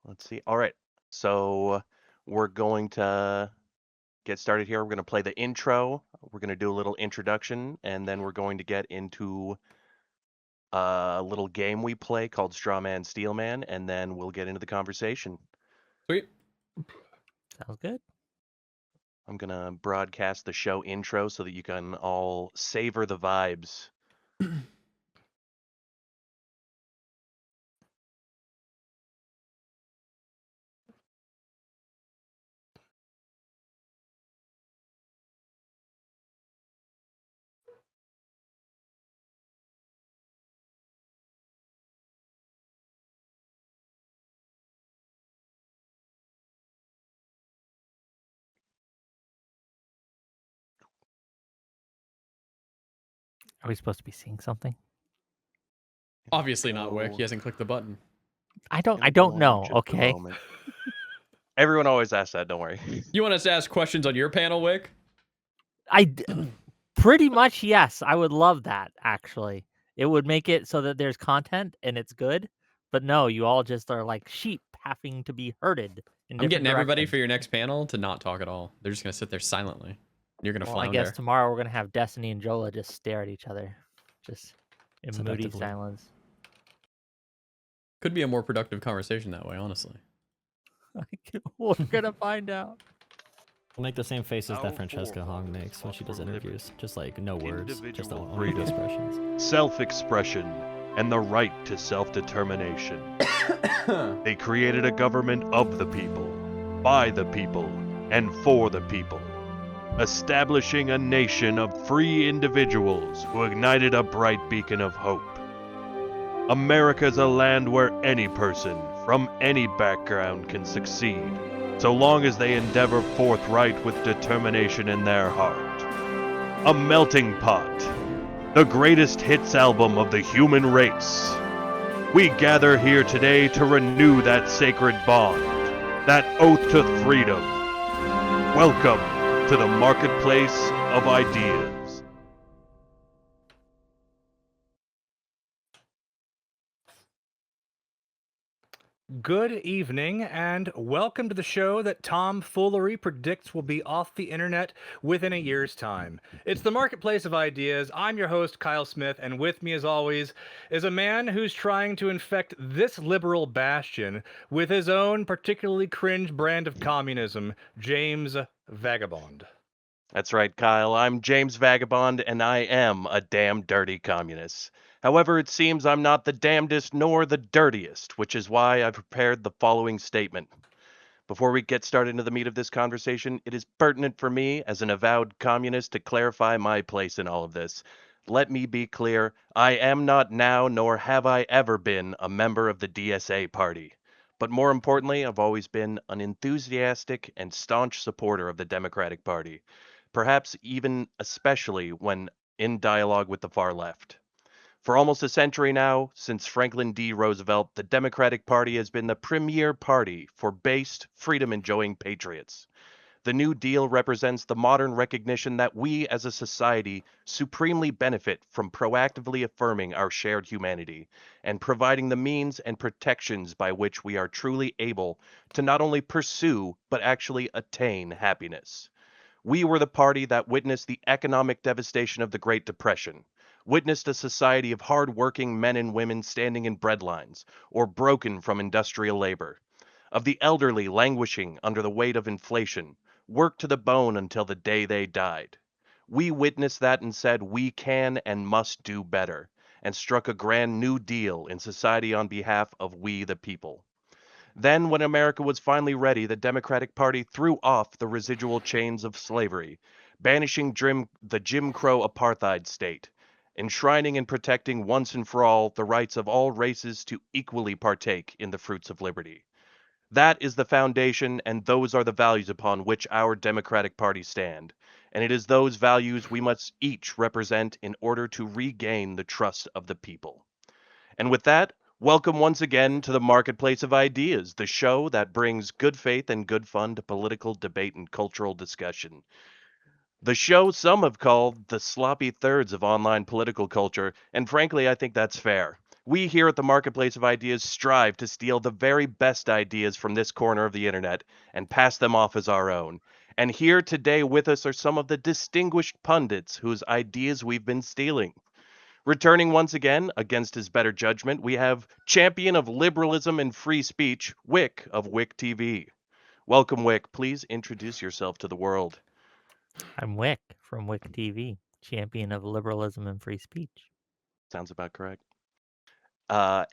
Let's see. All right. So we're going to get started here. We're going to play the intro. We're going to do a little introduction, and then we're going to get into a little game we play called Straw Man, Steel Man, and then we'll get into the conversation. Sweet. Sounds good. I'm going to broadcast the show intro so that you can all savor the vibes. Are we supposed to be seeing something? Obviously not Wick. He hasn't clicked the button. I don't know. Okay. Everyone always asks that. Don't worry. You want us to ask questions on your panel, Wick? Pretty much yes. I would love that. Actually, it would make it so that there's content and it's good. But no, you all just are like sheep having to be herded. I'm getting everybody for your next panel to not talk at all. They're just gonna sit there silently. You're gonna Well, flounder. I guess tomorrow we're gonna have Destiny and Jola just stare at each other, just in moody Seductively. silence. Could be a more productive conversation that way, honestly. We're gonna find out. We'll make the same faces How that Francesca forward Hong makes when she does for interviews. Just like no words, just individual only freedom. expressions. Self-expression, and the right to self-determination. They created a government of the people, by the people, and for the people, establishing a nation of free individuals who ignited a bright beacon of hope. America's a land where any person, from any background, can succeed, so long as they endeavor forthright with determination in their heart. A melting pot, the greatest hits album of the human race. We gather here today to renew that sacred bond, that oath to freedom. Welcome to the marketplace of ideas. Good evening, and welcome to the show that Tom Foolery predicts will be off the internet within a year's time. It's the Marketplace of Ideas. I'm your host, Kyle Smith, and with me, as always, is a man who's trying to infect this liberal bastion with his own particularly cringe brand of communism, James Vagabond. That's right, Kyle. I'm James Vagabond, and I am a damn dirty communist. However, it seems I'm not the damnedest nor the dirtiest, which is why I've prepared the following statement. Before we get started into the meat of this conversation, it is pertinent for me, as an avowed communist, to clarify my place in all of this. Let me be clear, I am not now, nor have I ever been, a member of the DSA party. But more importantly, I've always been an enthusiastic and staunch supporter of the Democratic Party, perhaps even especially when in dialogue with the far left. For almost a century now, since Franklin D. Roosevelt, the Democratic Party has been the premier party for based, freedom enjoying patriots. The New Deal represents the modern recognition that we as a society supremely benefit from proactively affirming our shared humanity and providing the means and protections by which we are truly able to not only pursue but actually attain happiness. We were the party that witnessed the economic devastation of the Great Depression, witnessed a society of hard-working men and women standing in breadlines or broken from industrial labor, of the elderly languishing under the weight of inflation, worked to the bone until the day they died. We witnessed that and said we can and must do better, and struck a grand new deal in society on behalf of we the people. Then, when America was finally ready, the Democratic Party threw off the residual chains of slavery, banishing the Jim Crow apartheid state, enshrining and protecting once and for all the rights of all races to equally partake in the fruits of liberty. That is the foundation, and those are the values upon which our Democratic Party stand. And it is those values we must each represent in order to regain the trust of the people. And with that, welcome once again to the Marketplace of Ideas, the show that brings good faith and good fun to political debate and cultural discussion. The show some have called the sloppy thirds of online political culture, and frankly, I think that's fair. We here at the Marketplace of Ideas strive to steal the very best ideas from this corner of the internet and pass them off as our own. And here today with us are some of the distinguished pundits whose ideas we've been stealing. Returning once again, against his better judgment, we have champion of liberalism and free speech, Wick of Wick TV. Welcome, Wick. Please introduce yourself to the world. I'm Wick from Wick TV, champion of liberalism and free speech. Sounds about correct.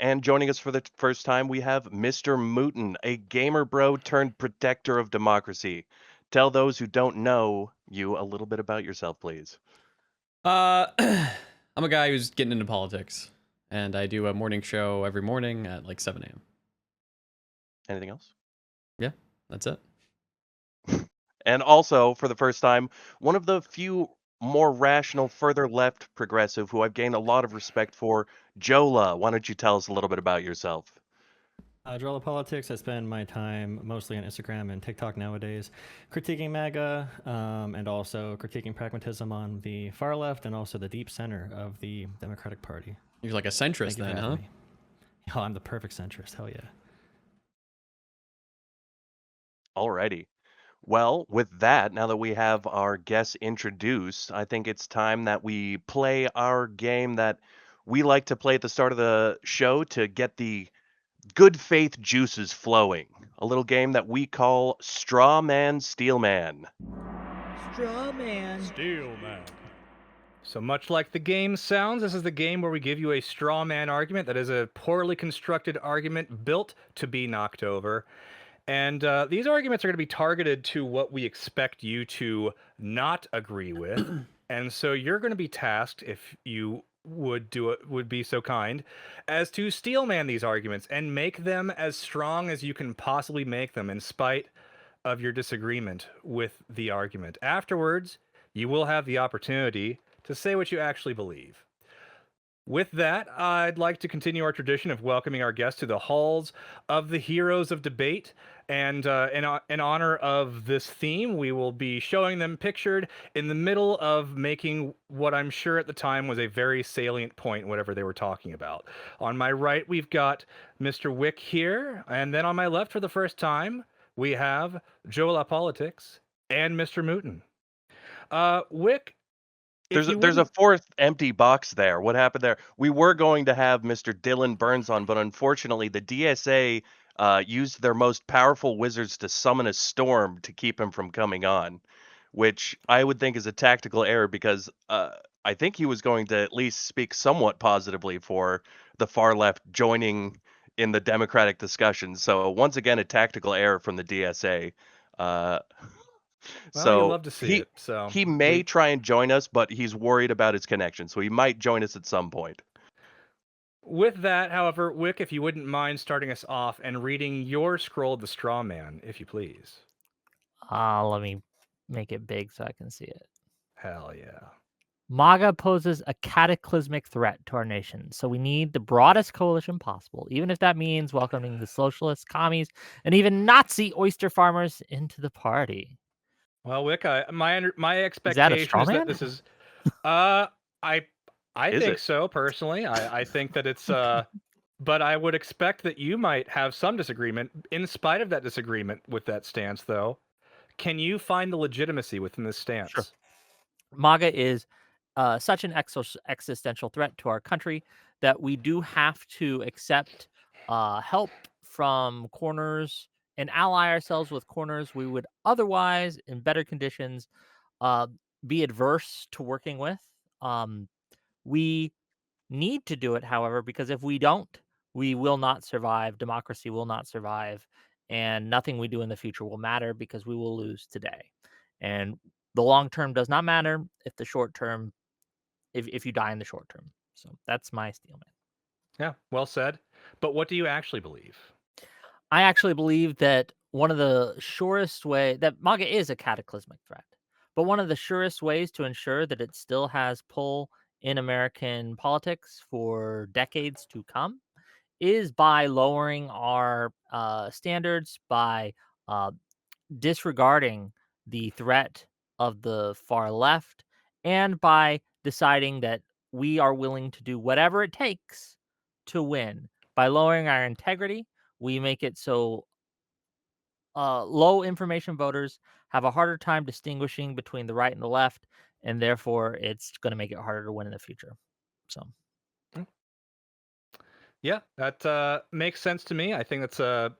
And joining us for the first time, we have Mr. Mooten, a gamer bro turned protector of democracy. Tell those who don't know you a little bit about yourself, please. I'm a guy who's getting into politics, and I do a morning show every morning at like 7 a.m. Anything else? Yeah, that's it. And also, for the first time, one of the few more rational, further left progressive who I've gained a lot of respect for, Jola. Why don't you tell us a little bit about yourself? Drella Politics, I spend my time mostly on Instagram and TikTok nowadays, critiquing MAGA and also critiquing pragmatism on the far left and also the deep center of the Democratic Party. You're like a centrist Thank you for then, having huh? me. Oh, I'm the perfect centrist. Hell yeah. Alrighty. Well, with that, now that we have our guests introduced, I think it's time that we play our game that we like to play at the start of the show to get the good faith juices flowing. A little game that we call Straw Man Steel Man. Straw man. So much like the game sounds, this is the game where we give you a straw man argument that is a poorly constructed argument built to be knocked over. And these arguments are going to be targeted to what we expect you to not agree with. And so you're going to be tasked, if you would be so kind, as to steelman these arguments and make them as strong as you can possibly make them in spite of your disagreement with the argument. Afterwards, you will have the opportunity to say what you actually believe. With that, I'd like to continue our tradition of welcoming our guests to the halls of the heroes of debate. And in honor of this theme, we will be showing them pictured in the middle of making what I'm sure at the time was a very salient point, whatever they were talking about. On my right, we've got Mr. Wick here. And then on my left, for the first time, we have Joe La Politics and Mr. Mooten. Wick, There's a fourth empty box there. What happened there? We were going to have Mr. Dylan Burns on, but unfortunately, the DSA used their most powerful wizards to summon a storm to keep him from coming on, which I would think is a tactical error because I think he was going to at least speak somewhat positively for the far left joining in the democratic discussion. So once again, a tactical error from the DSA. Well, So you love to see it. So he may try and join us, but he's worried about his connection, so he might join us at some point. With that, however, Wick, if you wouldn't mind starting us off and reading your scroll of the straw man, if you please. Let me make it big so I can see it. Hell yeah. MAGA poses a cataclysmic threat to our nation, so we need the broadest coalition possible, even if that means welcoming the socialists, commies, and even Nazi oyster farmers into the party. Well, Wick, my expectation that a straw is that man? this is I Is think it? so personally. I think that it's but I would expect that you might have some disagreement. In spite of that disagreement with that stance, though, can you find the legitimacy within this stance? Sure. MAGA is such an existential threat to our country that we do have to accept help from corners and ally ourselves with corners we would otherwise, in better conditions, be adverse to working with. We need to do it, however, because if we don't, we will not survive. Democracy will not survive, and nothing we do in the future will matter because we will lose today. And the long term does not matter if the short term, if you die in the short term. So that's my steelman. Yeah, well said. But what do you actually believe? I actually believe that one of the surest way that MAGA is a cataclysmic threat, but one of the surest ways to ensure that it still has pull in American politics for decades to come is by lowering our standards, by disregarding the threat of the far left, and by deciding that we are willing to do whatever it takes to win. By lowering our integrity, we make it so low information voters have a harder time distinguishing between the right and the left, and therefore it's going to make it harder to win in the future. So, Yeah, that makes sense to me. I think that's a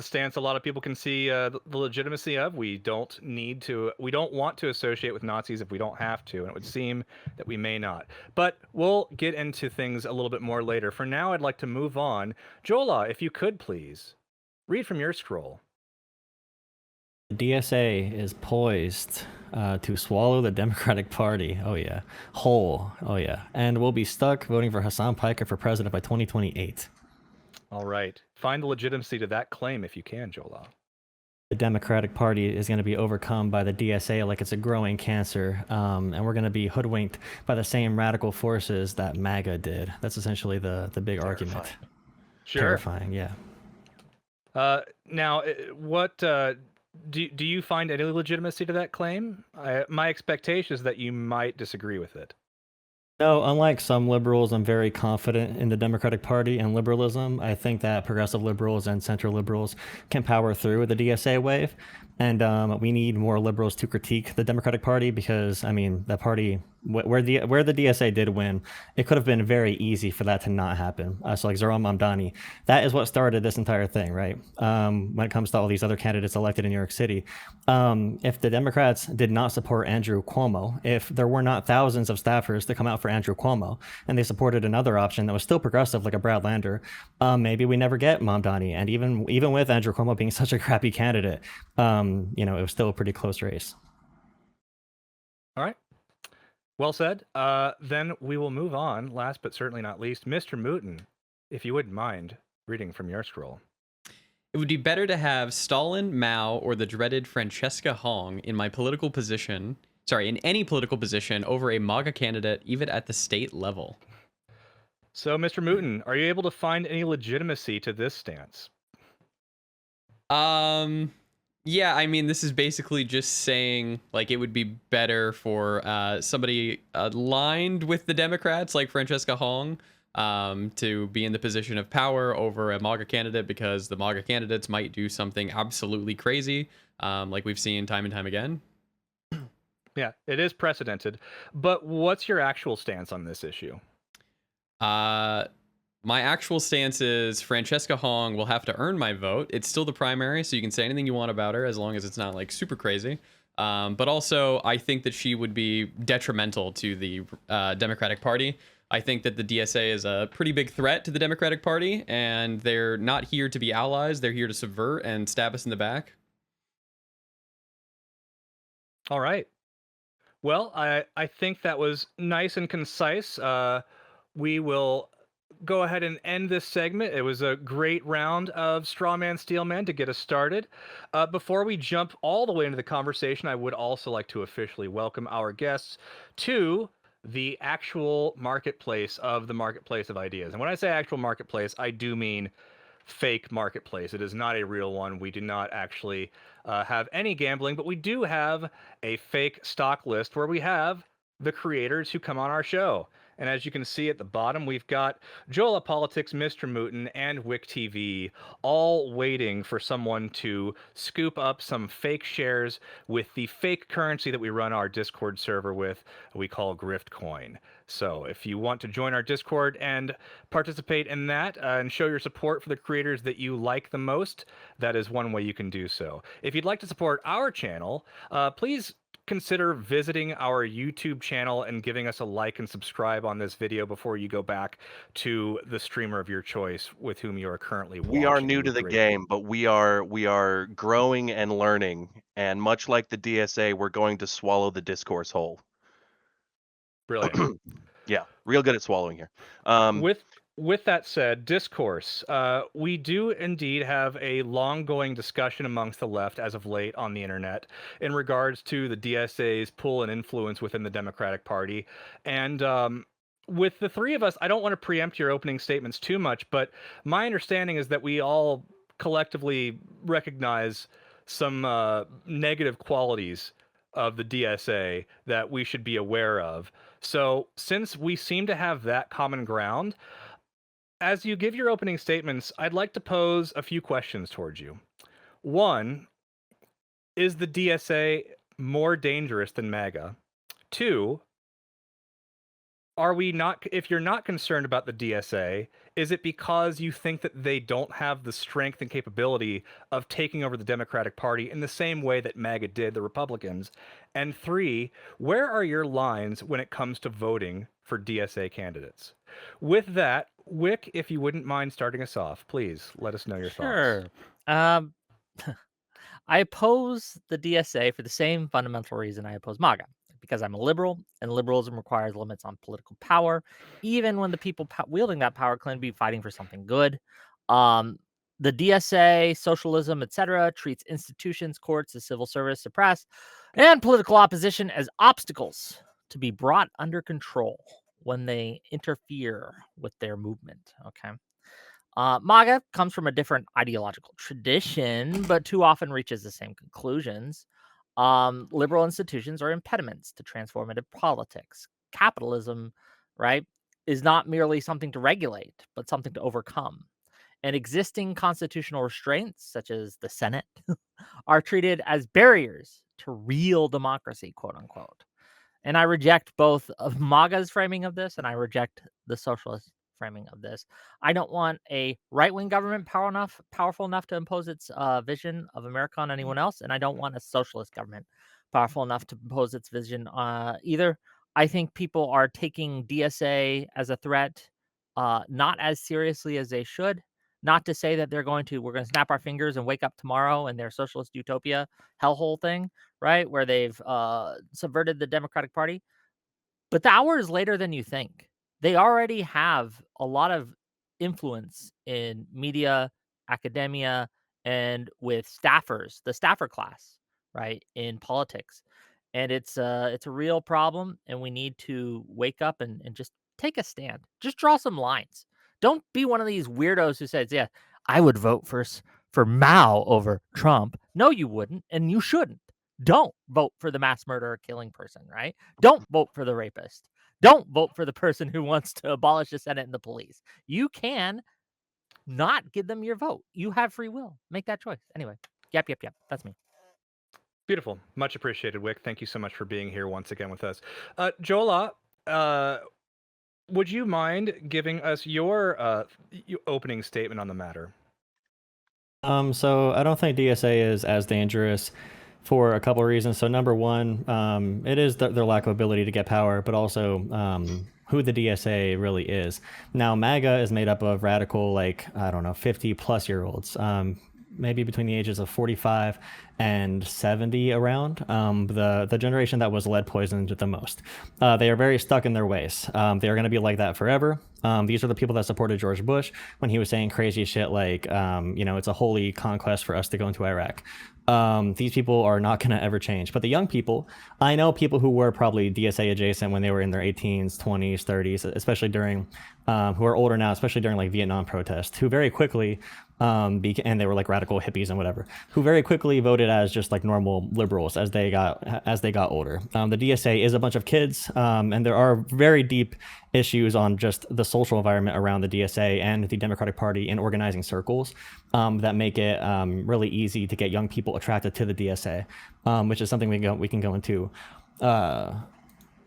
stance a lot of people can see the legitimacy of. We don't want to associate with Nazis if we don't have to, and it would seem that we may not. But we'll get into things a little bit more later. For now, I'd like to move on. Jola, if you could please read from your scroll. The DSA is poised to swallow the Democratic Party. Oh, yeah. Whole. Oh, yeah. And we'll be stuck voting for Hassan Piker for president by 2028. All right. Find the legitimacy to that claim if you can, Jola. The Democratic Party is going to be overcome by the DSA like it's a growing cancer, and we're going to be hoodwinked by the same radical forces that MAGA did. That's essentially the big argument. Sure. Terrifying, yeah. Now, what do you find any legitimacy to that claim? My expectation is that you might disagree with it. No, unlike some liberals, I'm very confident in the Democratic Party and liberalism. I think that progressive liberals and center liberals can power through the DSA wave. And we need more liberals to critique the Democratic Party because, I mean, the party where the DSA did win, it could have been very easy for that to not happen. So like Zoran Mamdani, that is what started this entire thing, right? When it comes to all these other candidates elected in New York City, if the Democrats did not support Andrew Cuomo, if there were not thousands of staffers to come out for Andrew Cuomo, and they supported another option that was still progressive, like a Brad Lander, maybe we never get Mamdani. And even with Andrew Cuomo being such a crappy candidate, it was still a pretty close race. All right. Well said. Then we will move on. Last but certainly not least, Mr. Mooten, if you wouldn't mind reading from your scroll. It would be better to have Stalin, Mao, or the dreaded Francesca Hong in any political position over a MAGA candidate, even at the state level. So, Mr. Mooten, are you able to find any legitimacy to this stance? Yeah, I mean, this is basically just saying, like, it would be better for somebody aligned with the Democrats, like Francesca Hong, to be in the position of power over a MAGA candidate because the MAGA candidates might do something absolutely crazy, like we've seen time and time again. Yeah, it is precedented. But what's your actual stance on this issue? My actual stance is Francesca Hong will have to earn my vote. It's still the primary, so you can say anything you want about her as long as it's not like super crazy. But also, I think that she would be detrimental to the Democratic Party. I think that the DSA is a pretty big threat to the Democratic Party, and they're not here to be allies. They're here to subvert and stab us in the back. All right. Well, I think that was nice and concise. We will go ahead and end this segment. It was a great round of Straw Man, Steel Man to get us started. Before we jump all the way into the conversation, I would also like to officially welcome our guests to the actual marketplace of ideas. And when I say actual marketplace, I do mean fake marketplace. It is not a real one. We do not actually have any gambling, but we do have a fake stock list where we have the creators who come on our show. And as you can see at the bottom, we've got Jola Politics, Mr. Mooten, and Wick TV all waiting for someone to scoop up some fake shares with the fake currency that we run our Discord server with, we call Griftcoin. So if you want to join our Discord and participate in that and show your support for the creators that you like the most, that is one way you can do so. If you'd like to support our channel, please consider visiting our YouTube channel and giving us a like and subscribe on this video before you go back to the streamer of your choice with whom you are currently watching. We are new to the game, but we are growing and learning, and much like the DSA, we're going to swallow the discourse whole. Brilliant. Yeah, real good at swallowing here. With that said, discourse. We do indeed have a long-going discussion amongst the left as of late on the internet in regards to the DSA's pull and influence within the Democratic Party. And with the three of us, I don't want to preempt your opening statements too much, but my understanding is that we all collectively recognize some negative qualities of the DSA that we should be aware of. So since we seem to have that common ground, as you give your opening statements, I'd like to pose a few questions towards you. One, is the DSA more dangerous than MAGA? Two, are we not, if you're not concerned about the DSA, is it because you think that they don't have the strength and capability of taking over the Democratic Party in the same way that MAGA did the Republicans? And three, where are your lines when it comes to voting for DSA candidates? With that, Wick, if you wouldn't mind starting us off, please let us know your Sure. thoughts. I oppose the DSA for the same fundamental reason I oppose MAGA, because I'm a liberal, and liberalism requires limits on political power, even when the people wielding that power claim to be fighting for something good. Um, the DSA, socialism, etc., treats institutions, courts, the civil service, the press, and political opposition as obstacles to be brought under control when they interfere with their movement. Okay. MAGA comes from a different ideological tradition, but too often reaches the same conclusions. Liberal institutions are impediments to transformative politics. Capitalism, right, is not merely something to regulate, but something to overcome. And existing constitutional restraints, such as the Senate, are treated as barriers to real democracy, quote unquote. And I reject both of MAGA's framing of this, and I reject the socialist framing of this. I don't want a right-wing government powerful enough to impose its vision of America on anyone else, and I don't want a socialist government powerful enough to impose its vision either. I think people are taking DSA as a threat not as seriously as they should. Not to say that we're going to snap our fingers and wake up tomorrow in their socialist utopia hellhole thing, right? Where they've subverted the Democratic Party. But the hour is later than you think. They already have a lot of influence in media, academia, and with staffers, the staffer class, right, in politics. And it's a real problem, and we need to wake up and just take a stand. Just draw some lines. Don't be one of these weirdos who says, "Yeah, I would vote for Mao over Trump." No, you wouldn't, and you shouldn't. Don't vote for the mass murderer killing person, right? Don't vote for the rapist. Don't vote for the person who wants to abolish the Senate and the police. You can not give them your vote. You have free will. Make that choice. Anyway, yep. That's me. Beautiful. Much appreciated, Wick. Thank you so much for being here once again with us. Jola, would you mind giving us your opening statement on the matter? So I don't think DSA is as dangerous for a couple of reasons. So number one, it is their lack of ability to get power, but also who the DSA really is. Now, MAGA is made up of radical, like, I don't know, 50-plus-year-olds, maybe between the ages of 45 and 70 around, the generation that was lead poisoned the most. They are very stuck in their ways. They are going to be like that forever. These are the people that supported George Bush when he was saying crazy shit like, it's a holy conquest for us to go into Iraq. These people are not going to ever change. But the young people, I know people who were probably DSA adjacent when they were in their 18s, 20s, 30s, especially during, who are older now, especially during like Vietnam protests, who very quickly, and they were like radical hippies and whatever, who very quickly voted as just like normal liberals as they got older. The DSA is a bunch of kids, and there are very deep issues on just the social environment around the DSA and the Democratic Party in organizing circles that make it really easy to get young people attracted to the DSA, which is something we can go into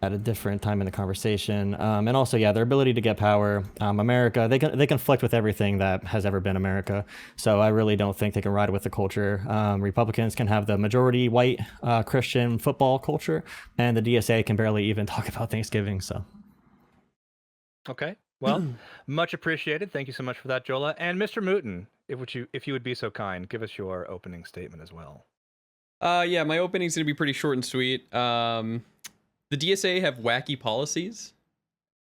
at a different time in the conversation. And also, yeah, their ability to get power. America, they conflict with everything that has ever been America. So I really don't think they can ride with the culture. Republicans can have the majority white Christian football culture, and the DSA can barely even talk about Thanksgiving. So. Okay. Well, much appreciated. Thank you so much for that, Jola. And Mr. Mooten, if you would be so kind, give us your opening statement as well. Yeah, my opening's gonna be pretty short and sweet. The DSA have wacky policies.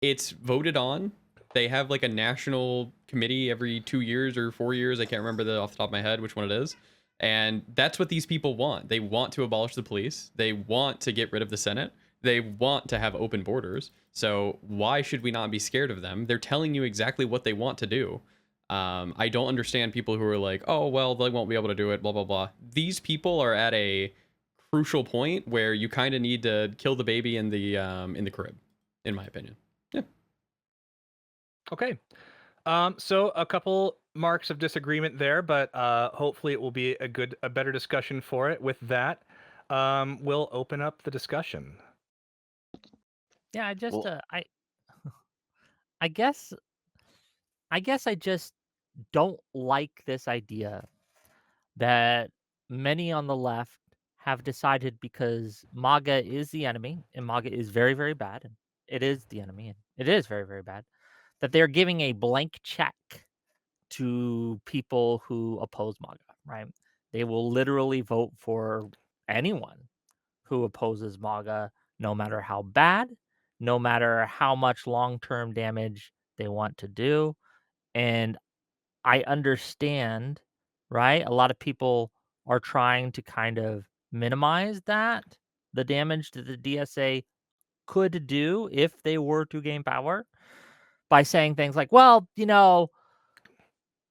It's voted on. They have like a national committee every 2 years or 4 years. I can't remember off the top of my head which one it is. And that's what these people want. They want to abolish the police. They want to get rid of the Senate. They want to have open borders. So why should we not be scared of them? They're telling you exactly what they want to do. I don't understand people who are like, oh, well, they won't be able to do it, blah, blah, blah. These people are at a crucial point where you kind of need to kill the baby in the crib, in my opinion. Yeah. Okay. So a couple marks of disagreement there, but hopefully it will be a better discussion for it. With that, we'll open up the discussion. Yeah, I just Well, I guess I just don't like this idea that many on the left have decided because MAGA is the enemy and MAGA is very, very bad. And it is the enemy and it is very, very bad. That they're giving a blank check to people who oppose MAGA, right? They will literally vote for anyone who opposes MAGA, no matter how bad, no matter how much long term damage they want to do. And I understand, right? A lot of people are trying to kind of minimize that, the damage that the DSA could do if they were to gain power by saying things like, well,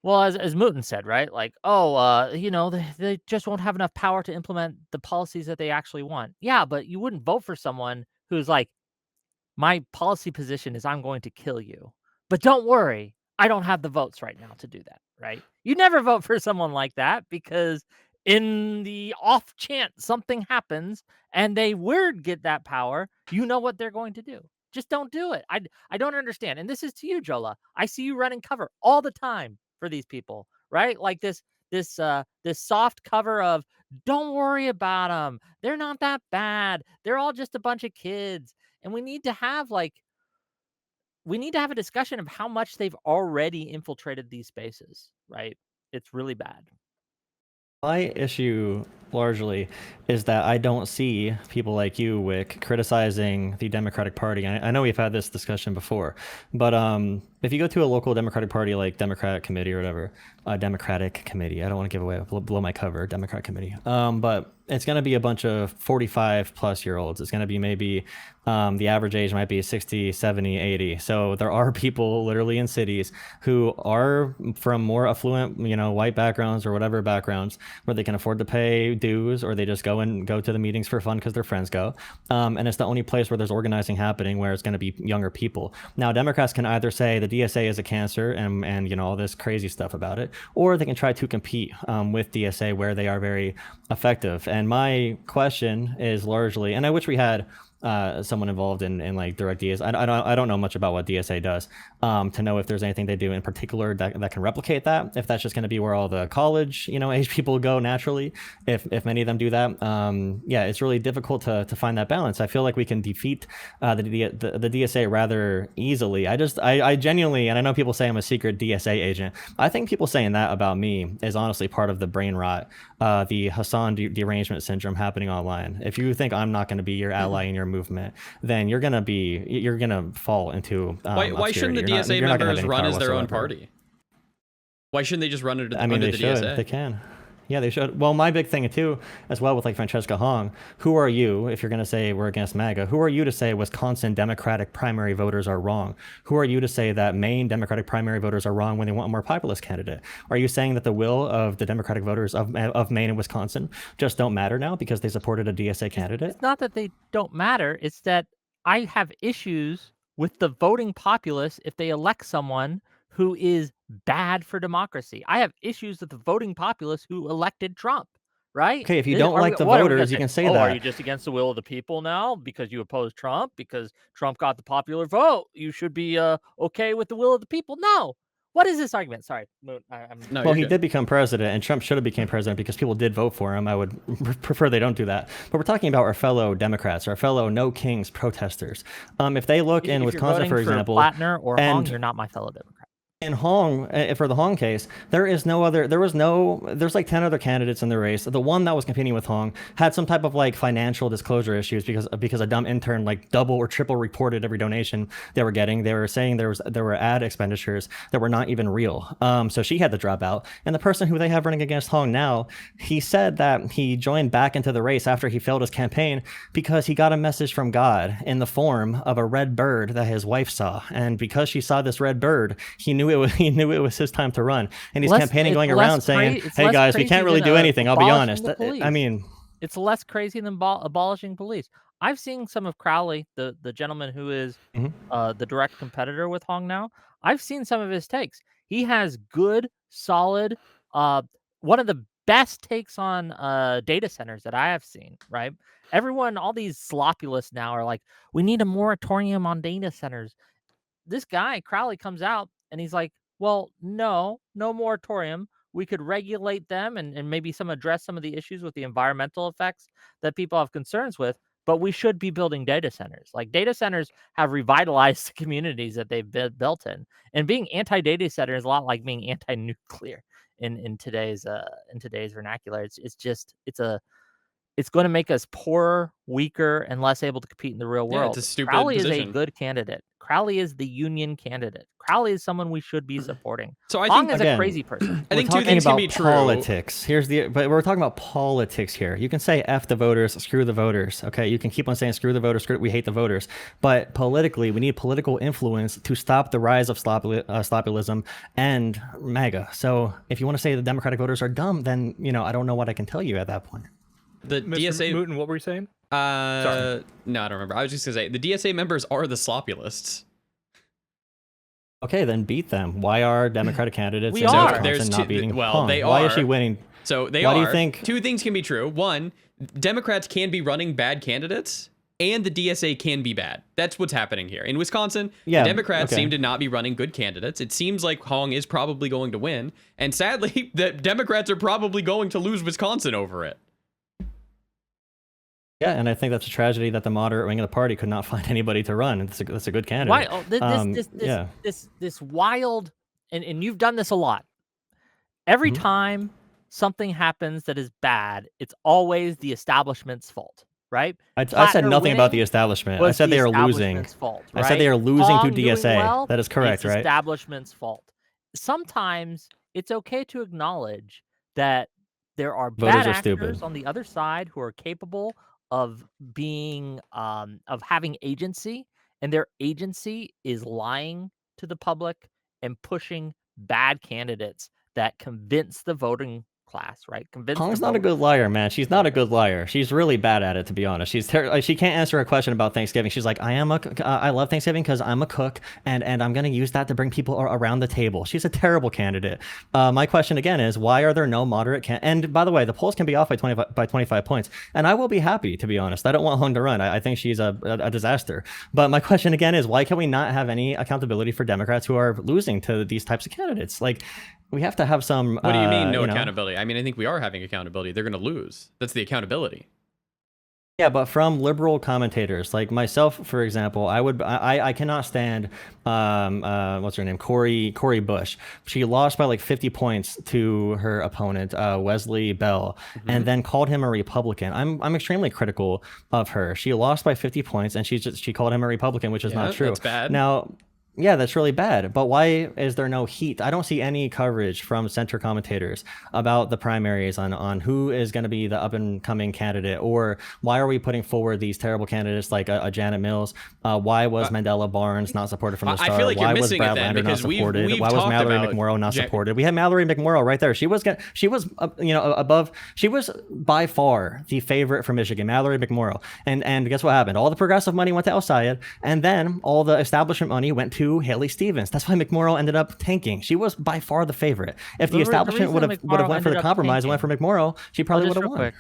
as Mooten said, right? Like, oh, they just won't have enough power to implement the policies that they actually want. Yeah, but you wouldn't vote for someone who's like, my policy position is I'm going to kill you. But don't worry, I don't have the votes right now to do that, right? You never vote for someone like that because in the off chance something happens and they would get that power, you know what they're going to do. Just don't do it. I don't understand. And this is to you, Jola. I see you running cover all the time for these people, right? Like this soft cover of don't worry about them. They're not that bad. They're all just a bunch of kids. And we need to have a discussion of how much they've already infiltrated these spaces, right? It's really bad. My issue largely is that I don't see people like you, Wick, criticizing the Democratic Party. I know we've had this discussion before, but if you go to a local Democratic Party like Democratic Committee or whatever, Democratic Committee, I don't want to give away, blow my cover, Democratic Committee, but it's going to be a bunch of 45 plus year olds. It's going to be maybe the average age might be 60, 70, 80. So there are people literally in cities who are from more affluent, white backgrounds or whatever backgrounds where they can afford to pay dues, or they just go to the meetings for fun because their friends go. And it's the only place where there's organizing happening where it's going to be younger people. Now, Democrats can either say the DSA is a cancer and all this crazy stuff about it, or they can try to compete with DSA where they are very effective. And my question is largely, and I wish we had someone involved in like direct DS. I don't know much about what DSA does to know if there's anything they do in particular that can replicate that. If that's just going to be where all the college age people go naturally, if many of them do that, yeah, it's really difficult to find that balance. I feel like we can defeat the DSA rather easily. I genuinely, and I know people say I'm a secret DSA agent. I think people saying that about me is honestly part of the brain rot, the Hassan derangement syndrome happening online. If you think I'm not going to be your ally in your movement, then you're gonna fall into why shouldn't the obscurity. DSA You're not gonna have members any run power as their own whatsoever. party? Why shouldn't they just run under, I mean, under they the should. DSA? They can. Yeah, they should. Well, my big thing too, as well with like Francesca Hong, who are you, if you're going to say we're against MAGA, who are you to say Wisconsin Democratic primary voters are wrong? Who are you to say that Maine Democratic primary voters are wrong when they want a more populist candidate? Are you saying that the will of the Democratic voters of Maine and Wisconsin just don't matter now because they supported a DSA candidate? It's not that they don't matter. It's that I have issues with the voting populace if they elect someone who is bad for democracy. I have issues with the voting populace who elected Trump, right? Okay, if you don't like the What are we gonna voters, you say? can say Oh, are that. you just against the will of the people now because you oppose Trump because Trump got the popular vote? You should be okay with the will of the people. No. What is this argument? Sorry, Moon. No, Well, you're he good. did become president, and Trump should have became president because people did vote for him. I would prefer they don't do that. But we're talking about our fellow Democrats, our fellow No Kings protesters. If they look in If you're Wisconsin, voting for example, Plattner or Hong, and you're not my fellow Democrat. in Hong, for the Hong case, there's like 10 other candidates in the race. The one that was competing with Hong had some type of like financial disclosure issues because a dumb intern like double or triple reported every donation they were getting. They were saying there were ad expenditures that were not even real. So she had to drop out. And the person who they have running against Hong now, he said that he joined back into the race after he failed his campaign because he got a message from God in the form of a red bird that his wife saw. And because she saw this red bird, he knew it was his time to run, and he's campaigning, going around saying, "Hey guys, we can't really do anything." I'll be honest. I mean, it's less crazy than abolishing police. I've seen some of Crowley, the gentleman who is Mhm. the direct competitor with Hong now. I've seen some of his takes. He has good, solid, one of the best takes on data centers that I have seen, right? Everyone, all these sloppulists now are like, we need a moratorium on data centers. This guy, Crowley, comes out and he's like, well, no moratorium. We could regulate them and maybe address some of the issues with the environmental effects that people have concerns with, but we should be building data centers. Like, data centers have revitalized the communities that they've built in. And being anti-data center is a lot like being anti-nuclear in today's vernacular. It's going to make us poorer, weaker, and less able to compete in the real Yeah, world. it's a stupid Crowley is a position. good candidate. Crowley is the union candidate. Crowley is someone we should be supporting. So I Hong think is a crazy person. I think we're two talking things can about be true. politics. But we're talking about politics here. You can say F the voters, screw the voters. Okay, you can keep on saying screw the voters, we hate the voters. But politically, we need political influence to stop the rise of sloppyism and MAGA. So if you want to say the Democratic voters are dumb, then I don't know what I can tell you at that point. The Mr. DSA. Mooten, what were you saying? No, I don't remember. I was just gonna say the DSA members are the sloppulists. Okay, then beat them. Why are Democratic candidates We in are. Wisconsin There's not beating Hong? they Why are. is she winning? So they Why are. do you think? Two things can be true. One, Democrats can be running bad candidates, and the DSA can be bad. That's what's happening here. In Wisconsin, Yeah, the Democrats okay. seem to not be running good candidates. It seems like Hong is probably going to win, and sadly, the Democrats are probably going to lose Wisconsin over it. Yeah, and I think that's a tragedy that the moderate wing of the party could not find anybody to run. That's a good candidate. Why? Oh, yeah. this wild, and you've done this a lot. Every time something happens that is bad, it's always the establishment's fault, right? I said Plattner nothing about the winning establishment. I was said the they are losing. establishment's fault, I said they are right? losing Hong to doing DSA. well, That is correct, it's right? establishment's fault. Sometimes it's okay to acknowledge that there are Voters bad are actors stupid. on the other side who are capable of being of having agency, and their agency is lying to the public and pushing bad candidates that convince the voting class, right? Hong's not a good liar, man. She's not a good liar. She's really bad at it, to be honest. She can't answer a question about Thanksgiving. She's like, I love Thanksgiving because I'm a cook, and I'm gonna use that to bring people around the table. She's a terrible candidate. My question again is, why are there no moderate And by the way, the polls can be off by 25 points, and I will be happy, to be honest. I don't want Hong to run. I think she's a disaster. But my question again is, why can we not have any accountability for Democrats who are losing to these types of candidates? Like, we have to have some. What do you mean, no accountability? I mean, I think we are having accountability. They're going to lose. That's the accountability. Yeah, but from liberal commentators like myself, for example, I cannot stand what's her name, Cori Bush. She lost by like 50 points to her opponent, Wesley Bell, and then called him a Republican. I'm extremely critical of her. She lost by 50 points, and she called him a Republican, which is not true. That's bad. Now. Yeah, that's really bad. But why is there no heat? I don't see any coverage from center commentators about the primaries on who is going to be the up and coming candidate, or why are we putting forward these terrible candidates like a Janet Mills? Why was Mandela Barnes not supported from the start? I feel like why you're was missing Brad it then, Lander not because supported? we've Why was talked Mallory about McMorrow not supported? We had Mallory McMorrow right there. She was above. She was by far the favorite for Michigan, Mallory McMorrow. And guess what happened? All the progressive money went to El Sayed, and then all the establishment money went to Haley Stevens. That's why McMorrow ended up tanking. She was by far the favorite. If the establishment would have went for the compromise and went for McMorrow, she probably would have won. Quick.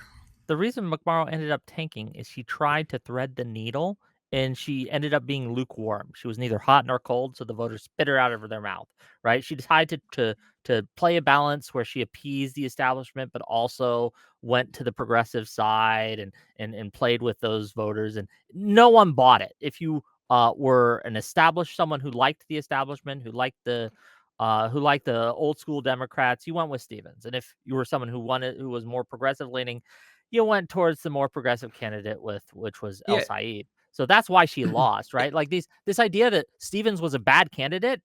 The reason McMorrow ended up tanking is she tried to thread the needle, and she ended up being lukewarm. She was neither hot nor cold, so the voters spit her out of their mouth. Right? She decided to play a balance where she appeased the establishment, but also went to the progressive side and played with those voters, and no one bought it. If you were an established someone who liked the establishment, who liked the old school Democrats, you went with Stevens. And if you were someone who was more progressive leaning, you went towards the more progressive candidate which was El Sayed. So that's why she lost, right? Like this idea that Stevens was a bad candidate,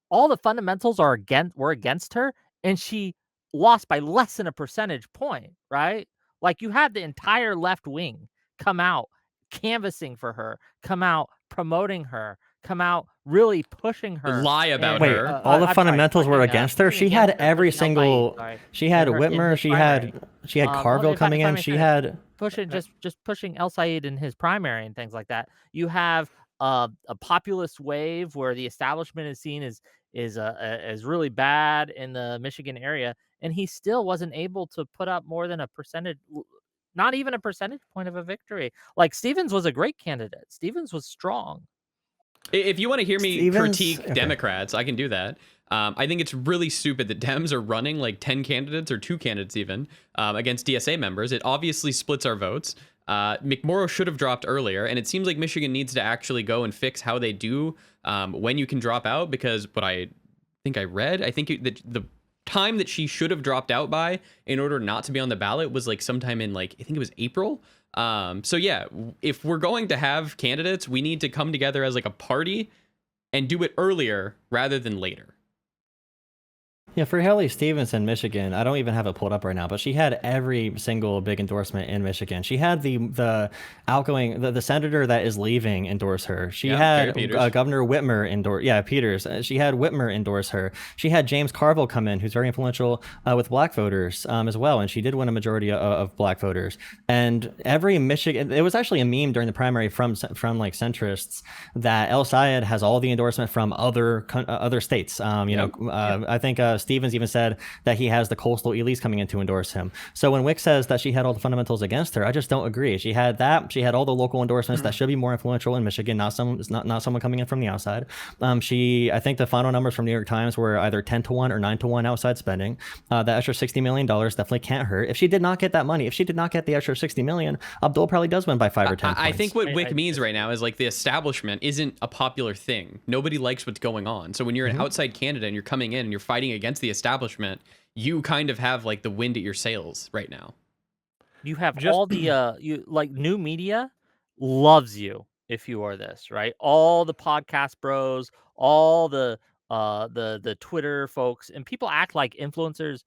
all the fundamentals were against her, and she lost by less than a percentage point, right? Like, you had the entire left wing come out canvassing for her, come out promoting her, come out really pushing her, lie about Wait, her. all the fundamentals were against her. She had every single. She had Whitmer. She had Carville coming in. She had pushing El Sayed in his primary and things like that. You have a populist wave where the establishment is seen as really bad in the Michigan area, and he still wasn't able to put up more than a percentage, not even a percentage point of a victory. Like Stevens was a great candidate. Stevens was strong. If you want to hear me critique okay. Democrats, I can do that. I think it's really stupid that Dems are running like 10 candidates or 2 candidates even against DSA members. It obviously splits our votes. McMorrow should have dropped earlier, and it seems like Michigan needs to actually go and fix how they do when you can drop out, because what I think I read, I think the time that she should have dropped out by in order not to be on the ballot was like sometime in like, I think it was April. So yeah, if we're going to have candidates, we need to come together as like a party and do it earlier rather than later. Yeah, for Haley Stevens in Michigan, I don't even have it pulled up right now, but she had every single big endorsement in Michigan. She had the outgoing the senator that is leaving endorse her. She had Governor Whitmer endorse. Yeah, Peters. She had Whitmer endorse her. She had James Carville come in, who's very influential with Black voters as well, and she did win a majority of Black voters. And every Michigan, it was actually a meme during the primary from like centrists that El Sayed has all the endorsement from other states. I think. Stevens even said that he has the coastal elites coming in to endorse him. So when Wick says that she had all the fundamentals against her, I just don't agree. She had that. She had all the local endorsements that should be more influential in Michigan, not someone coming in from the outside. I think the final numbers from New York Times were either 10-1 or 9-1 outside spending. That extra $60 million definitely can't hurt. If she did not get that money, if she did not get the extra $60 million, Abdul probably does win by 5 or 10 points. I think what Wick means right now is like the establishment isn't a popular thing. Nobody likes what's going on. So when you're an outside candidate and you're coming in and you're fighting against the establishment, you kind of have like the wind at your sails right now. You have all the new media loves you if you are this, right? All the podcast bros, all the Twitter folks, and people act like influencers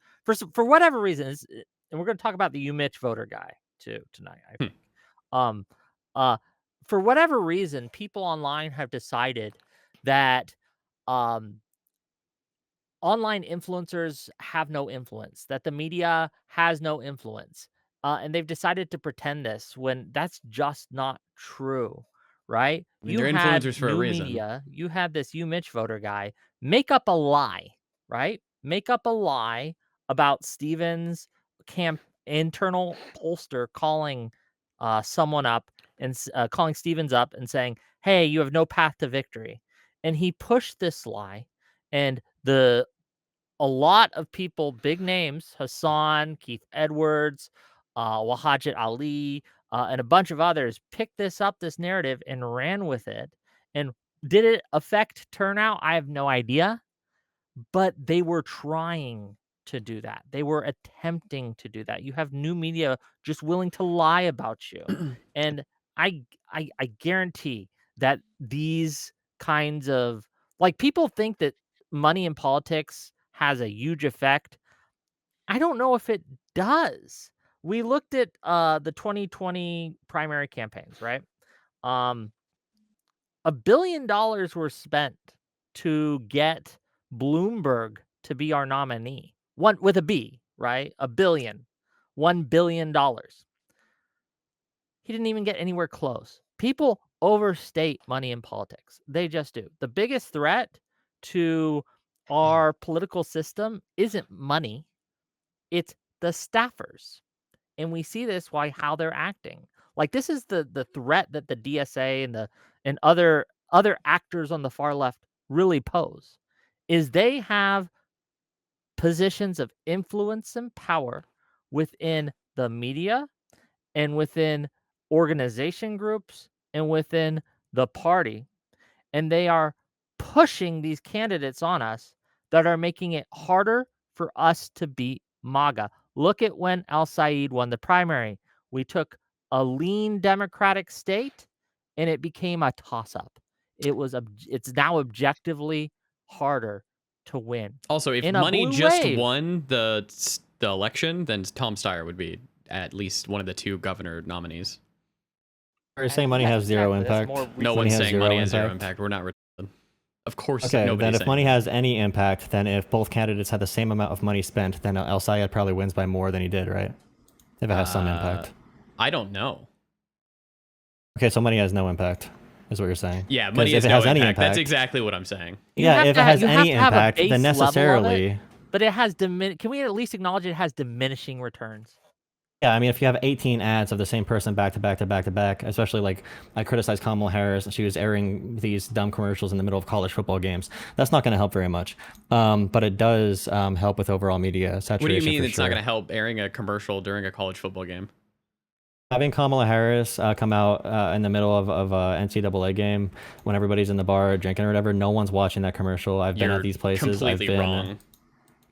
for whatever reason. And we're going to talk about the UMitch voter guy too tonight, I think. For whatever reason, people online have decided that online influencers have no influence, that the media has no influence. And they've decided to pretend this when that's just not true, right? I mean, they're influencers for a reason. Media, you had this Mitch voter guy make up a lie, right? Make up a lie about Stevens' internal pollster calling someone up and calling Stevens up and saying, "Hey, you have no path to victory." And he pushed this lie, and a lot of people, big names, Hassan, Keith Edwards, Wahajat Ali, and a bunch of others picked this narrative and ran with it. And did it affect turnout? I have no idea. But they were trying to do that. They were attempting to do that. You have new media just willing to lie about you. And I guarantee that these kinds of, like, people think that money in politics has a huge effect. I don't know if it does. We looked at the 2020 primary campaigns, right? $1 billion were spent to get Bloomberg to be our nominee. One with a B, right? $1 billion. $1 billion. He didn't even get anywhere close. People overstate money in politics. They just do. The biggest threat to our political system isn't money. It's the staffers. And we see this how they're acting. Like, this is the threat that the DSA and other actors on the far left really pose, is they have positions of influence and power within the media and within organization groups and within the party. And they are pushing these candidates on us that are making it harder for us to beat MAGA. Look at when Al Said won the primary. We took a lean Democratic state and it became a toss-up. It's now objectively harder to win. Also, if money just won the election, then Tom Steyer would be at least one of the 2 governor nominees. Are you saying money has zero impact? No one's saying money has zero impact. We're not retarded. Of course, okay, then if money has any impact, then if both candidates had the same amount of money spent, then El Sayed probably wins by more than he did, right? If it has some impact. I don't know. Okay, so money has no impact. is what you're saying. Yeah, 'Cause money if has it no has any impact. That's impact, exactly what I'm saying. yeah, if it has you have any to have a impact, base then level of it, necessarily. but it has can we at least acknowledge it has diminishing returns? Yeah, I mean, if you have 18 ads of the same person back to back to back to back, especially like I criticized Kamala Harris, she was airing these dumb commercials in the middle of college football games. That's not going to help very much, but it does help with overall media saturation. What do you mean for it's sure. not going to help airing a commercial during a college football game? Having Kamala Harris come out in the middle of an NCAA game when everybody's in the bar drinking or whatever, no one's watching that commercial. I've been You're at these places. completely wrong.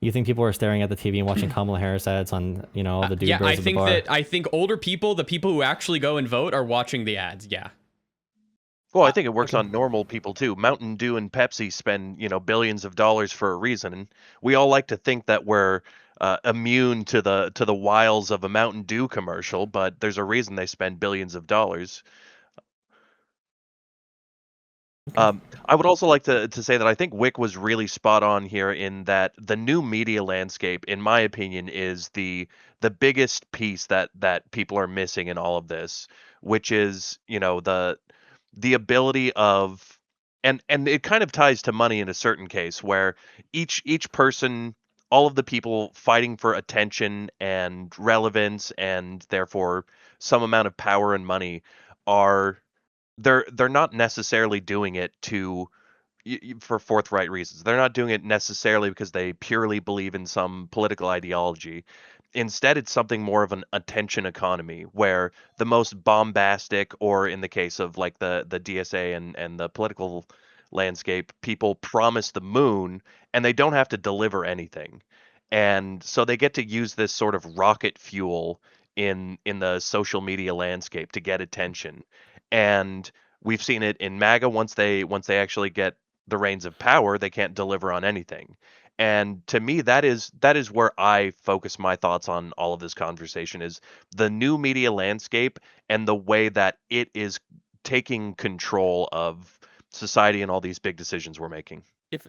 You think people are staring at the TV and watching Kamala Harris ads on, all the dude Yeah, bros at the bar? I think older people, the people who actually go and vote, are watching the ads. Yeah. Well, I think it works on normal people too. Mountain Dew and Pepsi spend, billions of dollars for a reason. We all like to think that we're immune to the wiles of a Mountain Dew commercial, but there's a reason they spend billions of dollars. I would also like to say that I think Wick was really spot on here in that the new media landscape, in my opinion, is the biggest piece that people are missing in all of this, which is the ability of and it kind of ties to money in a certain case where each person, all of the people fighting for attention and relevance and therefore some amount of power and money are they're not necessarily doing it for forthright reasons. They're not doing it necessarily because they purely believe in some political ideology. Instead, it's something more of an attention economy where the most bombastic, or in the case of like the DSA and the political landscape, people promise the moon and they don't have to deliver anything. And so they get to use this sort of rocket fuel in the social media landscape to get attention. And we've seen it in MAGA once they actually get the reins of power, they can't deliver on anything. And to me, that is where I focus my thoughts on all of this conversation is the new media landscape and the way that it is taking control of society and all these big decisions we're making.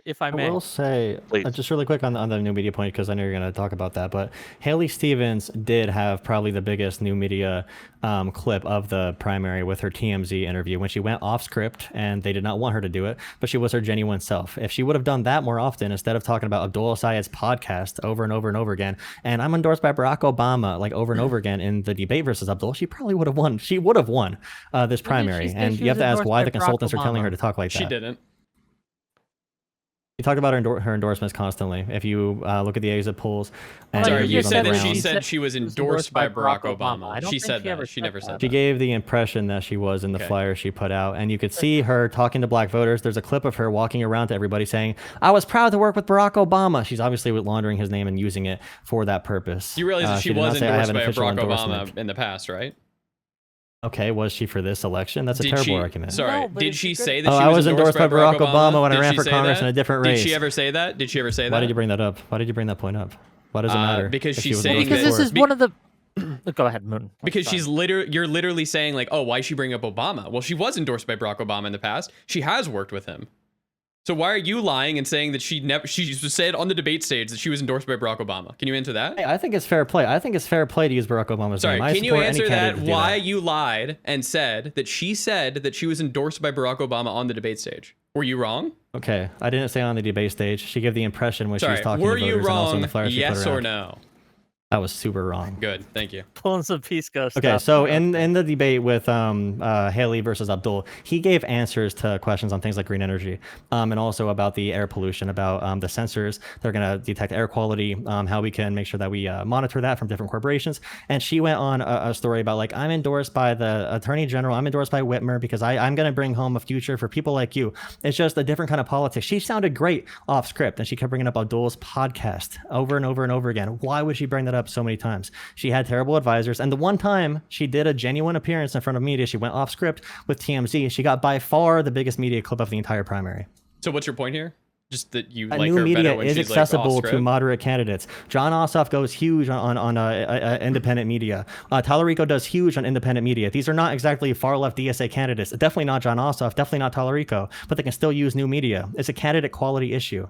If I I may. will say, Please. just really quick on the new media point, because I know you're going to talk about that, but Haley Stevens did have probably the biggest new media clip of the primary with her TMZ interview when she went off script and they did not want her to do it, but she was her genuine self. If she would have done that more often, instead of talking about Abdul Sayed's podcast over and over and over again, and I'm endorsed by Barack Obama, like over and over again in the debate versus Abdul, she probably would have won. She would have won this primary. And you have to ask why the consultants are telling her to talk like that. She didn't. You talk about her endorsements constantly. If you look at the exit polls, and Sorry, you reviews on said the that ground, she said she was endorsed by Barack Obama. I don't She think said she ever that. She said never that. said she that. gave the impression that she was in the Okay. flyer she put out, and you could see her talking to black voters. There's a clip of her walking around to everybody saying, "I was proud to work with Barack Obama." She's obviously laundering his name and using it for that purpose. You realize that she did not was say, "I have endorsed an by official Barack endorsement." Obama in the past, right? Okay, was she for this election? That's a terrible argument. Sorry, No, but did it's she a good- say that Oh, she I was was endorsed by Barack Obama when I Did ran she for say Congress that? in a different Did race. she ever say that? Did she ever say that? Why did you bring that up? Why did you bring that point up? Why does it matter? Because if she's was saying endorsed Because this before? is one of the. Go ahead, Moon. Because Sorry. you're literally saying like, oh, why is she bring up Obama? Well, she was endorsed by Barack Obama in the past. She has worked with him. So why are you lying and saying that she said on the debate stage that she was endorsed by Barack Obama? Can you answer that? Hey, I think it's fair play. I think it's fair play to use Barack Obama's Sorry, name. I can you support any answer candidate that? to do Why you lied and said that she was endorsed by Barack Obama on the debate stage? Were you wrong? Okay, I didn't say on the debate stage. She gave the impression when she was Sorry, talking were to you voters and also in wrong? the flyer she put Yes or around. no? That was super wrong. Good, thank you. Pulling some Pisco stuff. Okay, so in the debate with Haley versus Abdul, he gave answers to questions on things like green energy, and also about the air pollution, about the sensors that are going to detect air quality, how we can make sure that we monitor that from different corporations. And she went on a story about like, I'm endorsed by the Attorney General, I'm endorsed by Whitmer because I'm going to bring home a future for people like you. It's just a different kind of politics. She sounded great off script, and she kept bringing up Abdul's podcast over and over and over again. Why would she bring that up so many times? She had terrible advisors, and the one time she did a genuine appearance in front of media, she went off script with TMZ. She got by far the biggest media clip of the entire primary. So what's your point here? Just that you That like new her media better when is she's accessible like to off-script? moderate candidates. John Ossoff goes huge on independent media. Tallarico does huge on independent media. These are not exactly far left DSA candidates. Definitely not John Ossoff. Definitely not Tallarico. But they can still use new media. It's a candidate quality issue.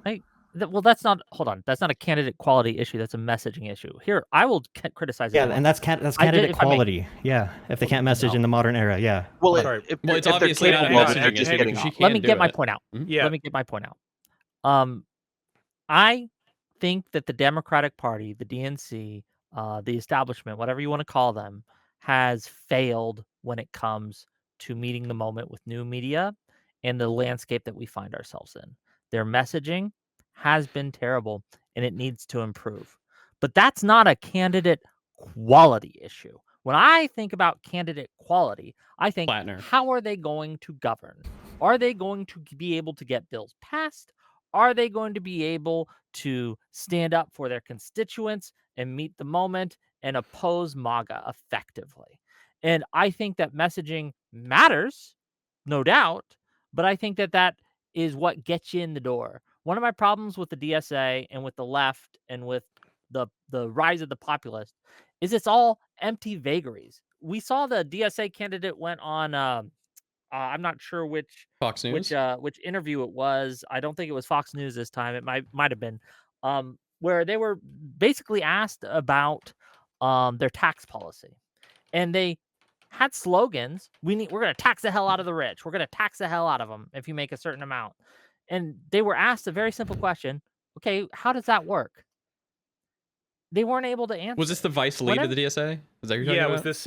Well, that's not. Hold on. That's not a candidate quality issue. That's a messaging issue. Here, I will criticize it. Yeah, and that's candidate if I may. quality. Yeah, if they can't message No. in the modern era, yeah. Well, Sorry. Well, it's if they're obviously not a capable of it, hang they're on, messaging just issue getting because she off. Let can me do get my it. point out. Yeah. Let me get my point out. I think that the Democratic Party, the DNC, the establishment, whatever you want to call them, has failed when it comes to meeting the moment with new media and the landscape that we find ourselves in. Their messaging has been terrible and it needs to improve. But that's not a candidate quality issue. When I think about candidate quality, I think, Plattner. how are they going to govern? Are they going to be able to get bills passed? Are they going to be able to stand up for their constituents and meet the moment and oppose MAGA effectively? And I think that messaging matters, no doubt, but I think that that is what gets you in the door. One of my problems with the DSA and with the left and with the rise of the populist is it's all empty vagaries. We saw the DSA candidate went on I'm not sure Fox News. which interview it was. I don't think it was Fox News this time. It might have been, where they were basically asked about their tax policy, and they had slogans. We're going to tax the hell out of the rich. We're going to tax the hell out of them if you make a certain amount. And they were asked a very simple question. Okay, how does that work? They weren't able to answer. Was this the vice lead of the DSA? Is that what you're talking Yeah, about? was this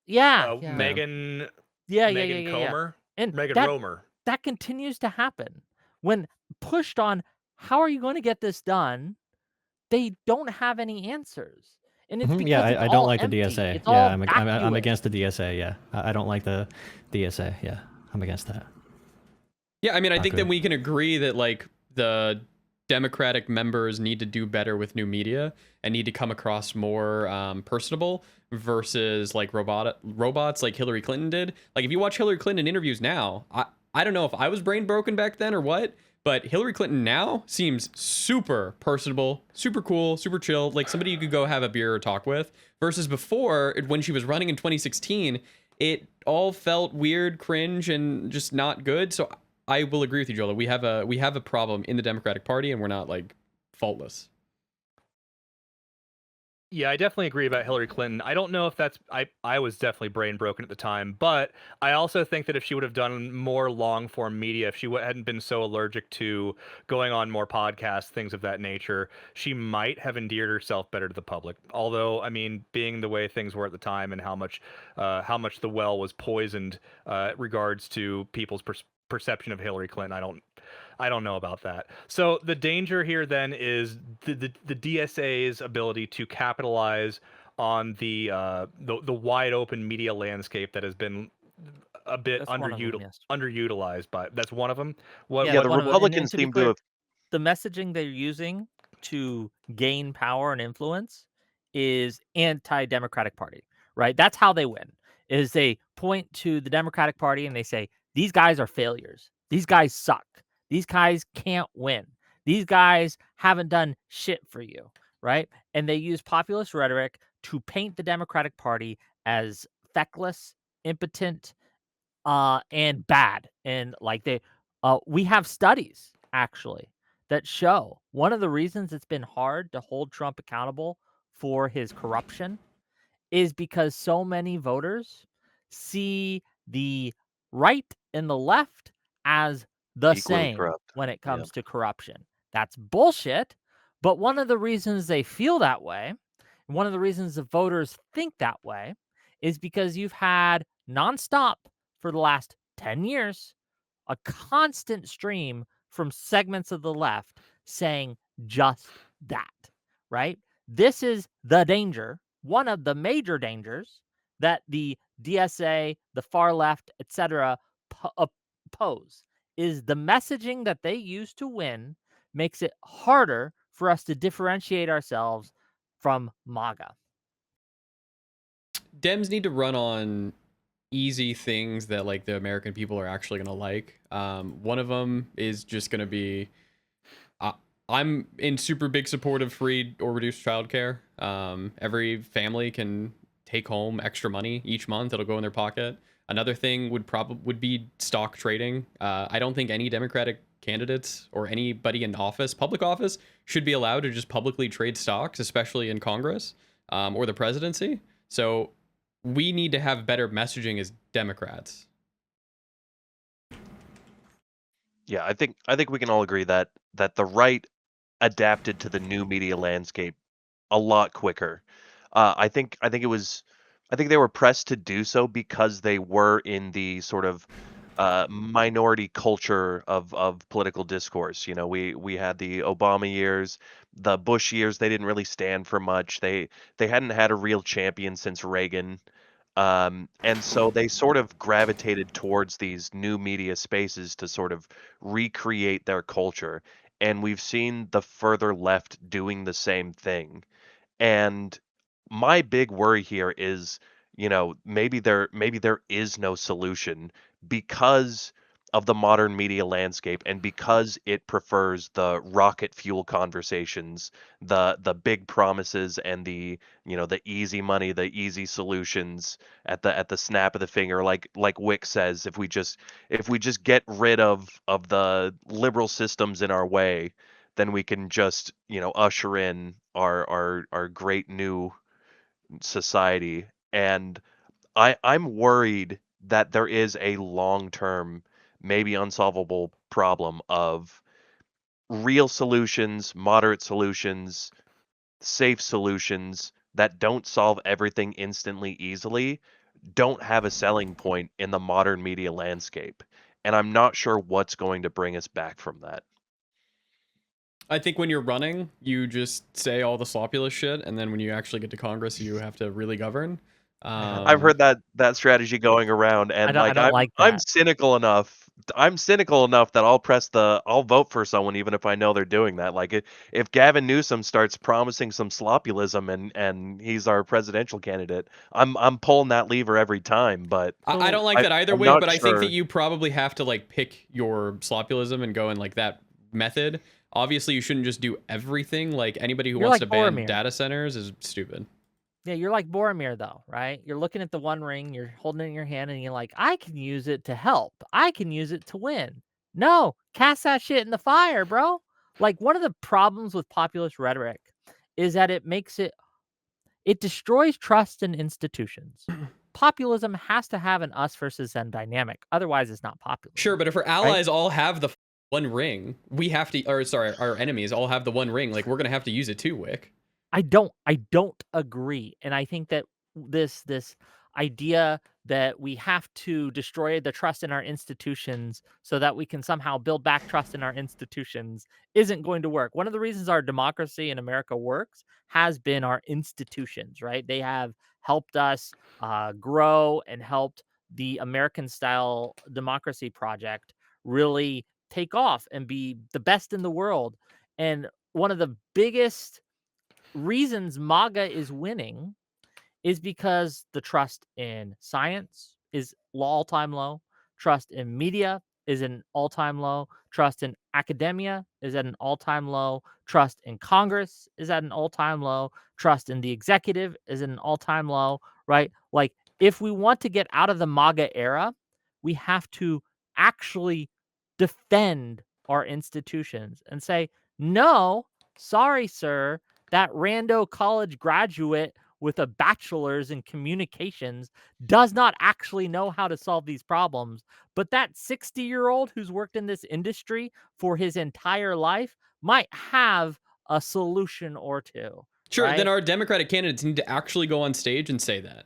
Yeah. Megan Yeah. Comer? And Megan that Romer. that continues to happen. When pushed on, how are you going to get this done? They don't have any answers. And it's because Yeah, it's I don't all like empty. the DSA. It's Yeah, all I'm vacuous. against the DSA. Yeah, I don't like the DSA. Yeah, I'm against that. Yeah, I mean, I think that good. we can agree that like the Democratic members need to do better with new media and need to come across more personable versus like robots like Hillary Clinton did. Like if you watch Hillary Clinton interviews now, I don't know if I was brain broken back then or what, but Hillary Clinton now seems super personable, super cool, super chill, like somebody you could go have a beer or talk with, versus before when she was running in 2016, it all felt weird, cringe, and just not good. So I will agree with you, Joel. We have a problem in the Democratic Party, and we're not like faultless. Yeah, I definitely agree about Hillary Clinton. I don't know if that's I was definitely brain broken at the time, but I also think that if she would have done more long form media, if she hadn't been so allergic to going on more podcasts, things of that nature, she might have endeared herself better to the public. Although, I mean, being the way things were at the time and how much the well was poisoned regards to people's perception of Hillary Clinton, I don't know about that. So the danger here then is the DSA's ability to capitalize on the wide open media landscape that has been a bit That's one of them, yes. underutilized by. That's one of them. Yeah, Yeah, that's the one of them. And Republicans to be seem to clear, have. the messaging they're using to gain power and influence is anti-Democratic Party, right? That's how they win. Is they point to the Democratic Party and they say, these guys are failures. These guys suck. These guys can't win. These guys haven't done shit for you, right? And they use populist rhetoric to paint the Democratic Party as feckless, impotent, and bad. And like we have studies actually that show one of the reasons it's been hard to hold Trump accountable for his corruption is because so many voters see the right and the left as the Equally same corrupt. when it Yeah. comes to corruption. That's bullshit. But one of the reasons they feel that way, and one of the reasons the voters think that way, is because you've had nonstop for the last 10 years a constant stream from segments of the left saying just that, right? This is the danger, one of the major dangers that the DSA, the far left, etc., pose is the messaging that they use to win makes it harder for us to differentiate ourselves from MAGA. Dems need to run on easy things that like the American people are actually gonna like. One of them is just gonna be, I'm in super big support of free or reduced childcare. Every family can take home extra money each month. It'll go in their pocket. Another thing would be stock trading. I don't think any Democratic candidates or anybody in office, public office, should be allowed to just publicly trade stocks, especially in Congress or the presidency. So we need to have better messaging as Democrats. Yeah, I think we can all agree that the right adapted to the new media landscape a lot quicker. I think they were pressed to do so because they were in the sort of minority culture of political discourse. You know, we had the Obama years, the Bush years. They didn't really stand for much. They hadn't had a real champion since Reagan. And so they sort of gravitated towards these new media spaces to sort of recreate their culture. And we've seen the further left doing the same thing. And my big worry here is, you know, maybe there is no solution because of the modern media landscape and because it prefers the rocket fuel conversations, the big promises and the, you know, the easy money, the easy solutions at the snap of the finger, like Wick says, if we just get rid of the liberal systems in our way, then we can just, you know, usher in our great new society. And I'm worried that there is a long-term, maybe unsolvable problem of real solutions, moderate solutions, safe solutions that don't solve everything instantly easily, don't have a selling point in the modern media landscape. And I'm not sure what's going to bring us back from that. I think when you're running, you just say all the sloppulous shit, and then when you actually get to Congress, you have to really govern. I've heard that strategy going around, and I don't like I'm that. cynical enough. I'm cynical enough that I'll vote for someone even if I know they're doing that. Like if Gavin Newsom starts promising some sloppulism and he's our presidential candidate, I'm pulling that lever every time. But I don't like that either, I'm Wick, not but I think that sure. you probably have to like pick your slopulism and go in like that method. Obviously, you shouldn't just do everything. Like anybody who You're wants like to ban Boromir. data centers is stupid. Yeah, you're like Boromir, though, right? You're looking at the One Ring, you're holding it in your hand, and you're like, I can use it to help. I can use it to win. No, cast that shit in the fire, bro. Like, one of the problems with populist rhetoric is that it destroys trust in institutions. Populism has to have an us versus them dynamic. Otherwise, it's not populism. Sure, but if our right? allies all have the One Ring, we have to, or sorry, our enemies all have the One Ring. Like we're gonna have to use it too, Wick. I don't agree. And I think that this idea that we have to destroy the trust in our institutions so that we can somehow build back trust in our institutions isn't going to work. One of the reasons our democracy in America works has been our institutions, right? They have helped us grow and helped the American style democracy project really take off and be the best in the world. And one of the biggest reasons MAGA is winning is because the trust in science is all-time low. Trust in media is an all-time low. Trust in academia is at an all-time low. Trust in Congress is at an all-time low. Trust in the executive is at an all-time low, right? Like, if we want to get out of the MAGA era, we have to actually defend our institutions and say, no, sorry, sir, that rando college graduate with a bachelor's in communications does not actually know how to solve these problems. But that 60-year-old who's worked in this industry for his entire life might have a solution or two. Sure, right? then our Democratic candidates need to actually go on stage and say that.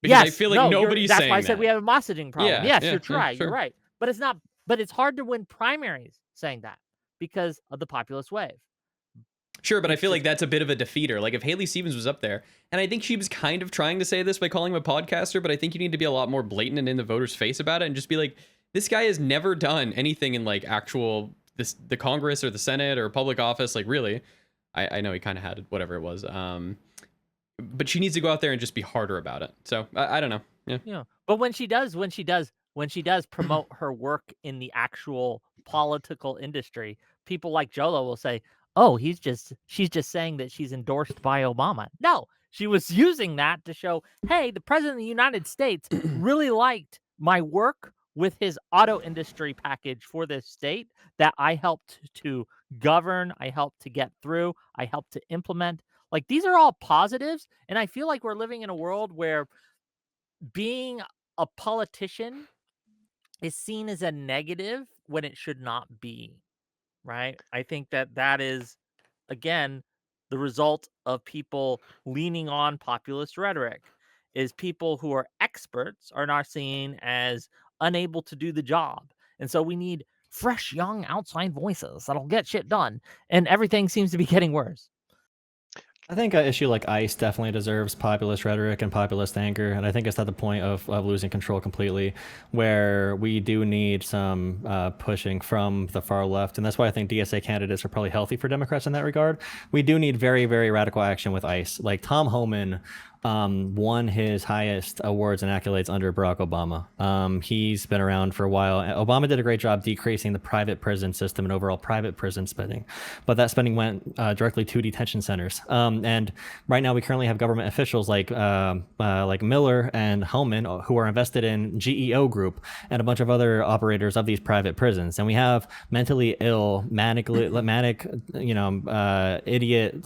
Because I feel like nobody's that's saying why I said that. we have a messaging problem. Yeah, Yes, yeah, you're yeah, right. sure. You're right. But it's not. But it's hard to win primaries saying that because of the populist wave. Sure, but I feel like that's a bit of a defeater. Like if Haley Stevens was up there, and I think she was kind of trying to say this by calling him a podcaster, but I think you need to be a lot more blatant and in the voters' face about it and just be like, this guy has never done anything in like actual the Congress or the Senate or public office. Like really, I know he kind of had whatever it was. But she needs to go out there and just be harder about it. So I don't know. Yeah. But when she does promote her work in the actual political industry, people like Jolo will say, "Oh, she's just saying that she's endorsed by Obama." No, she was using that to show, "Hey, the president of the United States really liked my work with his auto industry package for this state that I helped to govern, I helped to get through, I helped to implement. Like, these are all positives, and I feel like we're living in a world where being a politician is seen as a negative when it should not be, right? I think that that is, again, the result of people leaning on populist rhetoric. Is people who are experts are now seen as unable to do the job. And so we need fresh, young, outside voices that'll get shit done. And everything seems to be getting worse. I think an issue like ICE definitely deserves populist rhetoric and populist anger, and I think it's at the point of losing control completely, where we do need some pushing from the far left, and that's why I think DSA candidates are probably healthy for Democrats in that regard. We do need very, very radical action with ICE. Like Tom Homan won his highest awards and accolades under Barack Obama. He's been around for a while. Obama did a great job decreasing the private prison system and overall private prison spending, but that spending went directly to detention centers. And right now we currently have government officials like Miller and Hellman who are invested in GEO Group and a bunch of other operators of these private prisons. And we have mentally ill, manic, idiot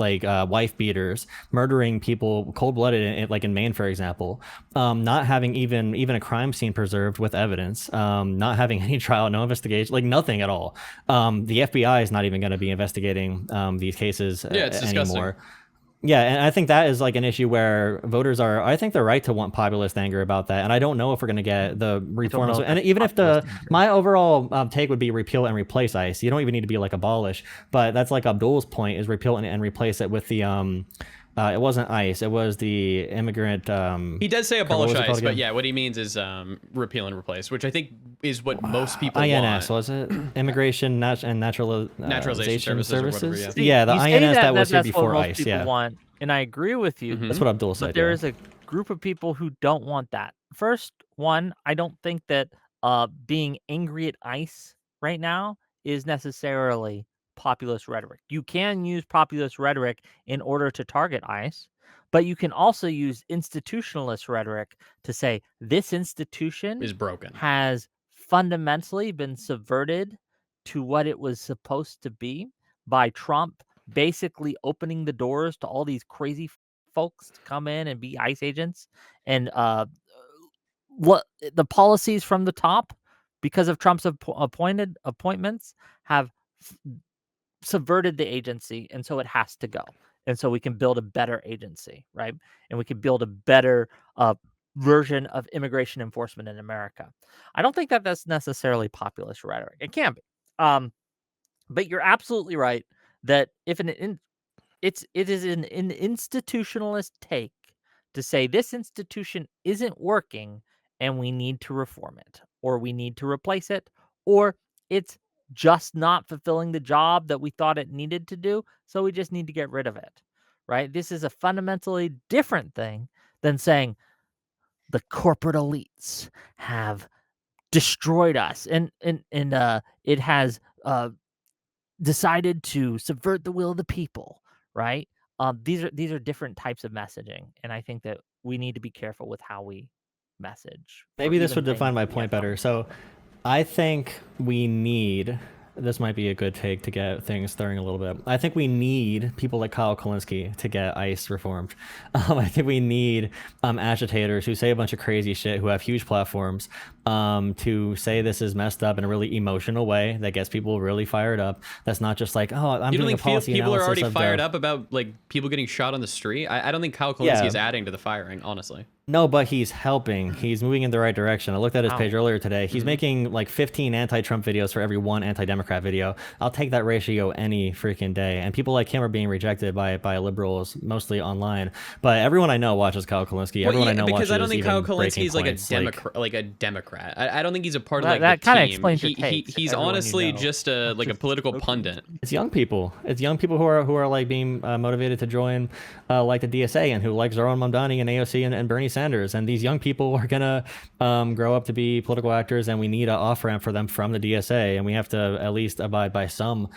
wife beaters murdering people cold-blooded, like in Maine, for example, not having even a crime scene preserved with evidence, not having any trial, no investigation, like nothing at all. The FBI is not even going to be investigating these cases it's anymore. disgusting. Yeah, and I think that is like an issue where voters are, I think they're right to want populist anger about that. And I don't know if we're going to get the reforms. And even if my overall take would be repeal and replace ICE. You don't even need to be like abolish, but that's like Abdul's point, is repeal and replace it with the, it wasn't ICE, it was the immigrant. He does say abolish what was it ICE, called but again? yeah, what he means is repeal and replace, which I think is what most people INS, want. was it? Immigration and Naturalization Services or whatever, Yeah, the You say INS that was here that's what before most ICE. people Yeah, want, and I agree with you. Mhm. that's what Abdul said. But there yeah. is a group of people who don't want that. First one, I don't think that being angry at ICE right now is necessarily populist rhetoric. You can use populist rhetoric in order to target ICE, but you can also use institutionalist rhetoric to say this institution Is broken. has fundamentally been subverted to what it was supposed to be by Trump basically opening the doors to all these crazy folks to come in and be ICE agents. And what the policies from the top, because of Trump's appointments, have subverted the agency, and so it has to go. And so we can build a better agency, right? And we can build a better version of immigration enforcement in America. I don't think that that's necessarily populist rhetoric. It can be, but you're absolutely right that if it is an institutionalist take to say this institution isn't working and we need to reform it, or we need to replace it, or it's just not fulfilling the job that we thought it needed to do, so we just need to get rid of it, right? This is a fundamentally different thing than saying the corporate elites have destroyed us and it has decided to subvert the will of the people, right? These are different types of messaging, and I think that we need to be careful with how we message. Maybe this would define my point better. So I think we need, this might be a good take to get things stirring a little bit. I think we need people like Kyle Kulinski to get ICE reformed. I think we need agitators who say a bunch of crazy shit, who have huge platforms, to say this is messed up in a really emotional way that gets people really fired up. That's not just like, oh, I'm You don't doing a think policy people are analysis already of fired the... up about like people getting shot on the street? I don't think Kyle Kulinski Yeah. is adding to the firing, honestly. No, but he's helping. He's moving in the right direction. I looked at his page earlier today. He's making like 15 anti-Trump videos for every one anti-Democrat video. I'll take that ratio any freaking day. And people like him are being rejected by liberals, mostly online. But everyone I know watches Kyle Kulinski. Everyone I know watches because I don't think Kyle Kulinski is like a a Democrat. I don't think he's a part of That like the kinda team. explains your takes, He's everyone you honestly know. just like a political pundit. It's young people. It's young people who are like being motivated to join like the DSA and who like Zoran Mamdani and AOC and Bernie Sanders. And these young people are gonna grow up to be political actors, and we need an off ramp for them from the DSA, and we have to at least abide by some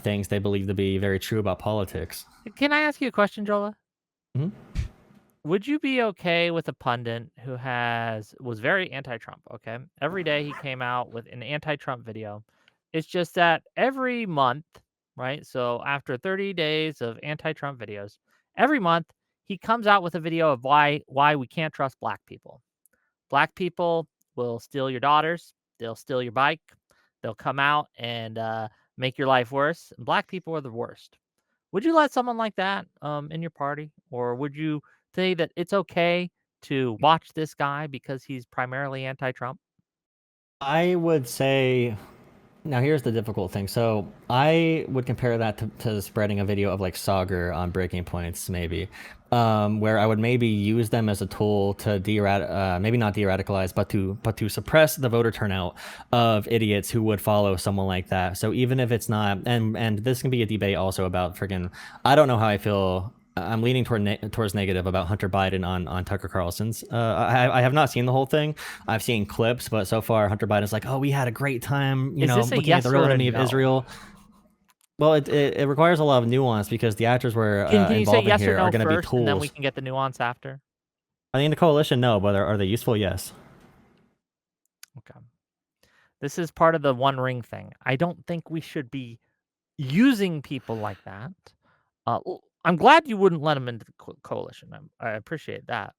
things they believe to be very true about politics. Can I ask you a question, Jola? Mhm. would you be okay with a pundit who was very anti-Trump, okay? Every day he came out with an anti-Trump video. It's just that every month, right? So after 30 days of anti-Trump videos, every month he comes out with a video of why we can't trust black people. Black people will steal your daughters, they'll steal your bike, they'll come out and make your life worse. And black people are the worst. Would you let someone like that in your party, or would you say that it's okay to watch this guy because he's primarily anti-Trump? I would say, now here's the difficult thing. So I would compare that to spreading a video of like Sagar on breaking points, maybe, where I would maybe use them as a tool to maybe not de-radicalize, but to suppress the voter turnout of idiots who would follow someone like that. So even if it's not, and this can be a debate also about friggin', I don't know how I feel. I'm leaning towards negative about Hunter Biden on Tucker Carlson's. I have not seen the whole thing. I've seen clips, but so far Hunter Biden's like, oh, we had a great time, Is this a looking at the yes real or a enemy of no? Israel. Well, it requires a lot of nuance because the actors we're Can you say involved in yes or here no are going to be first, and then we tools. can get the nuance after? I think the coalition, no, but are they useful? Yes. Okay. This is part of the One Ring thing. I don't think we should be using people like that. I'm glad you wouldn't let them into the coalition. I appreciate that.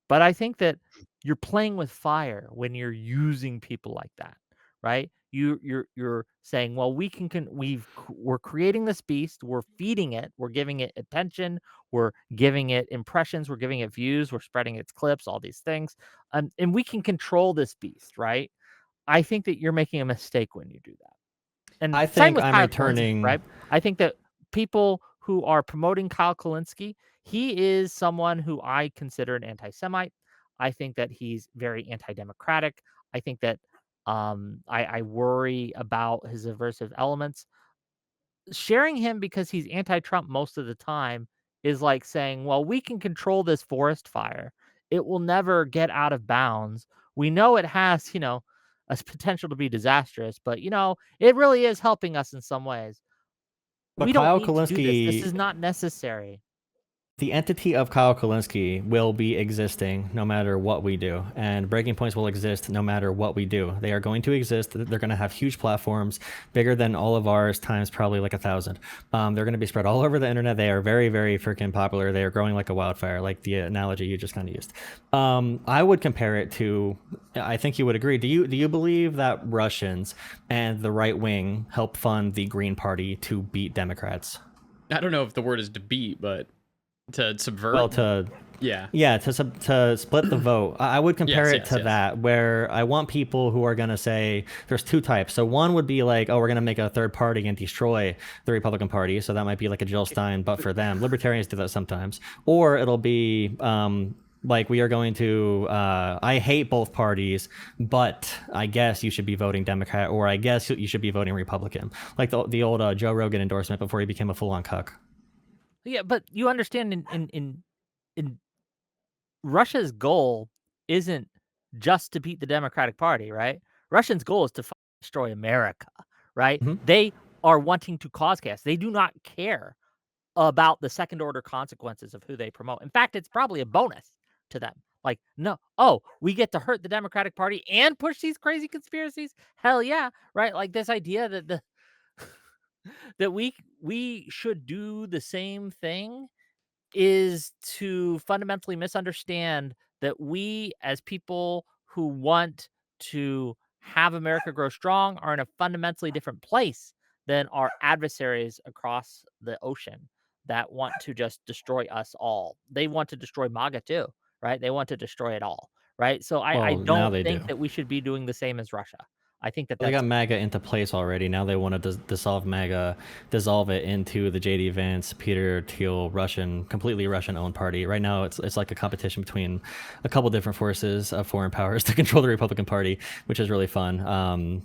But I think that you're playing with fire when you're using people like that, right? You're saying, well, we're creating this beast, we're feeding it, we're giving it attention, we're giving it impressions, we're giving it views, we're spreading its clips, all these things, and we can control this beast, right? I think that you're making a mistake when you do that. And I same think with I'm Kyle Kalinske, returning. right? I think that people who are promoting Kyle Kalinske, he is someone who I consider an anti-Semite. I think that he's very anti-democratic. I think that I worry about his aversive elements. Sharing him because he's anti-Trump most of the time is like saying, well, we can control this forest fire. It will never get out of bounds. We know it has, a potential to be disastrous, but it really is helping us in some ways. But We don't Kyle need to do this. This Kalinske, is not necessary. the entity of Kyle Kalinske will be existing no matter what we do, and breaking points will exist no matter what we do. They are going to exist. They're going to have huge platforms, bigger than all of ours times probably like 1,000. They're going to be spread all over the internet. They are very, very freaking popular. They are growing like a wildfire, like the analogy you just kind of used. I would compare it to, I think you would agree. Do you believe that Russians and the right wing help fund the Green Party to beat Democrats? I don't know if the word is to beat, but to subvert. Well, to split the vote. I would compare it to that, where I want people who are going to say there's two types. So one would be like, oh, we're going to make a third party and destroy the Republican Party. So that might be like a Jill Stein, but for them. Libertarians do that sometimes. Or it'll be like, we are going to, I hate both parties, but I guess you should be voting Democrat, or I guess you should be voting Republican. Like the old Joe Rogan endorsement before he became a full-on cuck. Yeah, but you understand in Russia's goal isn't just to beat the Democratic Party, right? Russia's goal is to destroy America, right? Mhm. They are wanting to cause chaos. They do not care about the second order consequences of who they promote. In fact, it's probably a bonus to them. Like, no, we get to hurt the Democratic Party and push these crazy conspiracies? Hell yeah, right? Like this idea that that we should do the same thing is to fundamentally misunderstand that we, as people who want to have America grow strong, are in a fundamentally different place than our adversaries across the ocean that want to just destroy us all. They want to destroy MAGA too, right? They want to destroy it all, right? So I Well, now don't they think do. that we should be doing the same as Russia. I think that They that's got MAGA into place already. Now they want to dissolve MAGA, dissolve it into the JD Vance, Peter Thiel, completely Russian-owned party. Right now, it's like a competition between a couple different forces of foreign powers to control the Republican Party, which is really fun.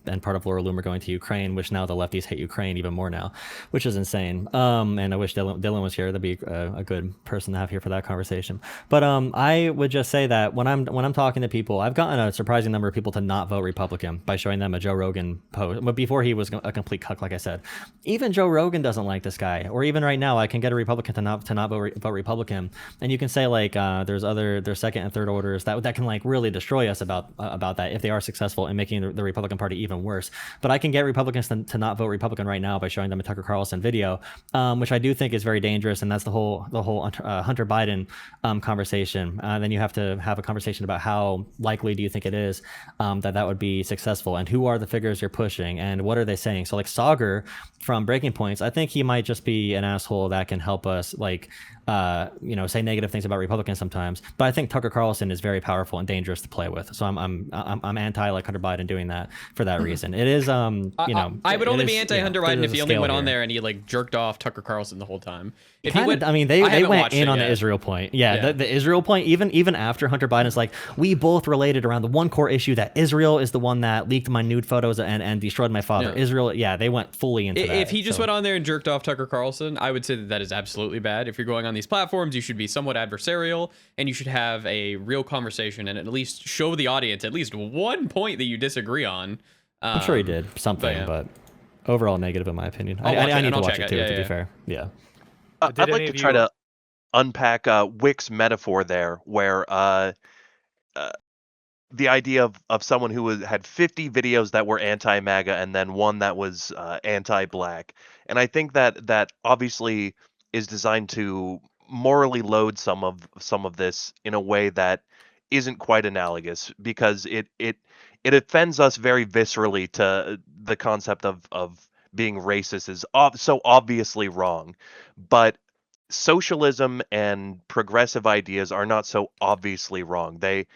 And part of Laura Loomer going to Ukraine, which now the lefties hate Ukraine even more now, which is insane. And I wish Dylan was here. That'd be a good person to have here for that conversation. But I would just say that when I'm talking to people, I've gotten a surprising number of people to not vote Republican by showing them them a Joe Rogan post, but before he was a complete cuck, like I said. Even Joe Rogan doesn't like this guy, or even right now, I can get a Republican to not vote Republican, and you can say like there's second and third orders that can like really destroy us about that if they are successful in making the Republican Party even worse. But I can get Republicans to not vote Republican right now by showing them a Tucker Carlson video, which I do think is very dangerous, and that's the whole Hunter Biden conversation. Then you have to have a conversation about how likely do you think it is that would be successful, and who are the figures you're pushing, and what are they saying. So like Sauger from Breaking Points, I think he might just be an asshole that can help us like say negative things about Republicans sometimes. But I think Tucker Carlson is very powerful and dangerous to play with. So I'm anti like Hunter Biden doing that for that reason. It is I would only be anti Hunter Biden if he only went on there and he like jerked off Tucker Carlson the whole time. If he would, I mean, they went in on the Israel point. Yeah. The Israel point, even after Hunter Biden is like, we both related around the one core issue that Israel is the one that leaked my nude photos and destroyed my father. Israel, they went fully into that. If he just went on there and jerked off Tucker Carlson, I would say that is absolutely bad. If you're going on these platforms, you should be somewhat adversarial, and you should have a real conversation and at least show the audience at least one point that you disagree on. I'm sure he did something, but overall negative in my opinion. I need to watch it too, to be fair. Yeah. I'd like to try to unpack Wick's metaphor there, where the idea of someone who had 50 videos that were anti-MAGA and then one that was anti-black. And I think that obviously is designed to morally load some of this in a way that isn't quite analogous, because it offends us very viscerally to the concept of being racist is so obviously wrong. But socialism and progressive ideas are not so obviously wrong. They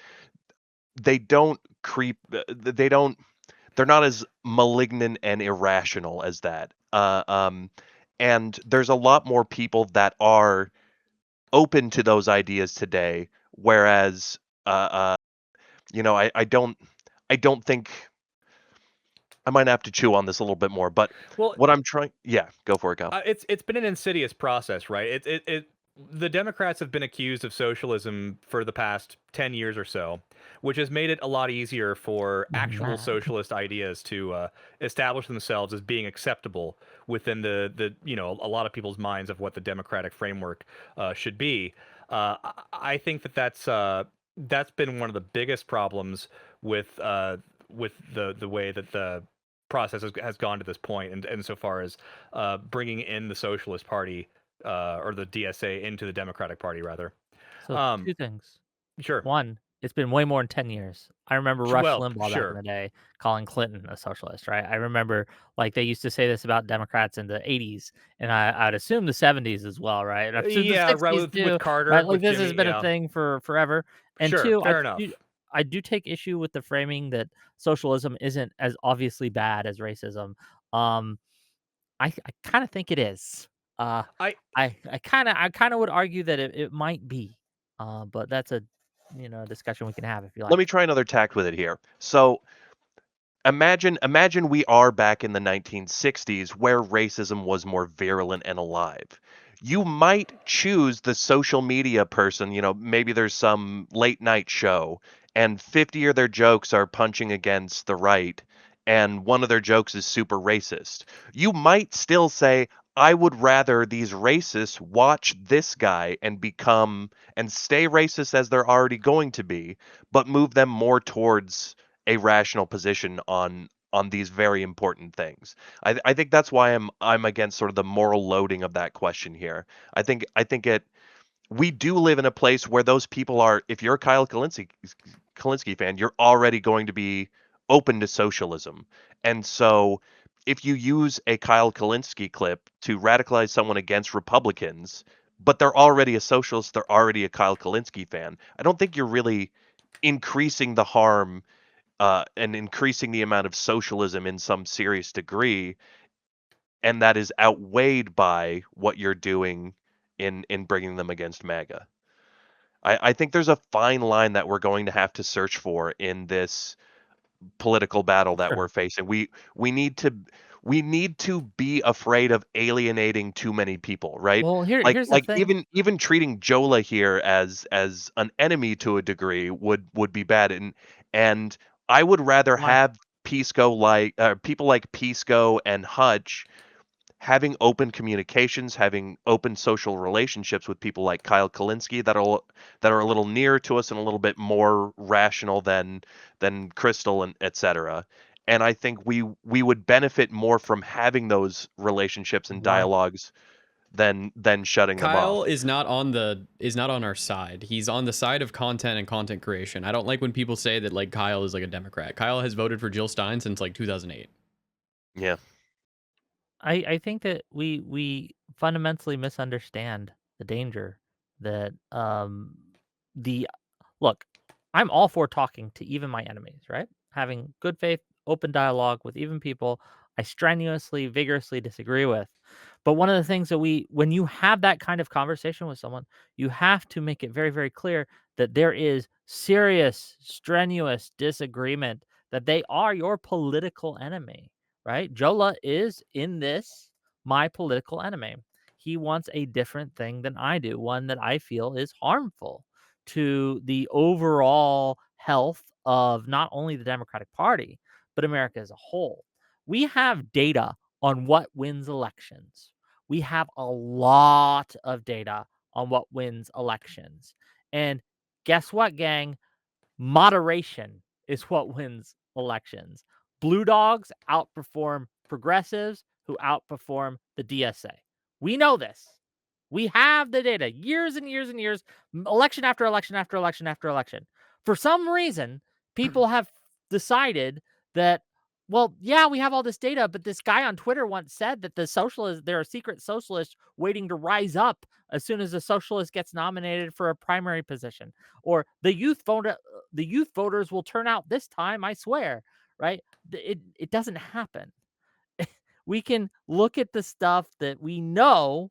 don't creep. They're not as malignant and irrational as that. And there's a lot more people that are open to those ideas today. Whereas, I don't think. I might have to chew on this a little bit more, but what I'm trying, go for it, Kyle. It's been an insidious process, right? The Democrats have been accused of socialism for the past 10 years or so, which has made it a lot easier for actual socialist ideas to establish themselves as being acceptable within the a lot of people's minds of what the democratic framework should be. I think that's been one of the biggest problems with the way that the process has gone to this point, and insofar as bringing in the Socialist Party or the DSA into the Democratic Party, rather. So two things. Sure. One, it's been way more than 10 years. I remember Rush Limbaugh back in the day calling Clinton a socialist, right? I remember like they used to say this about Democrats in the 80s, and I'd assume the 70s as well, right? And the 60s right, too, with Carter. right? Like with this Jimmy, has been a thing for forever. And two, fair enough. I do take issue with the framing that socialism isn't as obviously bad as racism. I kind of think it is. I kind of would argue that it might be. But that's a discussion we can have if you like. Let me try another tact with it here. So imagine we are back in the 1960s where racism was more virulent and alive. You might choose the social media person, maybe there's some late night show and 50 of their jokes are punching against the right and one of their jokes is super racist. You might still say, I would rather these racists watch this guy and stay racist as they're already going to be, but move them more towards a rational position on these very important things. I think that's why I'm against sort of the moral loading of that question here. I think we do live in a place where those people are, if you're a Kyle Kalinske fan, you're already going to be open to socialism. And so if you use a Kyle Kalinske clip to radicalize someone against Republicans, but they're already a socialist, they're already a Kyle Kalinske fan, I don't think you're really increasing the harm and increasing the amount of socialism in some serious degree. And that is outweighed by what you're doing in bringing them against MAGA. I think there's a fine line that we're going to have to search for in this political battle that we're facing. We need to be afraid of alienating too many people, right? Well, here's the thing. even treating Jola here as an enemy to a degree would be bad, and I would rather have people like Pisco and Hutch having open communications, having open social relationships with people like Kyle Kalinske that are a little nearer to us and a little bit more rational than Crystal and etc. And I think we would benefit more from having those relationships and Why? dialogues than shutting them Kyle off. is not on our side. He's on the side of content and content creation. I don't like when people say that like Kyle is like a Democrat. Kyle has voted for Jill Stein since like 2008. Yeah. I think that we fundamentally misunderstand the danger that the look, I'm all for talking to even my enemies, right? Having good faith, open dialogue with even people I strenuously, vigorously disagree with. But one of the things that when you have that kind of conversation with someone, you have to make it very, very clear that there is serious, strenuous disagreement, that they are your political enemy, right? Jola is in this my political enemy. He wants a different thing than I do, one that I feel is harmful to the overall health of not only the Democratic Party, but America as a whole. We have data on what wins elections. We have a lot of data on what wins elections. And guess what, gang? Moderation is what wins elections. Blue dogs outperform progressives who outperform the DSA. We know this. We have the data years and years and years, election after election after election after election. For some reason, people have decided that, well, yeah, we have all this data, but this guy on Twitter once said that there are secret socialists waiting to rise up as soon as a socialist gets nominated for a primary position, or the youth voters will turn out this time, I swear, right? It doesn't happen. We can look at the stuff that we know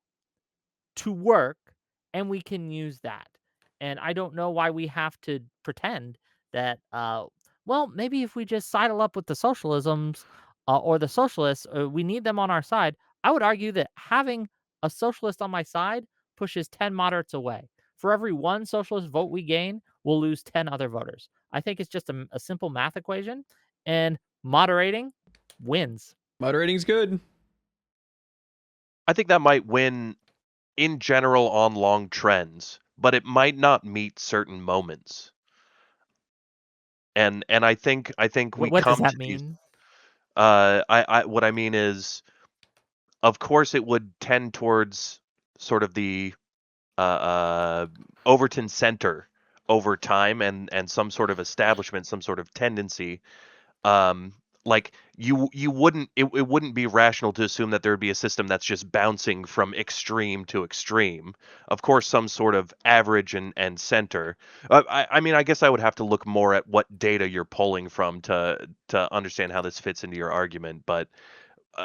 to work, and we can use that. And I don't know why we have to pretend that, well, maybe if we just sidle up with the socialisms or the socialists, we need them on our side. I would argue that having a socialist on my side pushes 10 moderates away. For every one socialist vote we gain, we'll lose 10 other voters. I think it's just a simple math equation, and moderating wins. Moderating's good. I think that might win in general on long trends, but it might not meet certain moments. And I think we What does come that to these mean? I what I mean is, of course it would tend towards sort of the Overton Center over time and some sort of establishment, some sort of tendency. Um, like you wouldn't it wouldn't be rational to assume that there would be a system that's just bouncing from extreme to extreme. Of course, some sort of average and center. I mean, I guess I would have to look more at what data you're pulling from to understand how this fits into your argument, but uh,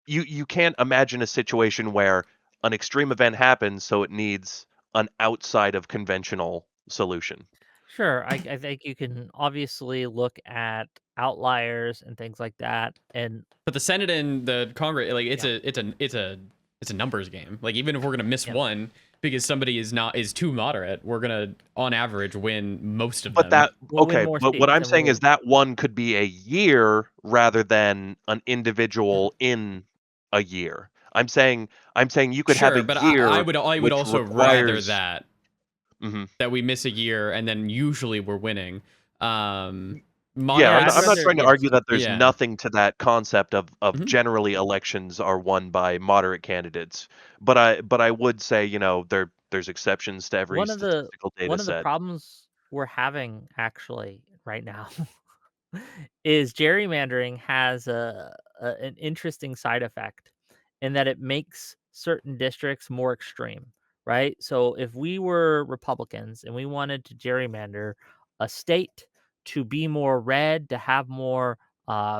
you can't imagine a situation where an extreme event happens, so it needs an outside of conventional solution. Sure, I think you can obviously look at outliers and things like that, and But the Senate and the Congress, like Yeah. it's a numbers game. Like even if we're gonna miss Yeah. one because somebody is too moderate, we're gonna on average win most of But them. we'll win okay, more but what seats I'm and saying we'll is that one could be a year rather than an individual in a year. I'm saying you could have a Sure, but I year would which also rather requires. that Mhm. we miss a year and then usually we're winning. Yeah, Yeah, I'm I'd not, Moderates, I'm not rather trying to yes. argue that there's yeah. nothing to that concept of Mhm. generally elections are won by moderate candidates, but I would say, there's exceptions to every One of the statistical data one of the set. problems we're having actually right now is gerrymandering has an interesting side effect in that it makes certain districts more extreme, right? So if we were Republicans and we wanted to gerrymander a state to be more red, to have more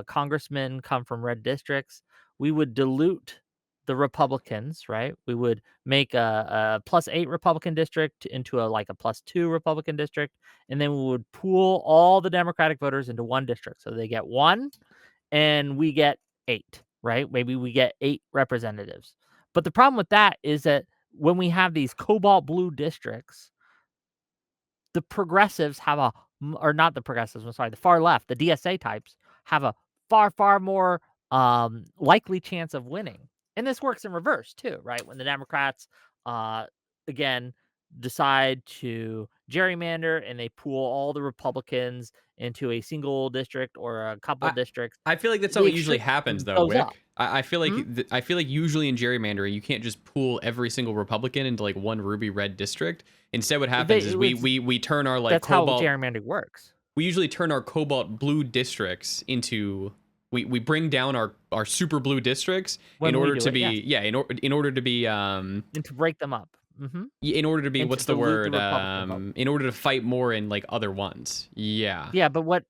congressmen come from red districts, we would dilute the Republicans, right? We would make a +8 Republican district into a +2 Republican district, and then we would pool all the Democratic voters into one district. So they get one and we get 8, right? Maybe we get 8 representatives. But the problem with that is that when we have these cobalt blue districts, the progressives have or not the progressives, I'm sorry, the far left, the DSA types have a far more likely chance of winning. And this works in reverse too, right? When the Democrats again decide to gerrymander and they pool all the Republicans into a single district or a couple districts, I feel like that's not the what usually extreme happens, though, goes Wick. up. I feel like I feel like usually in gerrymandering, you can't just pool every single Republican into like one ruby red district. Instead, what happens is we turn our like that's how cobalt. gerrymandering works. We usually turn our cobalt blue districts into we bring down our super blue districts in order to be in order to be and to break them up. in order to be And what's to the dilute word the Republican vote. in order to fight more in like other ones. Yeah, but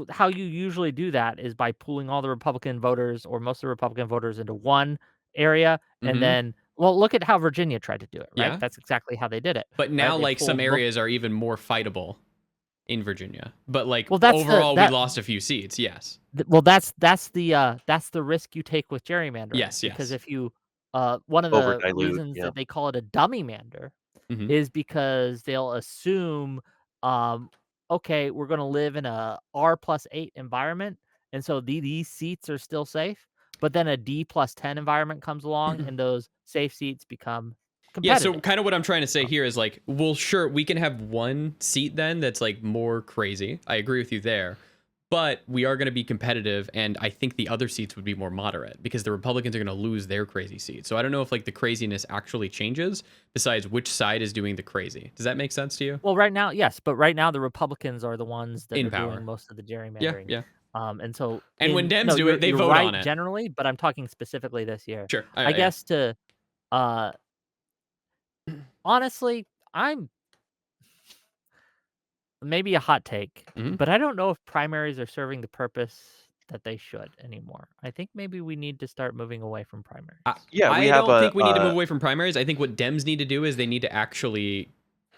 how you usually do that is by pooling all the Republican voters or most of the Republican voters into one area, and then look at how Virginia tried to do it, right? Yeah. That's exactly how they did it. But now right? like some areas are even more fightable in Virginia. But like that's overall we lost a few seats, yes. That's the risk you take with gerrymandering. Yes, Because yes. if you one of the Over-dilute, reasons that they call it a dummy mander is because they'll assume okay, we're going to live in a R+8 environment, and so these seats are still safe. But then a D+10 environment comes along, and those safe seats become competitive. Yeah, so kind of what I'm trying to say here is like, well, sure, we can have one seat then that's like more crazy. I agree with you there. But we are going to be competitive, and I think the other seats would be more moderate because the Republicans are going to lose their crazy seats. So I don't know if like the craziness actually changes besides which side is doing the crazy. Does that make sense to you? Well, right now, yes, but right now the Republicans are the ones that In are power. doing most of the gerrymandering. Yeah. And so when Dems do it, they you're vote right on it. generally, but I'm talking specifically this year. Sure. I guess to honestly, I'm maybe a hot take, but I don't know if primaries are serving the purpose that they should anymore. I think maybe we need to start moving away from primaries. I don't think we need to move away from primaries. I think what Dems need to do is they need to actually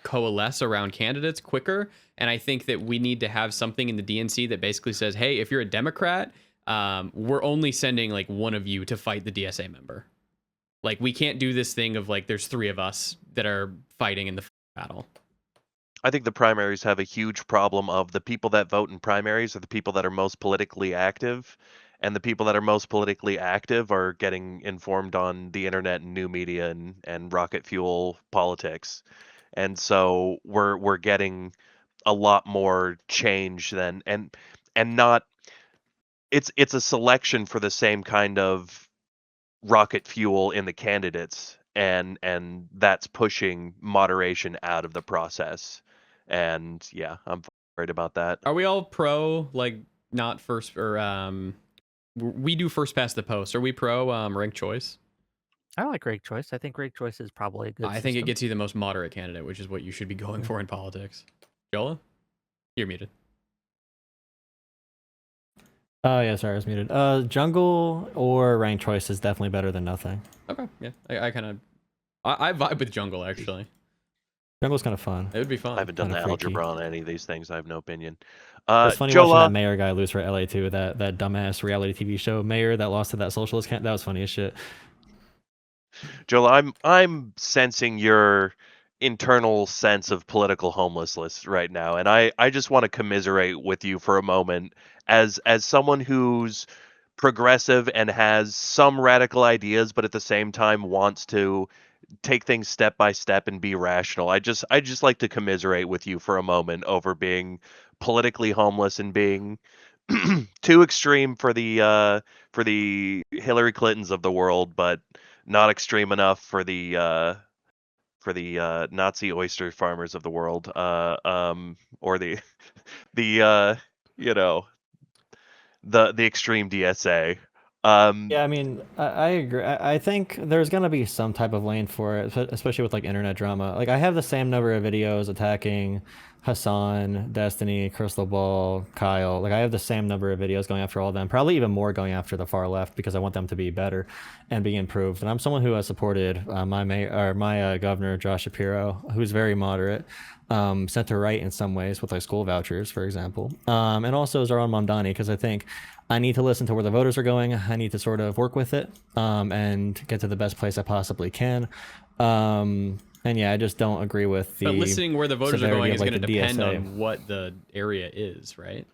coalesce around candidates quicker. And I think that we need to have something in the DNC that basically says, hey, if you're a Democrat, we're only sending like one of you to fight the DSA member. Like, we can't do this thing of like, there's three of us that are fighting in the battle. I think the primaries have a huge problem of the people that vote in primaries are the people that are most politically active, and the people that are most politically active are getting informed on the internet and new media and rocket fuel politics. And so we're getting a lot more change than and not it's a selection for the same kind of rocket fuel in the candidates, and that's pushing moderation out of the process. And yeah, I'm worried about that. Are we all pro like not first or we do first past the post? Are we pro ranked choice? I like ranked choice. I think ranked choice is probably a good I think it gets you the most moderate candidate, which is what you should be going for in politics. Jola, you're muted. Oh yeah, sorry, I was muted. Jungle or ranked choice is definitely better than nothing. Okay, yeah, I kind of I vibe with jungle actually. Jungle's kind of fun. It would be fun. I haven't done the Kinda algebra freaky. on any of these things. I have no opinion. It's funny Jola, watching that mayor guy lose for LA too. That dumbass reality TV show mayor that lost to that socialist that was funny as shit. Jola, I'm sensing your internal sense of political homelessness right now, and I just want to commiserate with you for a moment as someone who's progressive and has some radical ideas, but at the same time wants to take things step by step and be rational. I just like to commiserate with you for a moment over being politically homeless and being too extreme for the Hillary Clintons of the world, but not extreme enough for the Nazi oyster farmers of the world, or the you know, the extreme DSA. Yeah, I mean, I agree. I think there's gonna be some type of lane for it, especially with like internet drama. Like I have the same number of videos attacking Hassan, Destiny, Crystal Ball, Kyle. Like I have the same number of videos going after all of them. Probably even more going after the far left because I want them to be better and be improved. And I'm someone who has supported my governor Josh Shapiro, who's very moderate, center right in some ways with like school vouchers, for example, and also Zoran Mamdani because I think I need to listen to where the voters are going. I need to sort of work with it and get to the best place I possibly can. And yeah, I just don't agree with the. But listing where the voters are severity going of, is like, going to the depend DSA. on what the area is, right?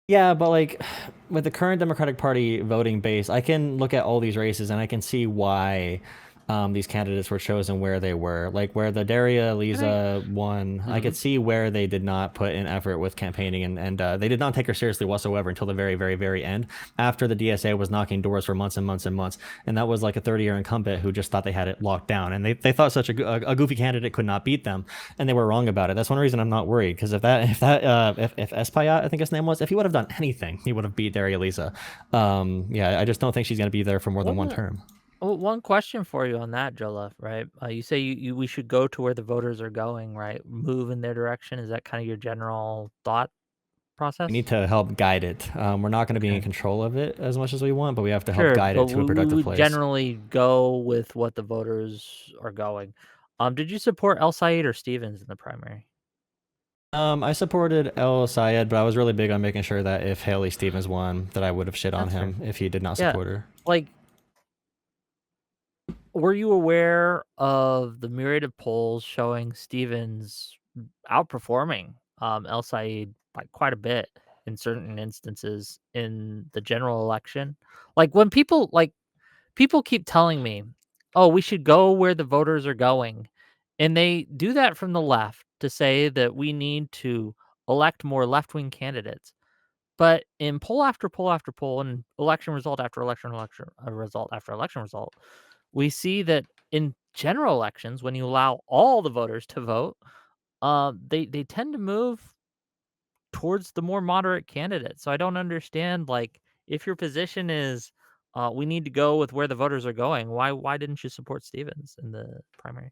Yeah, but like with the current Democratic Party voting base, I can look at all these races and I can see why these candidates were chosen where they were. Like where the Daria Lisa won, I could see where they did not put in effort with campaigning and they did not take her seriously whatsoever until the very, very, very end, after the DSA was knocking doors for months and months and months. And that was like a 30-year incumbent who just thought they had it locked down. And they thought such a goofy candidate could not beat them. And they were wrong about it. That's one reason I'm not worried. Because if Espaillat, I think his name was, if he would have done anything, he would have beat Daria Lisa. Yeah, I just don't think she's going to be there for more than one term. Well, one question for you on that, Jolef, right? You say we should go to where the voters are going, right? Move in their direction. Is that kind of your general thought process? We need to help guide it. We're not going to be in Okay. control of it as much as we want, but we have to help Sure, guide but it to a we productive would place. generally go with what the voters are going. Did you support El Sayed or Stevens in the primary? I supported El Sayed, but I was really big on making sure that if Haley Stevens won, that I would have shit on That's fair. him if he did not Yeah. support her. Like, were you aware of the myriad of polls showing Stevens outperforming El Sayed by quite a bit in certain instances in the general election? Like when people keep telling me, "Oh, we should go where the voters are going." And they do that from the left to say that we need to elect more left-wing candidates. But in poll after poll after poll and election result after election result after election result, we see that in general elections, when you allow all the voters to vote, they tend to move towards the more moderate candidate. So I don't understand, like, if your position is we need to go with where the voters are going, why didn't you support Stevens in the primary?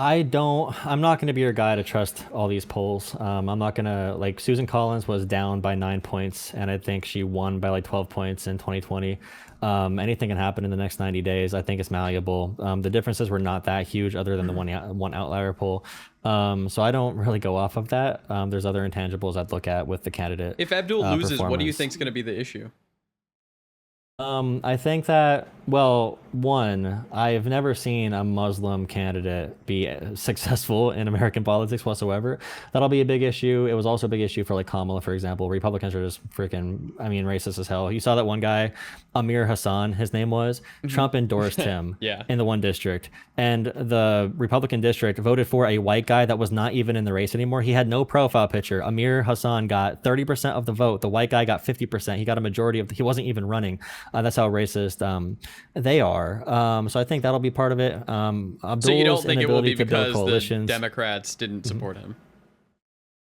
I'm not going to be your guy to trust all these polls. I'm not going to, like, Susan Collins was down by 9 points, and I think she won by like 12 points in 2020. Anything can happen in the next 90 days. I think it's malleable. The differences were not that huge other than the one outlier poll. So I don't really go off of that. There's other intangibles I'd look at with the candidate. If Abdul loses, what do you performance. think is going to be the issue? I think that, well, one, I've never seen a Muslim candidate be successful in American politics whatsoever. That'll be a big issue. It was also a big issue for like Kamala, for example. Republicans are just freaking, racist as hell. You saw that one guy, Amir Hassan, his name was. Trump endorsed him Yeah. in the one district. And the Republican district voted for a white guy that was not even in the race anymore. He had no profile picture. Amir Hassan got 30% of the vote. The white guy got 50%. He got a majority of he wasn't even running. That's how racist they are. So I think that'll be part of it. Abdul's So you don't think it will be inability to build because the coalitions. Democrats didn't support him?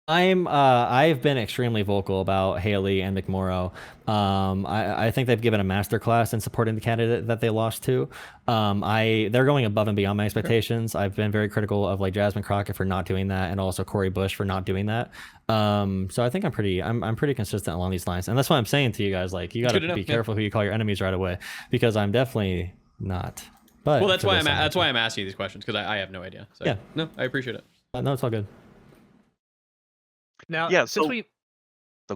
I've been extremely vocal about Haley and McMorrow. I think they've given a masterclass in supporting the candidate that they lost to. They're going above and beyond my expectations. I've been very critical of like Jasmine Crockett for not doing that, and also Cori Bush for not doing that. So I think I'm pretty consistent along these lines, and that's why I'm saying to you guys, like, you gotta be careful who you call your enemies right away, because I'm definitely not. But well, that's why I'm asking you these questions, because I have no idea. So yeah, no, I appreciate it. No, it's all good. Now, Yeah, since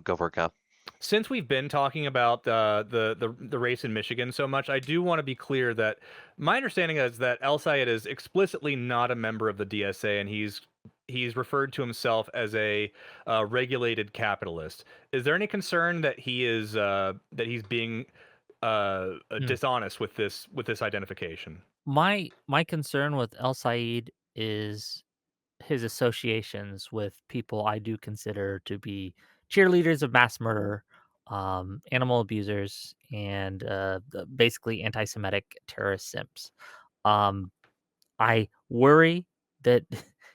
go for it, Kyle. Since we've been talking about the race in Michigan so much, I do want to be clear that my understanding is that El Sayed is explicitly not a member of the DSA, and he's referred to himself as a regulated capitalist. Is there any concern that he's being dishonest with this identification? My concern with El Sayed is his associations with people I do consider to be cheerleaders of mass murder, animal abusers, and basically anti-Semitic terrorist simps. I worry that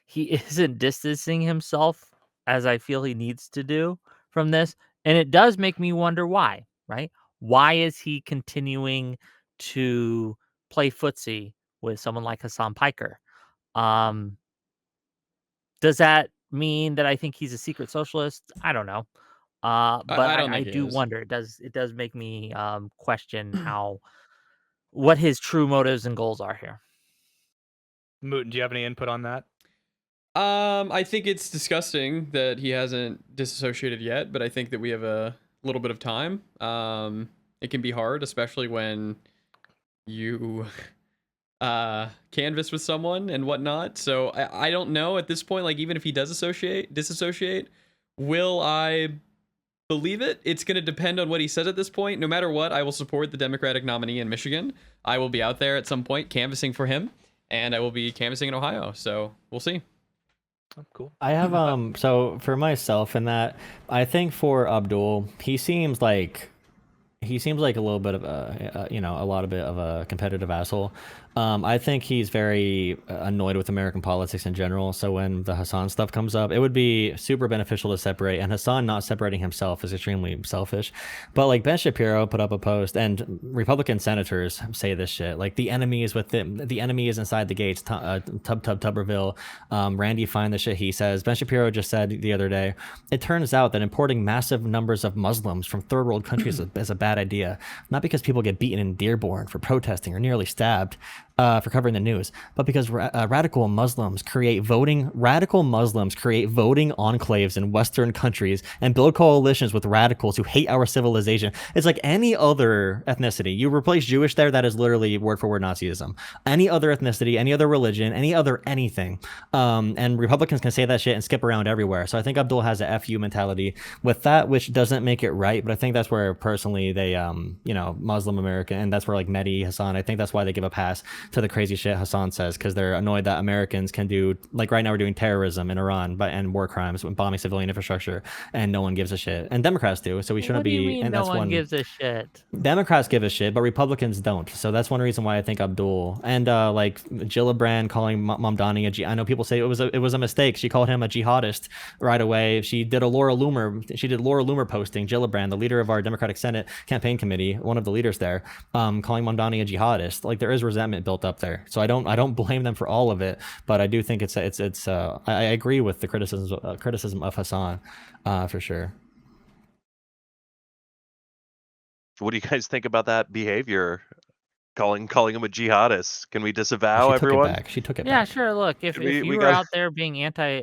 he isn't distancing himself as I feel he needs to do from this, and it does make me wonder why. Right? Why is he continuing to play footsie with someone like Hassan Piker? Does that mean that I think he's a secret socialist? I don't know. But I don't I think he do is. wonder. It does make me question what his true motives and goals are here. Mooten, do you have any input on that? I think it's disgusting that he hasn't disassociated yet, but I think that we have a little bit of time. It can be hard, especially when you canvas with someone and whatnot. So I don't know at this point. Like, even if he does disassociate, will I believe it? It's going to depend on what he says at this point. No matter what, I will support the Democratic nominee in Michigan. I will be out there at some point canvassing for him, and I will be canvassing in Ohio. So we'll see. Oh, cool. I have so for myself in that, I think for Abdul, he seems like a little bit of a lot of bit of a competitive asshole. I think he's very annoyed with American politics in general. So when the Hassan stuff comes up, it would be super beneficial to separate. And Hassan not separating himself is extremely selfish. But like Ben Shapiro put up a post, and Republican senators say this shit. Like the enemy is within, the enemy is inside the gates. Tuberville, Randy Fine, the shit he says. Ben Shapiro just said the other day, it turns out that importing massive numbers of Muslims from third world countries is a bad idea. Not because people get beaten in Dearborn for protesting or nearly stabbed for covering the news, but because radical Muslims create voting enclaves in Western countries and build coalitions with radicals who hate our civilization. It's like any other ethnicity. You replace Jewish there, that is literally word for word Nazism. Any other ethnicity, any other religion, any other anything. And Republicans can say that shit and skip around everywhere. So I think Abdul has a FU mentality with that, which doesn't make it right. But I think that's where personally they, Muslim American, and that's where like Mehdi Hassan, I think that's why they give a pass to the crazy shit Hassan says, because they're annoyed that Americans can do, like right now we're doing terrorism in Iran and war crimes, bombing civilian infrastructure, and no one gives a shit. And Democrats do, so we shouldn't What do be. you mean and no that's one gives a shit? Democrats give a shit, but Republicans don't. So that's one reason why I think Abdul and like Gillibrand calling Mamdani I know people say it was a mistake. She called him a jihadist right away. She did Laura Loomer posting. Gillibrand, the leader of our Democratic Senate campaign committee, one of the leaders there, calling Mamdani a jihadist. Like there is resentment built up there. So I don't blame them for all of it, but I do think I agree with the criticism of Hassan, for sure. What do you guys think about that behavior? Calling him a jihadist. Can we disavow everyone? She took it back. Yeah, sure. Look, if We you were got- out there being anti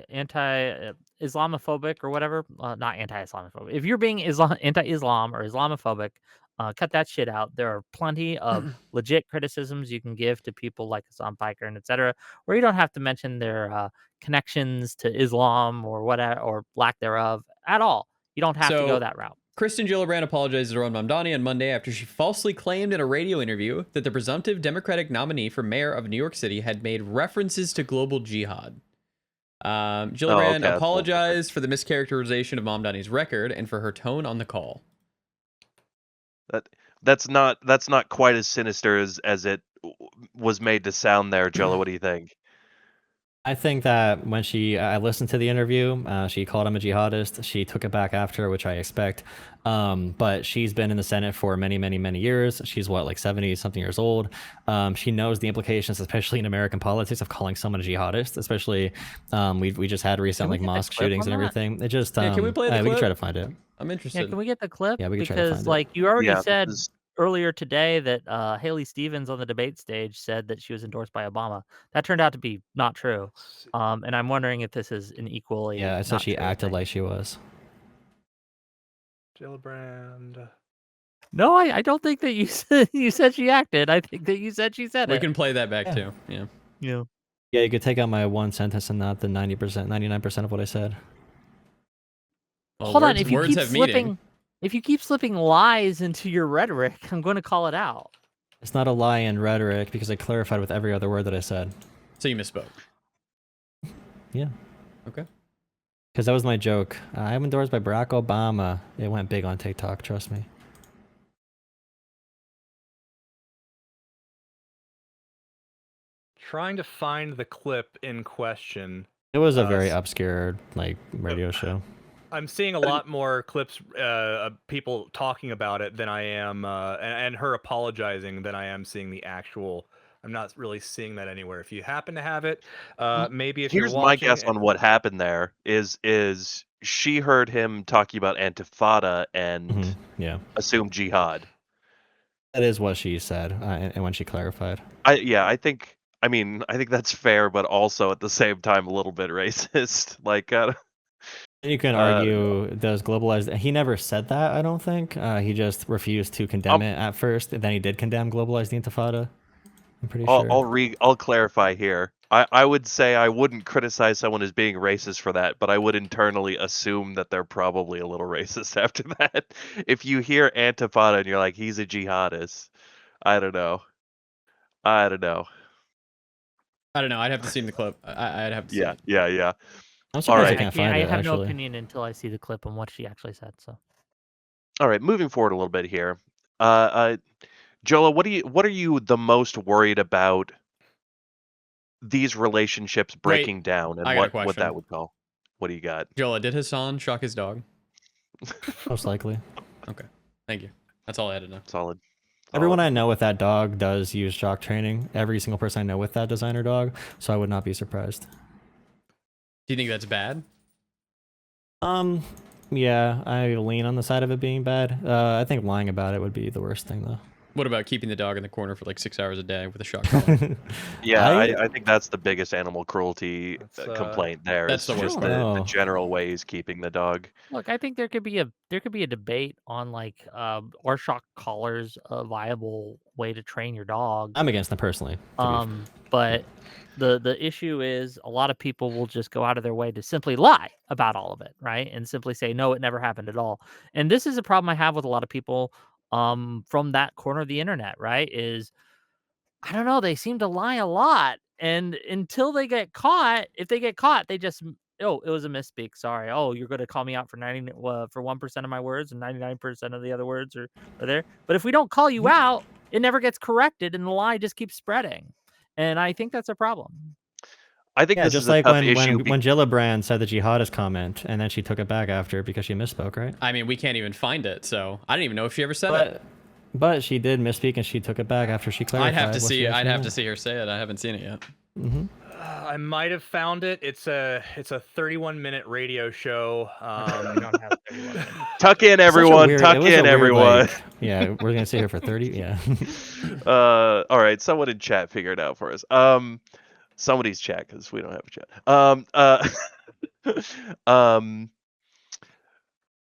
Islamophobic or whatever, not anti-Islamophobic. If you're being anti-Islam or Islamophobic, cut that shit out. There are plenty of legit criticisms you can give to people like Hassan Piker and etc., where you don't have to mention their connections to Islam or whatever or lack thereof at all. You don't have to go that route. Kristen Gillibrand apologized to Ron Mamdani on Monday after she falsely claimed in a radio interview that the presumptive Democratic nominee for mayor of New York City had made references to global jihad. Gillibrand apologized for the mischaracterization of Mamdani's record and for her tone on the call. That's not quite as sinister as it was made to sound there, Jello. What do you think? I think that when I listened to the interview, she called him a jihadist. She took it back after, which I expect. But she's been in the Senate for many, many, many years. She's like 70 something years old. She knows the implications, especially in American politics, of calling someone a jihadist. Especially, we just had recent like mosque shootings and everything. It just can we play the clip? We can try to find it. I'm interested. Yeah, can we get the clip? Yeah, we can try to find because it. like you already said this is- earlier today that Haley Stevens on the debate stage said that she was endorsed by Obama. That turned out to be not true. And I'm wondering if this is an equally Yeah, I said not she true acted thing. like she was. Gillibrand. No, I don't think that you said she acted. I think that you said she said We it. can play that back too. Yeah. Yeah. Yeah, you could take out my one sentence and not the 90%, 99% of what I said. Well, Hold on, words- if you words keep have meaning. slipping if you keep slipping lies into your rhetoric, I'm going to call it out. It's not a lie in rhetoric because I clarified with every other word that I said. So you misspoke. Yeah. Okay. Because that was my joke. I'm endorsed by Barack Obama. It went big on TikTok, trust me. Trying to find the clip in question. It was a very obscure like radio show. I'm seeing a lot more clips of people talking about it than I am, and her apologizing than I am seeing the actual. I'm not really seeing that anywhere. If you happen to have it, maybe if Here's you're my watching. guess on what happened there is she heard him talking about Antifada and Yeah. assumed jihad. That is what she said, and when she clarified. I think that's fair, but also at the same time a little bit racist. Like, You can argue, does globalized... He never said that, I don't think. He just refused to condemn it at first, and then he did condemn globalized Intifada. I'm pretty sure. I'll clarify here. I would say I wouldn't criticize someone as being racist for that, but I would internally assume that they're probably a little racist after that. If you hear Antifada and you're like, he's a jihadist, I don't know. I don't know. I don't know. I'd have to see the clip. I'd have to see Yeah, it. yeah. I'm All surprised right. I can't find I it, have no actually. opinion until I see the clip on what she actually said. So All right, moving forward a little bit here. Jola, what are you the most worried about these relationships Wait, breaking down and I got a what that question. would call? What do you got? Jola, did Hassan shock his dog? Most likely. Okay. Thank you. That's all I had to know. Solid. Everyone I know with that dog does use shock training. Every single person I know with that designer dog, so I would not be surprised. Do you think that's bad? Yeah, I lean on the side of it being bad. I think lying about it would be the worst thing, though. What about keeping the dog in the corner for like 6 hours a day with a shock collar? Yeah, I think that's the biggest animal cruelty complaint there. That's Is the worst just part. the general way he's keeping the dog. look, I think there could be a debate on like are shock collars a viable way to train your dog? I'm against them personally. But the issue is a lot of people will just go out of their way to simply lie about all of it, right? And simply say no, it never happened at all. And this is a problem I have with a lot of people from that corner of the internet, right? Is I don't know, they seem to lie a lot. And until they get caught, if they get caught, they just oh, it was a misspeak. Sorry. Oh, you're going to call me out for 1% of my words and 99% of the other words are there. But if we don't call you out, it never gets corrected and the lie just keeps spreading. And I think that's a problem. I think this just is a like tough when issue. Gillibrand said the jihadist comment, and then she took it back after because she misspoke, right? I mean, we can't even find it, so I didn't even know if she ever said it. But she did misspeak, and she took it back after she clarified. I'd have to what see. she I'd actually have to meant. see her say it. I haven't seen it yet. I might have found it. It's a 31-minute radio show. We don't have 31 minutes. Tuck in, Such a everyone. weird- Tuck it was a in, weird, everyone. like- yeah, we're gonna sit here for 30. Yeah. All right, someone in chat figure it out for us. Somebody's chat because we don't have a chat.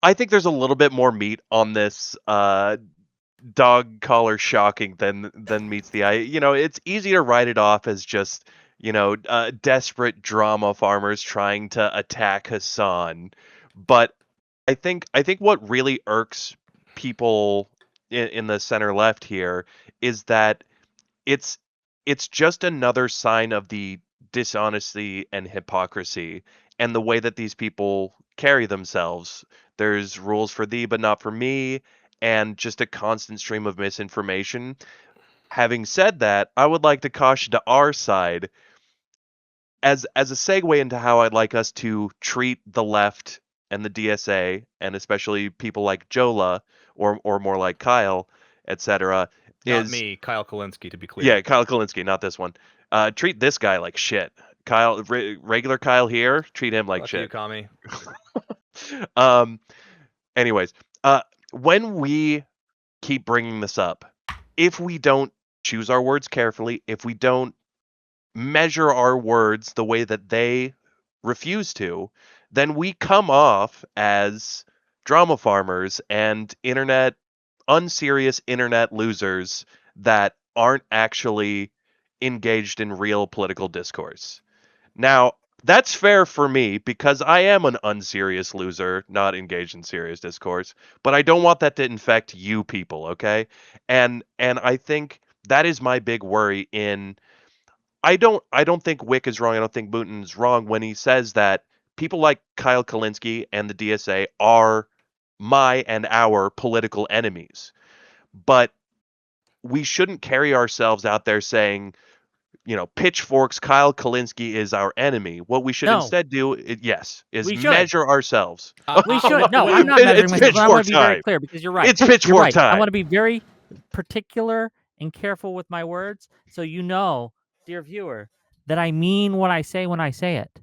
I think there's a little bit more meat on this dog collar shocking than meets the eye. You know, it's easy to write it off as just, desperate drama farmers trying to attack Hassan. But I think what really irks people in the center left here is that it's just another sign of the dishonesty and hypocrisy and the way that these people carry themselves. There's rules for thee but not for me, and just a constant stream of misinformation. Having said that, I would like to caution to our side as a segue into how I'd like us to treat the left and the DSA, and especially people like Jola or more like Kyle, etc. Not me, Kyle Kalinske, to be clear. Yeah, Kyle Kalinske, not this one. Treat this guy like shit. Kyle, regular Kyle here, treat him like Fuck shit. you, Kami. Anyways, when we keep bringing this up, if we don't choose our words carefully, if we don't measure our words the way that they refuse to, then we come off as drama farmers and unserious internet losers that aren't actually engaged in real political discourse. Now, that's fair for me because I am an unserious loser, not engaged in serious discourse, but I don't want that to infect you people, okay? And I think that is my big worry in I don't think Wick is wrong. I don't think Booten is wrong when he says that people like Kyle Kalinske and the DSA are my and our political enemies. But we shouldn't carry ourselves out there saying, pitchforks, Kyle Kalinske is our enemy. What we should No. instead do, is We should. measure ourselves. We should. No, I'm not measuring It's myself. But I want to be very pitchfork clear because you're right. It's You're pitchfork right. I time. want to be very particular and careful with my words so you know, dear viewer, that I mean what I say when I say it.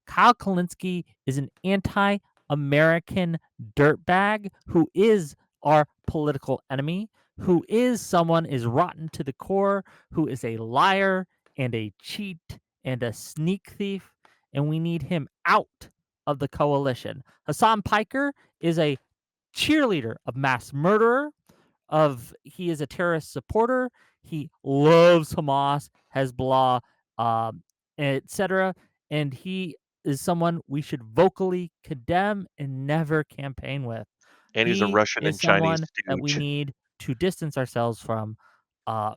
Kyle Kalinske is an anti-American dirtbag who is our political enemy, who is someone is rotten to the core, who is a liar and a cheat and a sneak thief, and we need him out of the coalition. Hassan Piker is a cheerleader of mass murderer, he is a terrorist supporter. He loves Hamas, Hezbollah, etc. And he is someone we should vocally condemn and never campaign with. And he's a He Russian is and Chinese someone that we stooge. need to distance ourselves from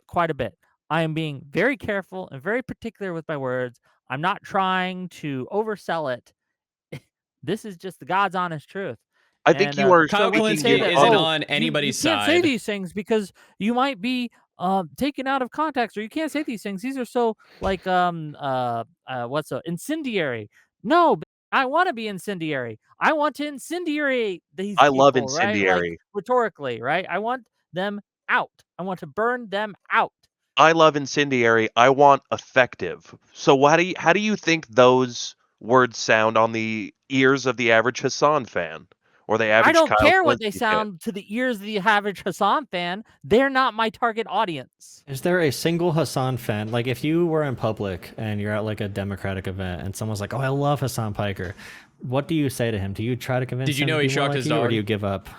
quite a bit. I am being very careful and very particular with my words. I'm not trying to oversell it. This is just the God's honest truth. I think And you are Kyle so when you speaking say Kalinske in that, isn't oh, oh, on you anybody's can't say side. these things because you might be taken out of context, or you can't say these things. These are so like what's incendiary. No, I want to be incendiary. I want to incendiate these I love people, right? Like incendiary. rhetorically, right? I want them out. I want to burn them out. I love incendiary. I want effective. So how do you think those words sound on the ears of the average Hassan fan or the I average don't Kyle care what they Kalinske fan? sound to the ears of the average Hassan fan. They're not my target audience. Is there a single Hassan fan? Like, if you were in public and you're at like a Democratic event and someone's like, "Oh, I love Hassan Piker," what do you say to him? Do you try to convince Did you him know to he be more shocked like his you, or dog? do you give up?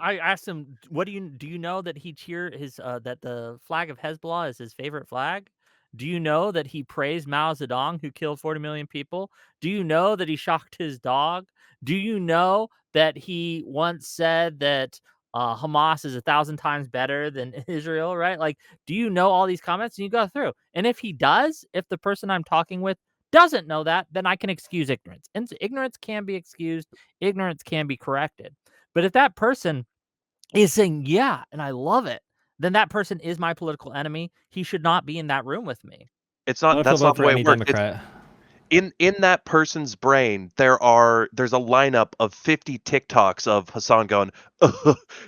I asked him, "What do you know that he cheered his that the flag of Hezbollah is his favorite flag? Do you know that he praised Mao Zedong, who killed 40 million people? Do you know that he shocked his dog? Do you know that he once said that Hamas is 1,000 times better than Israel? Right? Like, do you know all these comments?" And you go through, and if he does, if the person I'm talking with doesn't know that, then I can excuse ignorance, and ignorance can be excused. Ignorance can be corrected. But if that person is saying, "Yeah, and I love it," then that person is my political enemy. He should not be in that room with me. It's I not would feel that's not vote the for way any it works. It's Democrat. in that person's brain, there's a lineup of 50 TikToks of Hassan going,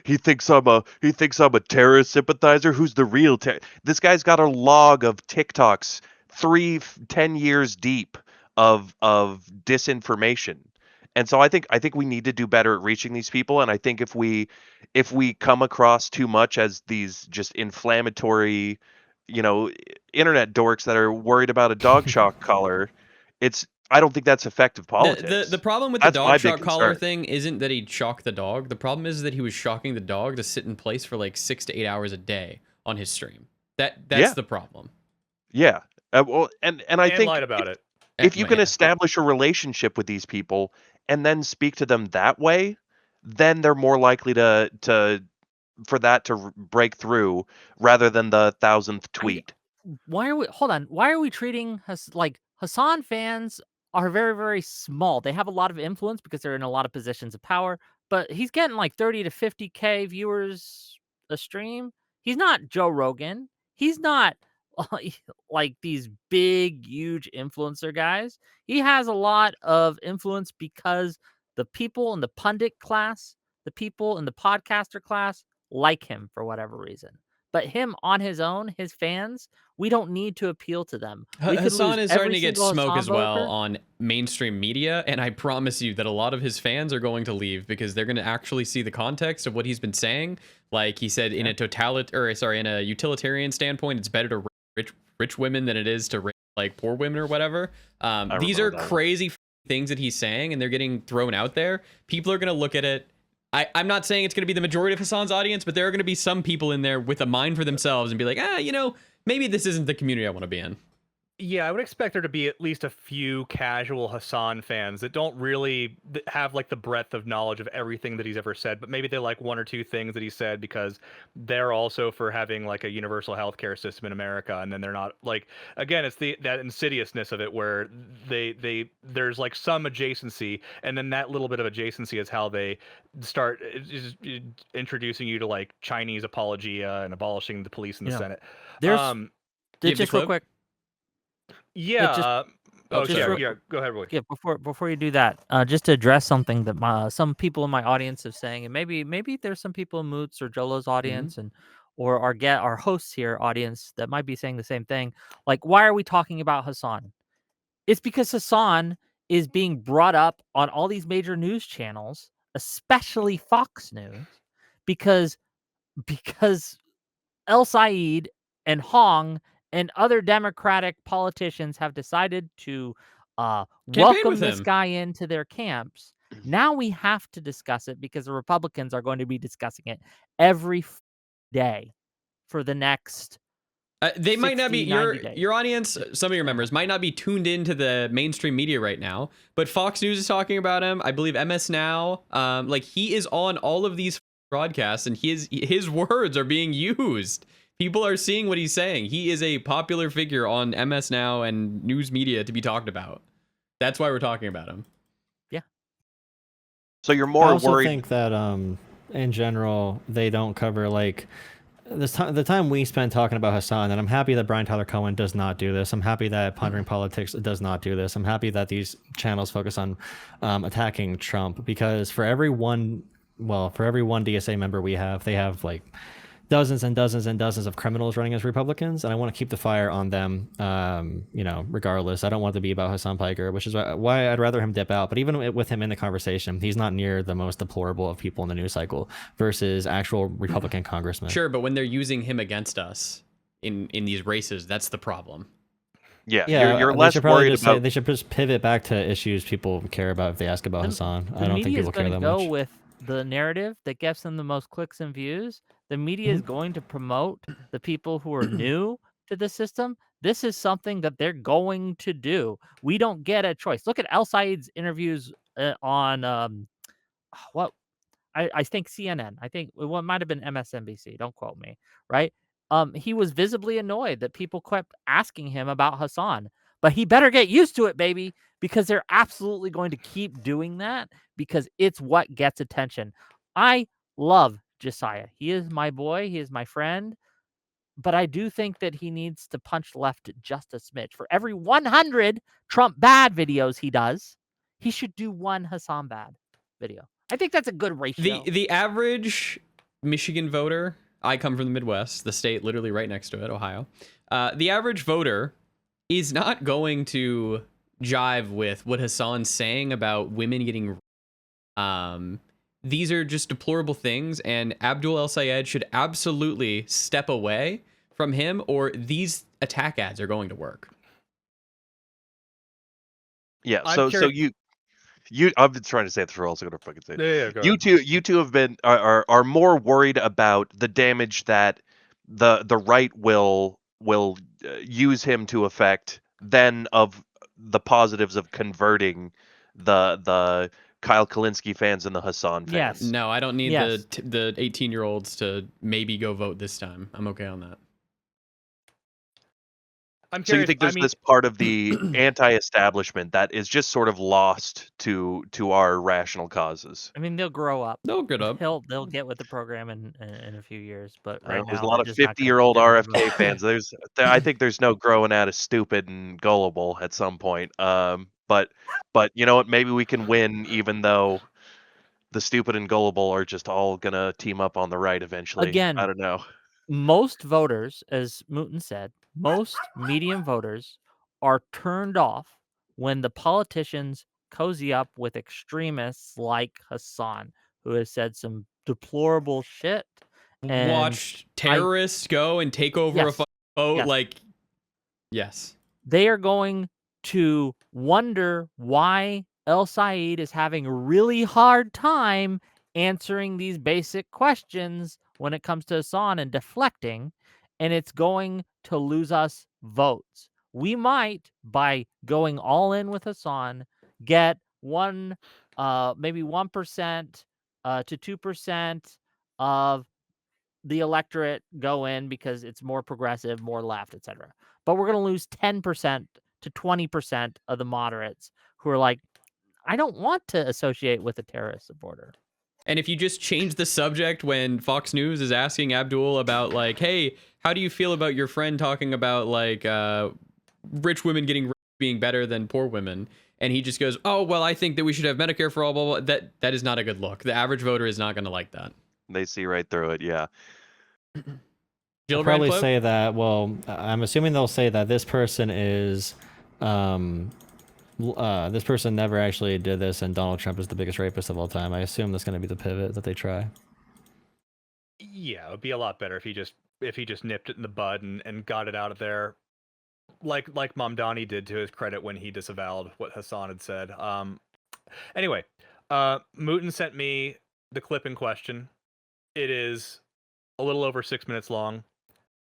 he thinks I'm a terrorist sympathizer. Who's the real This guy's got a log of TikToks 10 years deep of disinformation. And so I think we need to do better at reaching these people. And I think if we come across too much as these just inflammatory, you know, internet dorks that are worried about a dog shock collar, I don't think that's effective The politics. problem with the That's my dog big shock collar concern. thing isn't that he'd shock the dog. The problem is that he was shocking the dog to sit in place for like 6 to 8 hours a day on his stream. That's Yeah, the problem. yeah. Well, and I And think lied about it. if you can Yeah. establish a relationship with these people and then speak to them that way, then they're more likely to for that to break through rather than the thousandth I tweet. Why are we hold on? Why are we treating like Hassan fans are very, very small. They have a lot of influence because they're in a lot of positions of power, but he's getting like 30 to 50K viewers a stream. He's not Joe Rogan. He's not like these big, huge influencer guys. He has a lot of influence because the people in the pundit class, the people in the podcaster class like him for whatever reason. But him on his own, his fans, we don't need to appeal to them. We could lose Hassan is starting every to get single smoke Hassan as well voter. on mainstream media, and I promise you that a lot of his fans are going to leave because they're going to actually see the context of what he's been saying. Like he said, in a utilitarian standpoint, it's better to rape rich women than it is to rape like poor women or whatever. These are remember that. crazy things that he's saying, and they're getting thrown out there. People are going to look at it. I'm not saying it's going to be the majority of Hassan's audience, but there are going to be some people in there with a mind for themselves and be like, maybe this isn't the community I want to be in. Yeah, I would expect there to be at least a few casual Hassan fans that don't really have like the breadth of knowledge of everything that he's ever said, but maybe they like one or two things that he said because they're also for having like a universal healthcare system in America, and then they're not like again, it's that insidiousness of it where there's like some adjacency, and then that little bit of adjacency is how they start introducing you to like Chinese apologia and abolishing the police and the Yeah. Senate. There's you have the just real clip? quick. Yeah. just- Oh, just sorry. Yeah. Go ahead, Roy. Yeah, before you do that, just to address something that some people in my audience are saying, and maybe there's some people in Moots or Jolo's audience and or our hosts here audience that might be saying the same thing. Like, why are we talking about Hassan? It's because Hassan is being brought up on all these major news channels, especially Fox News, because El Said and Hong and other Democratic politicians have decided to Campaign welcome with this him. guy into their camps. Now we have to discuss it because the Republicans are going to be discussing it every day for the next they might not be 60, 90 days. your audience. Some of your members might not be tuned into the mainstream media right now, but Fox News is talking about him. I believe MS Now. Like he is on all of these broadcasts, and his words are being used. People are seeing what he's saying. He is a popular figure on MS Now and news media to be talked about. That's why we're talking about him. Yeah. So you're I more also worried. think that in general they don't cover like the time we spend talking about Hassan, and I'm happy that Brian Tyler Cohen does not do this. I'm happy that Pondering Politics does not do this. I'm happy that these channels focus on attacking Trump, because for every one DSA member we have, they have like dozens and dozens and dozens of criminals running as Republicans, and I want to keep the fire on them, regardless. I don't want it to be about Hassan Piker, which is why I'd rather him dip out. But even with him in the conversation, he's not near the most deplorable of people in the news cycle versus actual Republican congressmen. Sure, but when they're using him against us in these races, that's the problem. Yeah, you're they less should probably worried just say, about. they should just pivot back to issues people care about if they ask about Hassan. I don't think people care that The media is going to much. go with the narrative that gets them the most clicks and views. The media is going to promote the people who are new to the system. This is something that they're going to do. We don't get a choice. Look at El Said's interviews on what I think CNN. I think it might have been MSNBC. Don't quote me. Right? He was visibly annoyed that people kept asking him about Hassan, but he better get used to it, baby, because they're absolutely going to keep doing that because it's what gets attention. I love Josiah. He is my boy. He is my friend. But I do think that he needs to punch left just a smidge. For every 100 Trump bad videos he does, he should do one Hassan bad video. I think that's a good ratio. The average Michigan voter, I come from the Midwest, the state literally right next to it, Ohio. The average voter is not going to jive with what Hassan's saying about women getting. These are just deplorable things, and Abdul El Sayed should absolutely step away from him, or these attack ads are going to work. Yeah, I'm so curious- you I've been trying to say it for also gonna fucking say it. Yeah, go You ahead. two have been are more worried about the damage that the right will use him to affect than of the positives of converting the Kyle Kalinske fans and the Hassan fans. Yes. No, I don't need Yes. the 18-year-olds to maybe go vote this time. I'm okay on that. I'm So you curious. think there's this part of the anti-establishment that is just sort of lost to our rational causes? I mean, they'll grow up. They'll get up. They'll get with the program in a few years, but right There's now a lot they're of just not gonna 50-year-old get on the RFK vote. fans. I think there's no growing out of stupid and gullible at some point. But you know what? Maybe we can win, even though the stupid and gullible are just all gonna team up on the right eventually. Again, I don't know. most voters, as Mooten said, most medium voters are turned off when the politicians cozy up with extremists like Hassan, who has said some deplorable shit. And Watch terrorists go and take over a Yes. boat. Yes. Like, yes. they are going to wonder why El Said is having a really hard time answering these basic questions when it comes to Hassan and deflecting, and it's going to lose us votes. We might, by going all in with Hassan, get maybe 1% to 2% of the electorate go in because it's more progressive, more left, etc. But we're going to lose 10% to 20% of the moderates who are like, I don't want to associate with a terrorist supporter. And if you just change the subject when Fox News is asking Abdul about, like, hey, how do you feel about your friend talking about, like, rich women being better than poor women? And he just goes, oh, well, I think that we should have Medicare for all, blah, blah. That is not a good look. The average voter is not going to like that. They see right through it. Yeah. They'll probably say that. Well, I'm assuming they'll say that this person is, this person never actually did this, and Donald Trump is the biggest rapist of all time. I assume that's going to be the pivot that they try. Yeah, it would be a lot better if he just nipped it in the bud and got it out of there, like Mamdani did, to his credit, when he disavowed what Hassan had said. Anyway, Mooten sent me the clip in question. It is a little over 6 minutes long.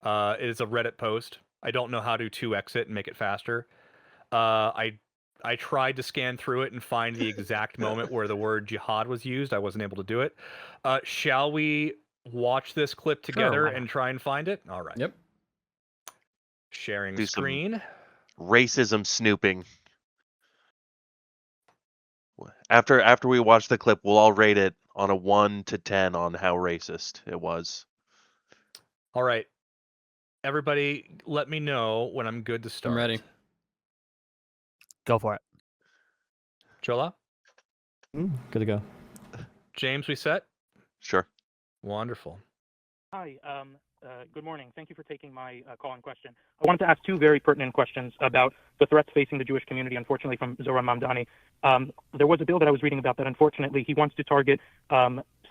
It is a Reddit post. I don't know how to 2x it and make it faster. I tried to scan through it and find the exact moment where the word jihad was used. I wasn't able to do it. Shall we watch this clip together why not? and try and find it? All right. Yep. Sharing Do some screen. racism snooping. After we watch the clip, we'll all rate it on a 1 to 10 on how racist it was. All right. Everybody, let me know when I'm good to start. I'm ready. Go for it. Chola? Good to go. James, we set? Sure. Wonderful. Hi. Good morning. Thank you for taking my call and question. I wanted to ask two very pertinent questions about the threats facing the Jewish community, unfortunately, from Zohran Mamdani. There was a bill that I was reading about that, unfortunately, he wants to target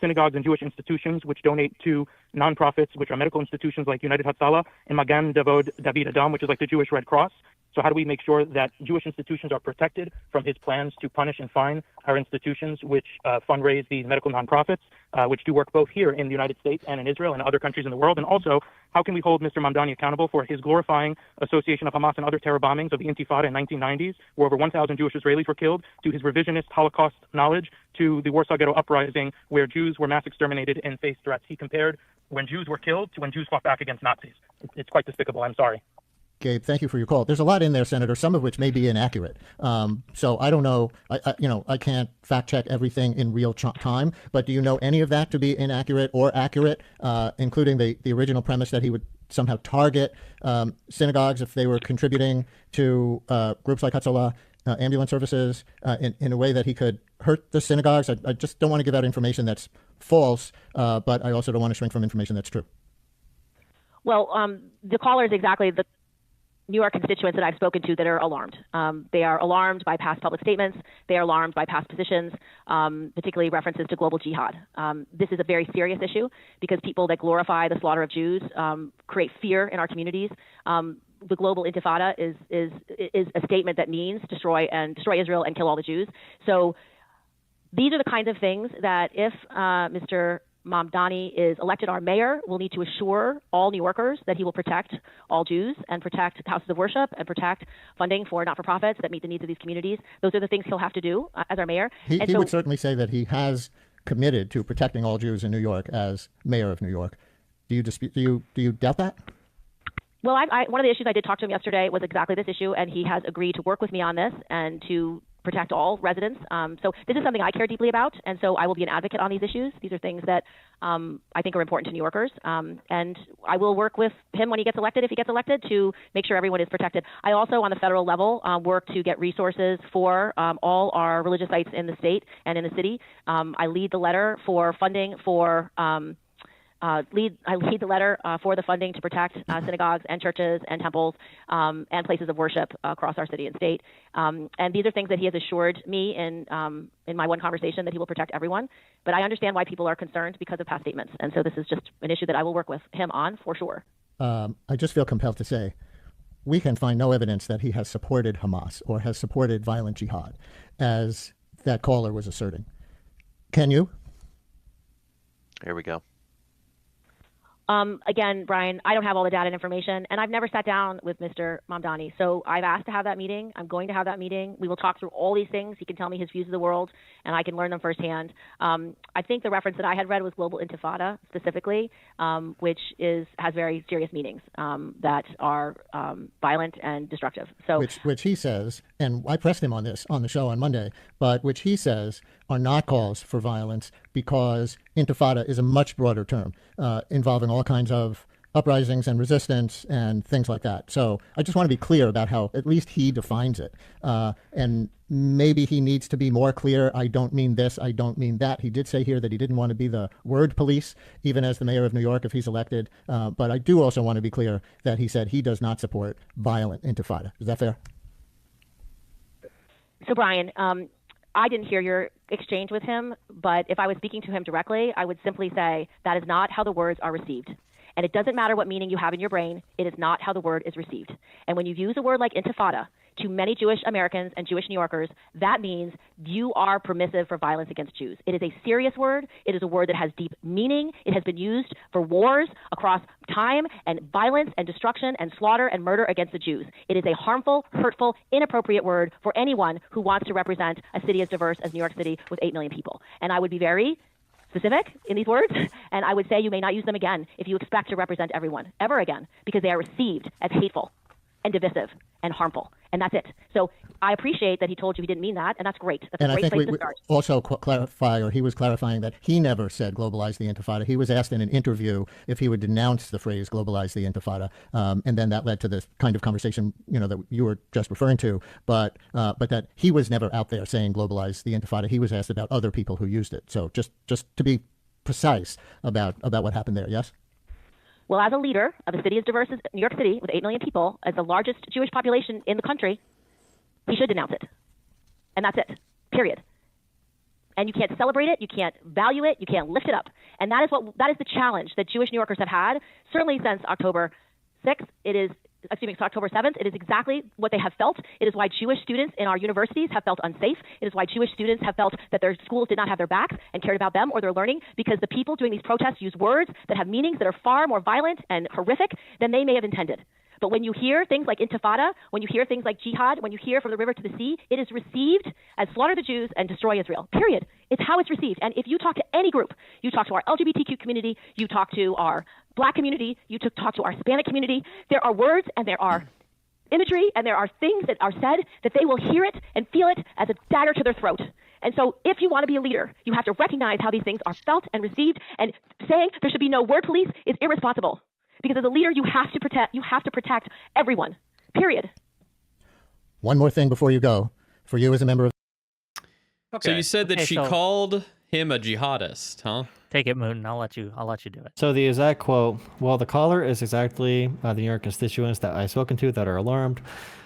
synagogues and Jewish institutions which donate to nonprofits, which are medical institutions like United Hatzalah and Magan David Adam, which is like the Jewish Red Cross. So how do we make sure that Jewish institutions are protected from his plans to punish and fine our institutions which fundraise these medical nonprofits, which do work both here in the United States and in Israel and other countries in the world? And also, how can we hold Mr. Mamdani accountable for his glorifying association of Hamas and other terror bombings of the Intifada in 1990s, where over 1,000 Jewish Israelis were killed, to his revisionist Holocaust knowledge, to the Warsaw Ghetto Uprising, where Jews were mass exterminated and faced threats? He compared when Jews were killed to when Jews fought back against Nazis. It's quite despicable. I'm sorry. Gabe, thank you for your call. There's a lot in there, Senator, some of which may be inaccurate. So I don't know. I can't fact check everything in real time. But do you know any of that to be inaccurate or accurate, including the original premise that he would somehow target synagogues if they were contributing to groups like Hatzalah, ambulance services, in a way that he could hurt the synagogues? I just don't want to give out information that's false, but I also don't want to shrink from information that's true. Well, the caller is exactly the New York constituents that I've spoken to that are alarmed. They are alarmed by past public statements. They are alarmed by past positions, particularly references to global jihad. This is a very serious issue because people that glorify the slaughter of Jews create fear in our communities. The global intifada is a statement that means destroy Israel and kill all the Jews. So these are the kinds of things that if Mr. Mamdani is elected our mayor, we'll need to assure all New Yorkers that he will protect all Jews and protect houses of worship and protect funding for not-for-profits that meet the needs of these communities. Those are the things he'll have to do as our mayor. He would certainly say that he has committed to protecting all Jews in New York as mayor of New York. Do you dispute? Do you doubt that? Well, one of the issues I did talk to him yesterday was exactly this issue, and he has agreed to work with me on this and to protect all residents. So this is something I care deeply about, and so I will be an advocate on these issues. These are things that I think are important to New Yorkers, and I will work with him when he gets elected, if he gets elected, to make sure everyone is protected. I also, on the federal level, work to get resources for all our religious sites in the state and in the city. I lead the letter for funding for I lead the letter for the funding to protect synagogues and churches and temples and places of worship across our city and state. And these are things that he has assured me in my one conversation that he will protect everyone. But I understand why people are concerned because of past statements. And so this is just an issue that I will work with him on for sure. I just feel compelled to say we can find no evidence that he has supported Hamas or has supported violent jihad, as that caller was asserting. Can you? Here we go. Again, Brian, I don't have all the data and information, and I've never sat down with Mr. Mamdani. So I've asked to have that meeting. I'm going to have that meeting. We will talk through all these things. He can tell me his views of the world, and I can learn them firsthand. I think the reference that I had read was global intifada specifically, which has very serious meanings that are violent and destructive. So which he says, and I pressed him on this on the show on Monday, but which he says are not calls for violence because intifada is a much broader term involving all kinds of uprisings and resistance and things like that. So I just want to be clear about how at least he defines it. And maybe he needs to be more clear. I don't mean this. I don't mean that. He did say here that he didn't want to be the word police, even as the mayor of New York, if he's elected. But I do also want to be clear that he said he does not support violent intifada. Is that fair? So, Brian, I didn't hear your exchange with him, but if I was speaking to him directly, I would simply say that is not how the words are received. And it doesn't matter what meaning you have in your brain, it is not how the word is received. And when you use a word like intifada to many Jewish Americans and Jewish New Yorkers, that means you are permissive for violence against Jews. It is a serious word. It is a word that has deep meaning. It has been used for wars across time and violence and destruction and slaughter and murder against the Jews. It is a harmful, hurtful, inappropriate word for anyone who wants to represent a city as diverse as New York City with 8 million people. And I would be very specific in these words, and I would say you may not use them again if you expect to represent everyone ever again, because they are received as hateful and divisive and harmful, and that's it. So I appreciate that he told you he didn't mean that, and that's great. That's And a I great think place to start. also clarify, or he was clarifying that he never said globalize the Intifada. He was asked in an interview if he would denounce the phrase globalize the Intifada, and then that led to this kind of conversation, that you were just referring to. But that he was never out there saying globalize the Intifada. He was asked about other people who used it. So just to be precise about what happened there. Yes. Well, as a leader of a city as diverse as New York City, with 8 million people, as the largest Jewish population in the country, he should denounce it. And that's it, period. And you can't celebrate it, you can't value it, you can't lift it up. And that is the challenge that Jewish New Yorkers have had, certainly since October 6th. October 7th. It is exactly what they have felt. It is why Jewish students in our universities have felt unsafe. It is why Jewish students have felt that their schools did not have their backs and cared about them or their learning, because the people doing these protests use words that have meanings that are far more violent and horrific than they may have intended. But when you hear things like intifada, when you hear things like jihad, when you hear from the river to the sea, it is received as slaughter the Jews and destroy Israel, period. It's how it's received. And if you talk to any group, you talk to our LGBTQ community, you talk to our Black community, you talk to our Hispanic community, there are words and there are imagery and there are things that are said that they will hear it and feel it as a dagger to their throat. And so if you want to be a leader, you have to recognize how these things are felt and received, and saying there should be no word police is irresponsible. Because as a leader, you have to protect everyone, period. One more thing before you go, for you as a member of. Okay. So you said that she called him a jihadist, huh? Take it, Moon. I'll let you do it. So the exact quote, well, the caller is exactly the New York constituents that I've spoken to that are alarmed.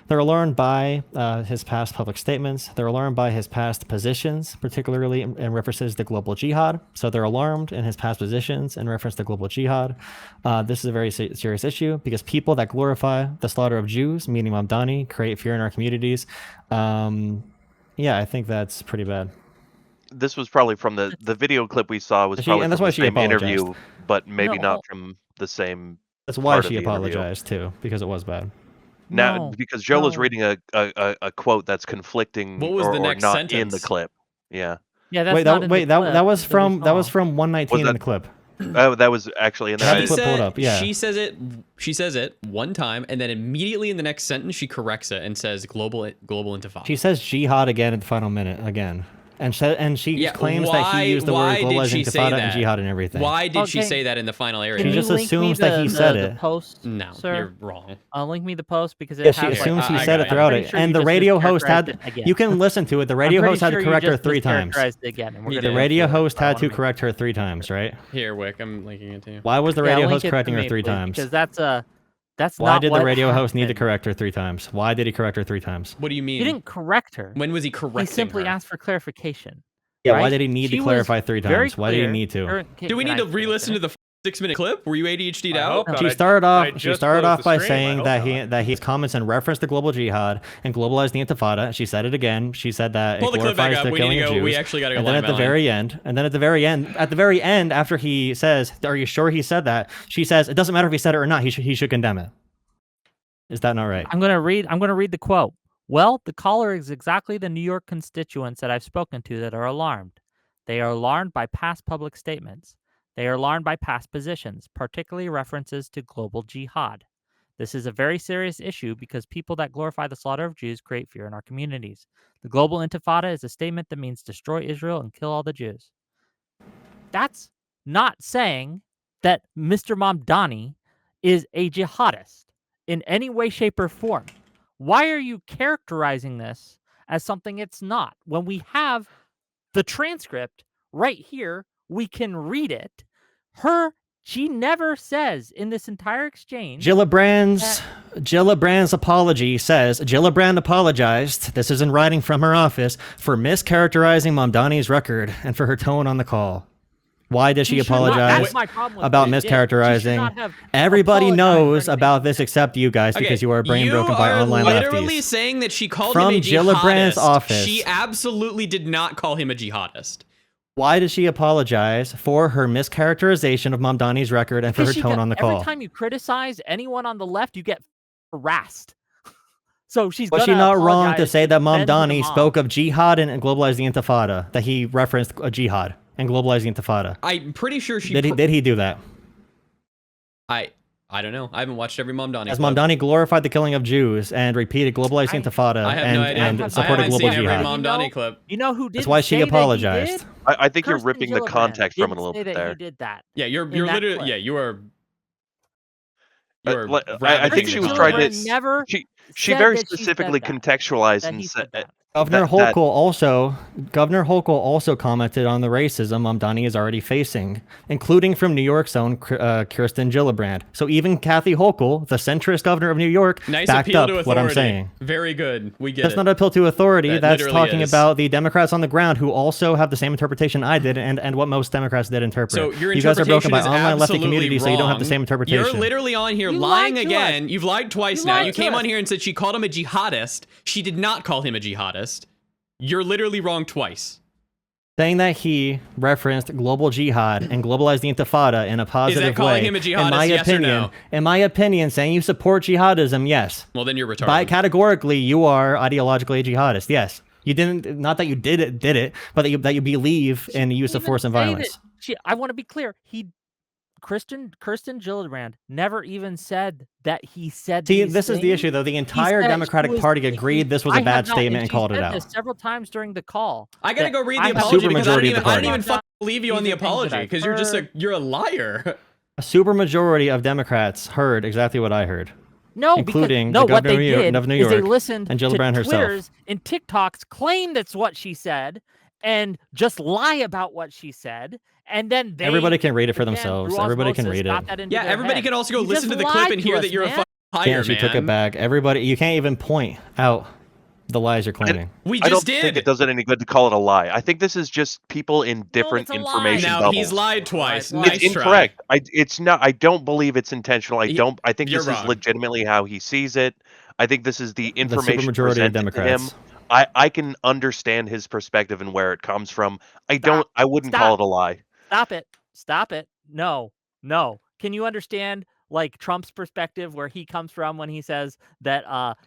They're alarmed by his past public statements. They're alarmed by his past positions, particularly in references to global jihad. So they're alarmed in his past positions in reference to global jihad. This is a very serious issue because people that glorify the slaughter of Jews, meaning Mamdani, create fear in our communities. Yeah, I think that's pretty bad. This was probably from the video clip we saw was probably and that's from why the she same apologized. interview, but maybe not from the same. That's why part of she the interview. apologized too, because it was bad. Now, because Jola's reading a quote that's conflicting What was the or next not sentence? in the clip. Yeah. Yeah, that's Wait, not in the clip. that was from 119 Was in the clip. Oh, that was actually in Have there. the clip pulled up, yeah. She says it one time, and then immediately in the next sentence she corrects it and says global intifada. She says jihad again at the final minute again. And she claims that he used the word globalized intifada and jihad and everything. Why did she say that in the final area? She just assumes that he said it. Post, no, sir? you're wrong. Link me the post because it Yeah, she has, assumes he I said got it throughout I'm it. pretty sure And you the just radio host mischaracterized had, it again. you can listen to it. The radio I'm host had pretty to sure correct you her just 3 times. mischaracterized it again, and we're He gonna The did. radio go through it. host I had wanna to correct her 3 times, right? Here, Wick, I'm linking it to you. Why was the Yeah, radio link host it to correcting her me, 3 please, times? because that's Why not did what the radio host need to happened. correct her 3 times? Why did he correct her 3 times? What do you mean? He didn't correct her. When was he correcting He simply her? asked for clarification. Yeah, right? why did he need She to was clarify 3 very times? Why did he clear. need to? Do we need to re-listen to the 6-minute clip? Were you ADHD'd I out? hope not. She I started just off closed by the stream. I saying hope that his comments in reference to global jihad and globalized the intifada. She said it again. She said that Pull it the clip back glorifies up. the We need killing to of go. Jews. We actually got to go And then line at the by line. very end, after he says, "Are you sure he said that?" She says, "It doesn't matter if he said it or not. He should condemn it." Is that not right? I'm gonna read the quote. Well, the caller is exactly the New York constituents that I've spoken to that are alarmed. They are alarmed by past public statements. They are alarmed by past positions, particularly references to global jihad. This is a very serious issue because people that glorify the slaughter of Jews create fear in our communities. The global intifada is a statement that means destroy Israel and kill all the Jews. That's not saying that Mr. Mamdani is a jihadist in any way, shape, or form. Why are you characterizing this as something it's not? When we have the transcript right here, we can read it. She never says in this entire exchange. Gillibrand's apology says, Gillibrand apologized, this is in writing from her office, for mischaracterizing Mamdani's record and for her tone on the call. Why did she She should not- apologize that's my problem with about what she did. She should mischaracterizing? not have Everybody apologized for knows anything about she this did. except you guys because you are brain broken by you are online literally lefties. saying that she called From him a Gillibrand's jihadist. office. She absolutely did not call him a jihadist. Why did she apologize for her mischaracterization of Mamdani's record and for her Because she tone got- on the call? Every time you criticize anyone on the left, you get harassed. So she's Was she gonna not wrong to apologize say that Ben to the Mamdani mob. spoke of jihad and globalized the intifada? That he referenced a jihad and globalized the intifada? I'm pretty sure she Did he do that? I don't know. I haven't watched every Mamdani. As clip. Mamdani glorified the killing of Jews and repeated globalized the intifada I have no idea. and I supported haven't global seen every jihad. Mamdani clip. You know who did? That's why she apologized. I think you're Kirsten ripping the Gillibrand context from it a didn't little say bit that there. He did that. Yeah, you're in that literally clip. yeah, you are. I think she was trying to. Never She said very that she said specifically that, contextualized that and he said said that. Governor Hochul also commented on the racism Mamdani is already facing, including from New York's own Kirsten Gillibrand. So even Kathy Hochul, the centrist governor of New York, Nice backed appeal up to authority. what I'm saying. Very good. We get That's it. not an appeal to authority. That That's literally talking is. about the Democrats on the ground who also have the same interpretation I did and what most Democrats did interpret. So your you guys are broken interpretation by is online lefty absolutely community, so you don't have the wrong. same interpretation. You're literally on here You lying lied to again. us. You've lied twice You now. lied You to came on us. here and said she called him a jihadist. She did not call him a jihadist. You're literally wrong twice. Saying that he referenced global jihad and globalized the intifada in a positive calling way. him a in my jihadist, yes or opinion, no? in my opinion, saying you support jihadism, yes. Well, then you're retarded. By categorically, you are ideologically a jihadist. Yes, you didn't. Not that you did it, but that you believe in the use of Even force and say that violence. I want to be clear. Kirsten Gillibrand never even said that he said. See, these this is the things. issue, though. The He entire said Democratic she was- Party agreed this was a I bad have not, statement and she called it said out. this several times during the call. I gotta that go read I the have apology because I supermajority don't of the even party. fucking believe you on the These are things that apology I've because heard. you're a liar. A supermajority of Democrats heard exactly what I heard. No, including because, no, the what governor they of did New is they York listened and to Gillibrand herself. Twitters and TikToks claim that's what she said and just lie about what she said. And then Everybody can read it for again, themselves. through Everybody can osmosis, read got it. that into Yeah, their everybody head. can also go You listen just to the clip lied and to hear us, that you're man. a fucking liar, Yeah, she took it back. Everybody, you can't even point out the lies you're claiming. We I don't just think did. it does it any good to call it a lie. I think this is just people in different it's a lie. information Now bubbles. he's lied twice. It's Nice It's try. incorrect. It's not. I don't believe it's intentional. I think You're this is wrong. legitimately how he sees it. I think this is the The information supermajority of presented to him. Democrats. I can understand his perspective and where it comes from. I wouldn't call Stop. it a lie. Stop it. No. Can you understand like Trump's perspective where he comes from when he says that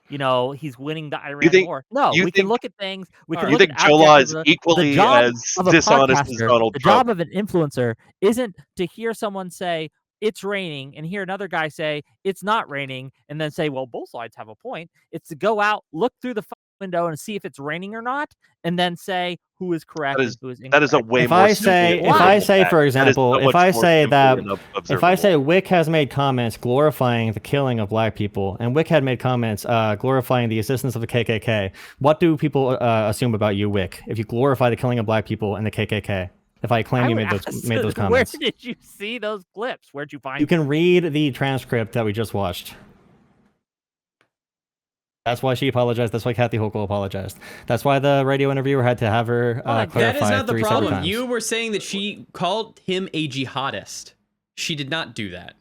he's winning the Iran think- war? No, you we can think- look at things. We All can right. You look think at Joe Law objectives is of the equally job as of a dishonest as podcaster, Donald the Trump? job of an influencer isn't to hear someone say it's raining and hear another guy say it's not raining and then say, well, both sides have a point. It's to go out, look through the window and see if it's raining or not, and then say who is correct and who is incorrect. That is a way If more. I simple say, and if I observable say, fact. for That is example, so if much I more say simple that, and if I observable. say Wick has made comments glorifying the killing of black people, and Wick had made comments glorifying the assistance of the KKK, what do people assume about you, Wick, if you glorify the killing of black people and the KKK? If I claim I you would made those ask, comments, where did you see those clips? Where'd you find you them? can read the transcript that we just watched. That's why she apologized. That's why Kathy Hochul apologized. That's why the radio interviewer had to have her clarify That is not the 3 separate problem. times. You were saying that she called him a jihadist. She did not do that.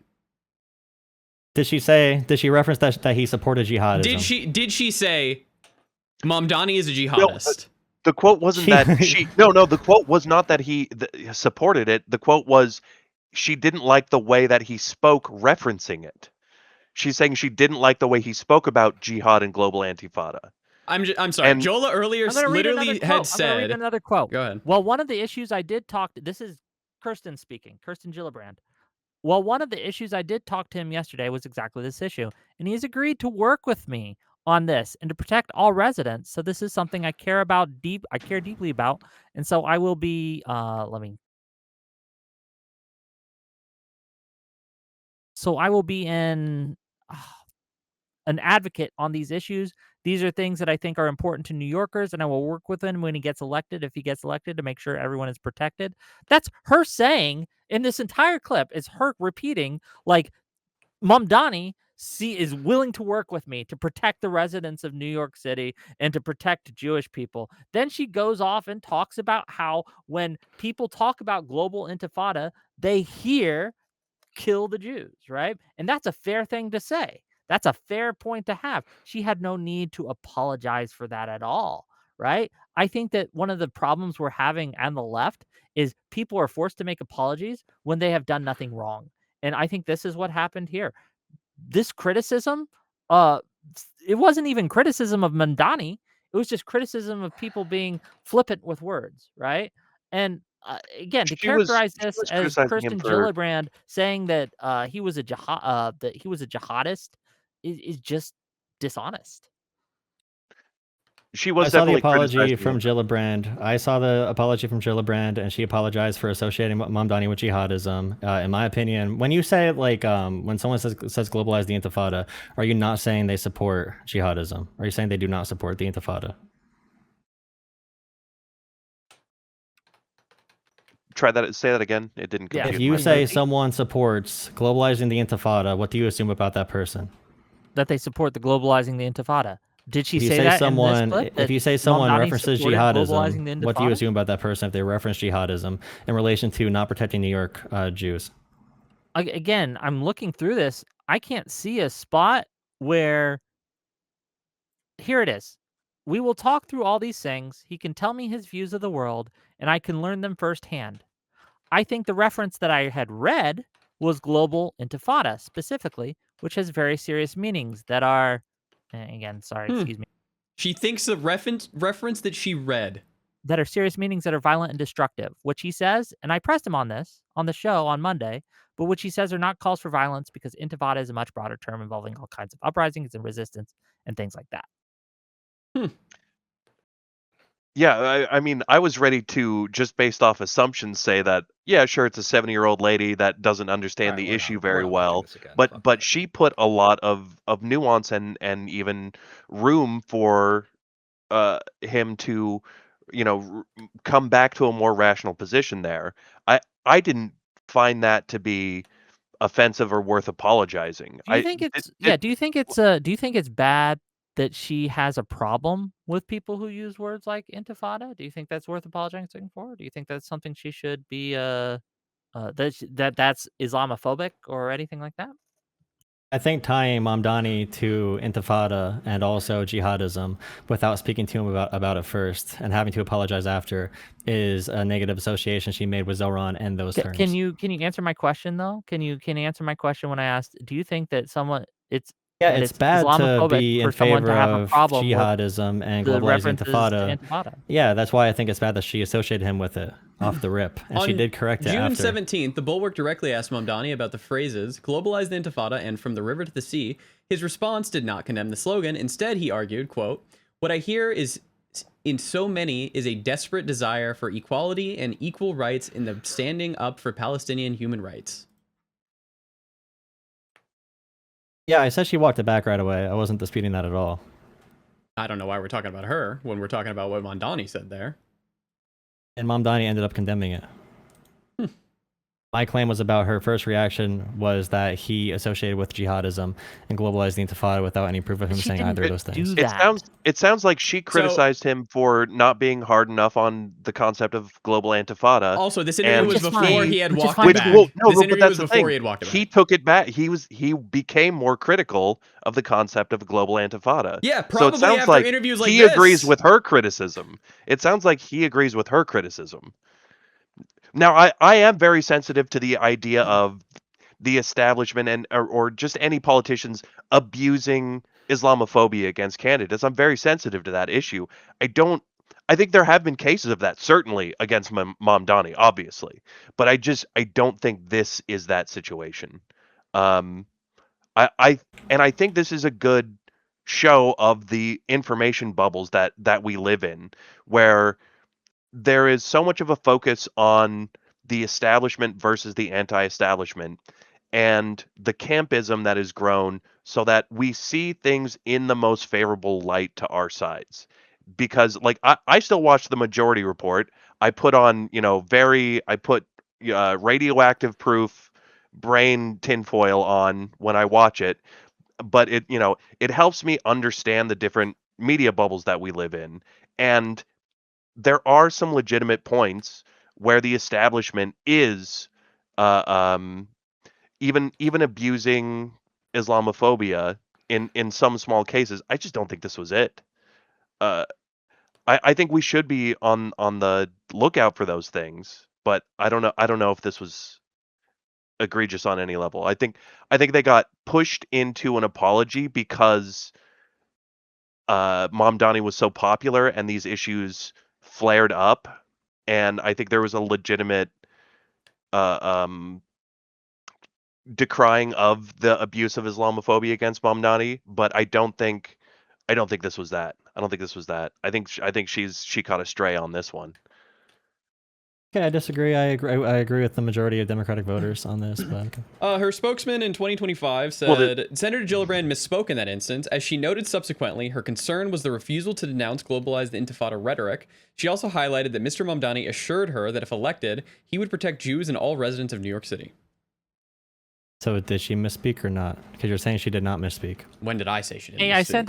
Did she reference that he supported jihadism? Did she say Mamdani is a jihadist? The quote wasn't that she. No. The quote was not that he supported it. The quote was she didn't like the way that he spoke, referencing it. She's saying she didn't like the way he spoke about jihad and global antifada. I'm sorry. And- Jola earlier I'm gonna read literally another had quote. I'm gonna read said. another quote. Go ahead. Well, one of the issues I did talk to, this is Kirsten speaking, Kirsten Gillibrand. Well, one of the issues I did talk to him yesterday was exactly this issue, and he's agreed to work with me on this and to protect all residents. So this is something I care deeply about, and so I will be. So I will be an advocate on these issues. These are things that I think are important to New Yorkers, and I will work with him when he gets elected, if he gets elected, to make sure everyone is protected. That's her saying in this entire clip. It's her repeating, like, Mamdani is willing to work with me to protect the residents of New York City and to protect Jewish people. Then she goes off and talks about how when people talk about global intifada, they hear kill the Jews, right? And that's a fair thing to say. That's a fair point to have. She had no need to apologize for that at all, right? I think that one of the problems we're having on the left is people are forced to make apologies when they have done nothing wrong. And I think this is what happened here. This criticism, uh, it wasn't even criticism of Mandani. It was just criticism of people being flippant with words, right? And again, to She was characterize she this was as criticizing him Kirsten for Gillibrand saying that he was a jihadist is just dishonest. she I was saw the definitely apology criticizing from him. Gillibrand. I saw the apology from Gillibrand, and she apologized for associating Mamdani with jihadism. In my opinion, when you say like when someone says globalize the Intifada, are you not saying they support jihadism? Are you saying they do not support the Intifada? Say that again. It didn't Yeah. compute If in you my Can say you brain. repeat? someone supports globalizing the Intifada, what do you assume about that person? That they support the globalizing the Intifada. Did she If you say say that in this someone, clip? if That you say someone Mamdani references supported jihadism, globalizing the what do you Intifada? assume about that person if they reference jihadism in relation to not protecting New York Jews? Again, I'm looking through this. I can't see a spot where here it is. We will talk through all these things. He can tell me his views of the world, and I can learn them firsthand. I think the reference that I had read was global intifada specifically, which has very serious meanings that are, again, sorry, Hmm. excuse me, She thinks the reference that she read. that are serious meanings that are violent and destructive. Which he says, and I pressed him on this on the show on Monday, but which he says are not calls for violence because intifada is a much broader term involving all kinds of uprisings and resistance and things like that. Yeah, I mean, I was ready to just based off assumptions say that yeah, sure, it's a 70-year-old lady that doesn't understand Alright, the we're issue not very watching well, this again. but Fuck but that. she put a lot of nuance and even room for him to come back to a more rational position there. I didn't find that to be offensive or worth apologizing. Do you think it's yeah, do you think it's bad that she has a problem with people who use words like intifada? Do you think that's worth apologizing for? Do you think that's something she should be that's Islamophobic or anything like that? I think tying Mamdani to Intifada and also jihadism without speaking to him about it first and having to apologize after is a negative association she made with Zoran and those terms. Can you answer my question though? Can you answer my question when I asked, do you think that it's Yeah, it's bad to Islamophobic be in for someone to favor have a of problem with jihadism and the globalizing references to Intifada. intifada? Yeah, that's why I think it's bad that she associated him with it off the rip, and she On did correct it June after. 17th, the Bulwark directly asked Mamdani about the phrases globalize the Intifada and from the river to the sea. His response did not condemn the slogan. Instead, he argued, quote, what I hear is in so many is a desperate desire for equality and equal rights in the standing up for Palestinian human rights. Yeah, I said she walked it back right away. I wasn't disputing that at all. I don't know why we're talking about her when we're talking about what Mamdani said there. And Mamdani ended up condemning it. My claim was about her first reaction was that he associated with jihadism and globalized the Intifada without any proof of him She saying didn't either of those things. do that. It sounds like she criticized him for not being hard enough on the concept of global intifada. Also, this interview and was Which is before fine. he had Which is walked fine. it back. no, This but interview that's was the before thing. he had walked it He back. took it back. He became more critical of the concept of global intifada. Yeah, So probably it sounds after like interviews like he this. agrees with her criticism. It sounds like he agrees with her criticism. Now, I am very sensitive to the idea of the establishment or just any politicians abusing Islamophobia against candidates. I'm very sensitive to that issue. I think there have been cases of that, certainly against Mamdani, obviously, but I don't think this is that situation. Um, I think this is a good show of the information bubbles that we live in, where there is so much of a focus on the establishment versus the anti-establishment and the campism that has grown so that we see things in the most favorable light to our sides. Because like I still watch the Majority Report. I put on, I put radioactive proof brain tinfoil on when I watch it. but it helps me understand the different media bubbles that we live in, and there are some legitimate points where the establishment is uh, um, even abusing Islamophobia in some small cases. I just don't think this was it. Uh, I think we should be on the lookout for those things, but I don't know if this was egregious on any level. I think they got pushed into an apology because Mom Donnie was so popular and these issues flared up, and I think there was a legitimate uh, um, decrying of the abuse of Islamophobia against Mom Donnie, but I don't think this was that. I don't think this was that. I think she caught a stray on this one. Okay, I disagree. I agree with the majority of Democratic voters on this, but okay. Her spokesman in 2025 said Well, Senator Gillibrand misspoke in that instance. As she noted subsequently, her concern was the refusal to denounce globalized intifada rhetoric. She also highlighted that Mr. Mamdani assured her that if elected, he would protect Jews and all residents of New York City. So did she misspeak or not? Because you're saying she did not misspeak. When did I say she didn't? Hey, I sent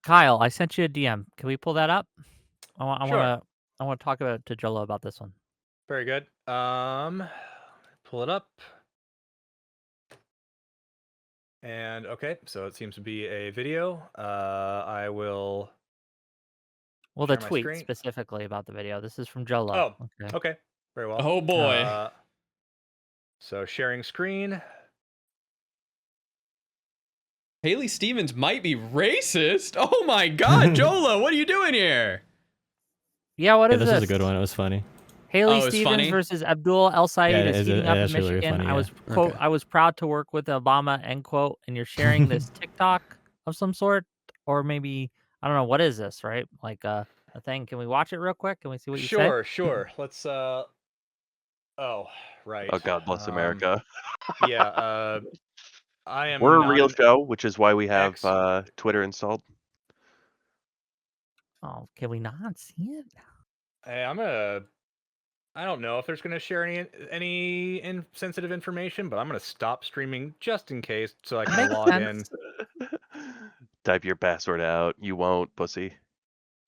Kyle. I sent you a DM. Can we pull that up? I want to talk to Jolo about this one. Very good. Pull it up. And okay, so it seems to be a video. I will. Well, the share my tweet screen. specifically about the video. This is from Jolo. Oh, okay. Very well. Oh boy. So sharing screen. Haley Stevens might be racist. Oh my God, Jolo, what are you doing here? Yeah, what is this? this? This is a good one. It was funny. Haley Oh, it's Stevens funny? versus Abdul El Sayed Yeah, is heating up in that's really Michigan. funny, I was yeah. quote, Okay. I was proud to work with Obama, end quote, and you're sharing this TikTok of some sort, or maybe I don't know, what is this, right? Like a thing. Can we watch it real quick? Can we see what you say? Sure. Let's oh, right. Oh, God bless America. Yeah, I am We're a not real an show, which is why we have ex- Twitter installed. Oh, can we not see it? Hey, I don't know if there's gonna share any insensitive information, but I'm gonna stop streaming just in case, so I can Makes log in. sense. Type your password out. You won't, pussy.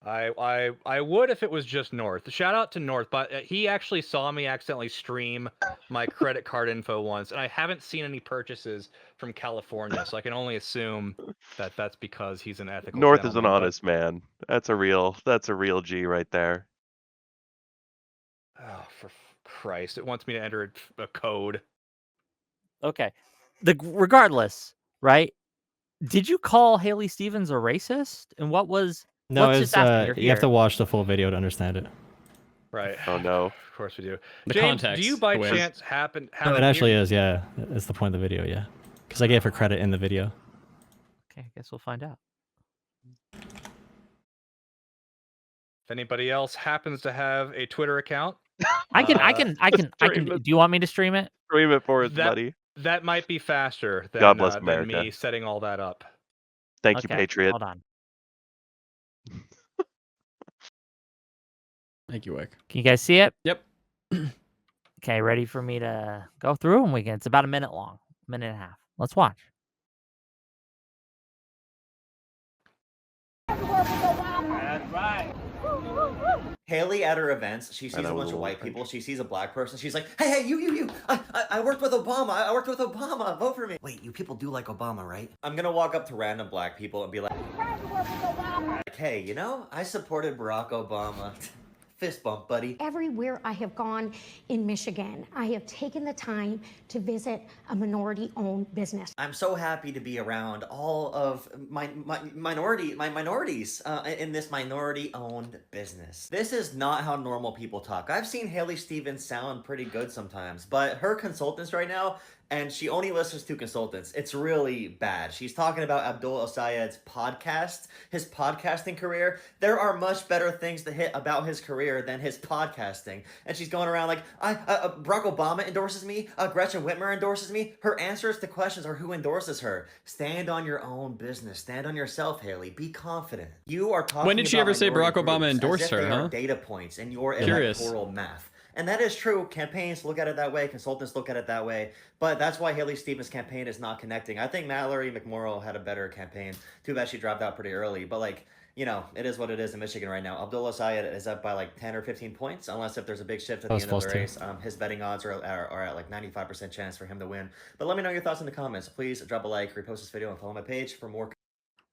I would if it was just North. Shout out to North, but he actually saw me accidentally stream my credit card info once, and I haven't seen any purchases from California, so I can only assume that that's because he's an ethical North is an gentleman, but- honest man. That's a real G right there. Oh, for Christ! It wants me to enter a code. Okay. Regardless, right? Did you call Haley Stevens a racist? And what was No, let's it's just ask him, you're you have here. to watch the full video to understand it. Right. Oh no. Of course we do. The James, context, do you by the way. chance happen? No, it actually is. Yeah, it's the point of the video. Yeah, because I gave her credit in the video. Okay, I guess we'll find out. If anybody else happens to have a Twitter account, I can. stream Do it. you want me to stream it? Stream it for us, that buddy. that might be faster than, God bless than America. me setting all that up. Thank you, Okay, Patriot. hold on. Thank you, Wick. Can you guys see it? Yep. Okay, ready for me to go through? And it's about a minute long, minute and a half. Let's watch. That's right. Haley at her events, she sees that a was bunch a of little white people. She sees a black person. She's like, "Hey, you! I worked with Obama. I worked with Obama. Vote for me." Wait, you people do like Obama, right? I'm gonna walk up to random black people and be like, "Hey, I supported Barack Obama." Fist bump, buddy. Everywhere I have gone in Michigan, I have taken the time to visit a minority-owned business. I'm so happy to be around all of my minorities in this minority-owned business. This is not how normal people talk. I've seen Haley Stevens sound pretty good sometimes, but her consultants right now, and she only listens to consultants, it's really bad. She's talking about Abdul El-Sayed's podcast, his podcasting career. There are much better things to hit about his career than his podcasting. And she's going around like, Barack Obama endorses me, Gretchen Whitmer endorses me. Her answers to questions are who endorses her. Stand on your own business. Stand on yourself, Haley. Be confident. You are talking When did she about ever say minority Barack Obama groups as endorsed if her, they are huh? data points in your Curious. electoral math. And that is true. Campaigns look at it that way. Consultants look at it that way. But that's why Haley Stevens' campaign is not connecting. I think Mallory McMorrow had a better campaign. Too bad she dropped out pretty early. But like, it is what it is in Michigan right now. Abdullah Syed is up by like 10 or 15 points, unless if there's a big shift at the end of the race. His betting odds are at like 95% chance for him to win. But let me know your thoughts in the comments. Please drop a like, repost this video, and follow my page for more.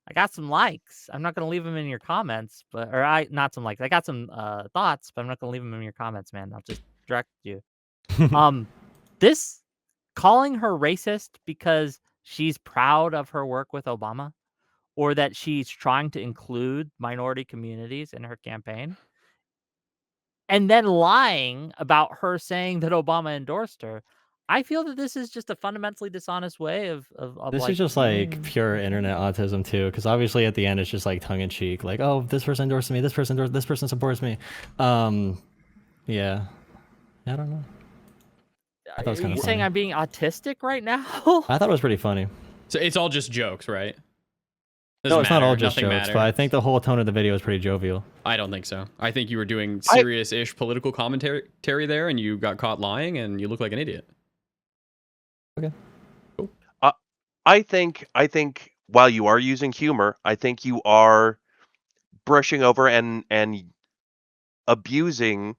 I got some likes. I'm not going to leave them in your comments, not some likes. I got some thoughts, but I'm not going to leave them in your comments, man. I'll just direct you. This calling her racist because she's proud of her work with Obama, or that she's trying to include minority communities in her campaign, and then lying about her saying that Obama endorsed her. I feel that this is just a fundamentally dishonest way of This like, is just like pure internet autism too, because obviously at the end it's just like tongue in cheek, like, oh, this person endorsed me, this person supports me. Yeah, I don't know. I thought it was Are you kinda saying funny. I'm being autistic right now? I thought it was pretty funny. So it's all just jokes, right? No, it's not all just Nothing jokes, but I think the whole tone of the video is pretty jovial. I don't think so. I think you were doing serious-ish political commentary there, and you got caught lying, and you look like an idiot. Okay. Cool. I think while you are using humor, I think you are brushing over and abusing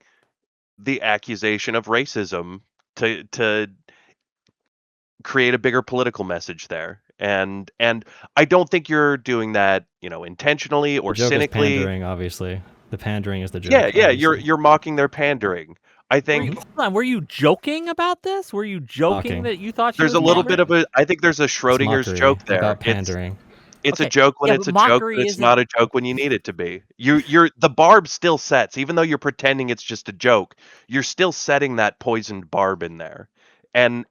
the accusation of racism to create a bigger political message there. And I don't think you're doing that, intentionally or The joke cynically. is pandering, obviously. The pandering is the joke. Yeah, obviously. you're mocking their pandering. I think Were you joking about this? Were you joking Mocking. that you thought she there's was a little mocking? bit of I think there's a It's Schrodinger's mockery joke there. about pandering. It's a Okay, joke when yeah, it's a but joke, mockery but it's isn't- not a joke when you need it to be. You're the barb still sets, even though you're pretending it's just a joke. You're still setting that poisoned barb in there, and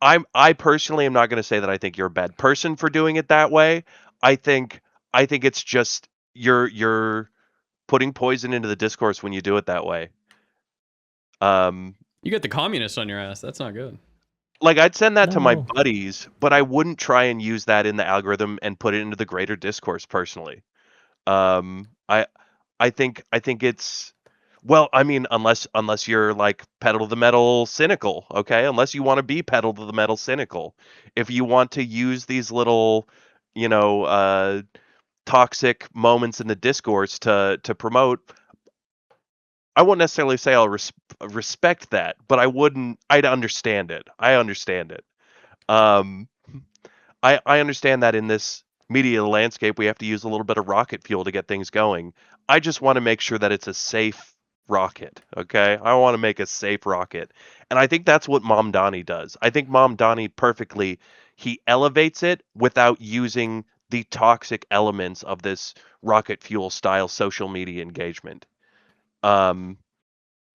I personally am not going to say that I think you're a bad person for doing it that way. I think it's just you're putting poison into the discourse when you do it that way. You get the communists on your ass. That's not good. Like, I'd send that to my No. buddies, but I wouldn't try and use that in the algorithm and put it into the greater discourse personally. I think it's, well, I mean, unless you're like pedal to the metal cynical, okay? Unless you want to be pedal to the metal cynical. If you want to use these little, toxic moments in the discourse to promote, I won't necessarily say I'll respect that, but I'd understand it. I understand it. I understand that in this media landscape, we have to use a little bit of rocket fuel to get things going. I just want to make sure that it's a safe rocket, okay? I want to make a safe rocket. And I think that's what Mamdani does. I think Mamdani perfectly, he elevates it without using the toxic elements of this rocket fuel style social media engagement. And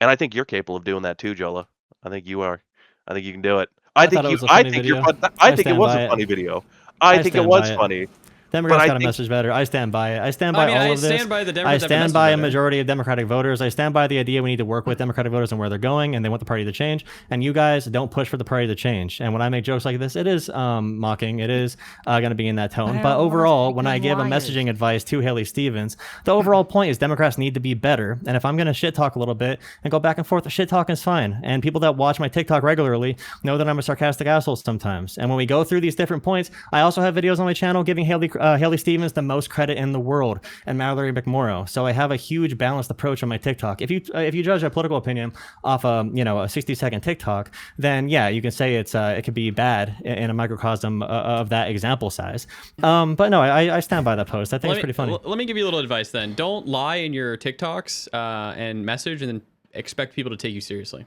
I think you're capable of doing that too, Jola. I think you are. I think you can do it. I think it was a funny video. I think it was a funny video. I think it was funny. Democrats got a message better. I stand by it. I stand by all of this. I stand by the I Democrats. stand by a majority of Democratic voters. I stand by the idea we need to work with Democratic voters and where they're going, and they want the party to change. And you guys don't push for the party to change. And when I make jokes like this, it is mocking. It is going to be in that tone. But overall, when I give a messaging advice to Haley Stevens, the overall point is Democrats need to be better. And if I'm going to shit talk a little bit and go back and forth, the shit talking is fine. And people that watch my TikTok regularly know that I'm a sarcastic asshole sometimes. And when we go through these different points, I also have videos on my channel giving Haley Stevens the most credit in the world, and Mallory McMorrow. So I have a huge balanced approach on my TikTok. If you judge a political opinion off a 60-second TikTok, then yeah, you can say it could be bad in a microcosm of that example size. But no, I stand by that post. I think it's pretty funny. Let me give you a little advice then. Don't lie in your TikToks and message and then expect people to take you seriously.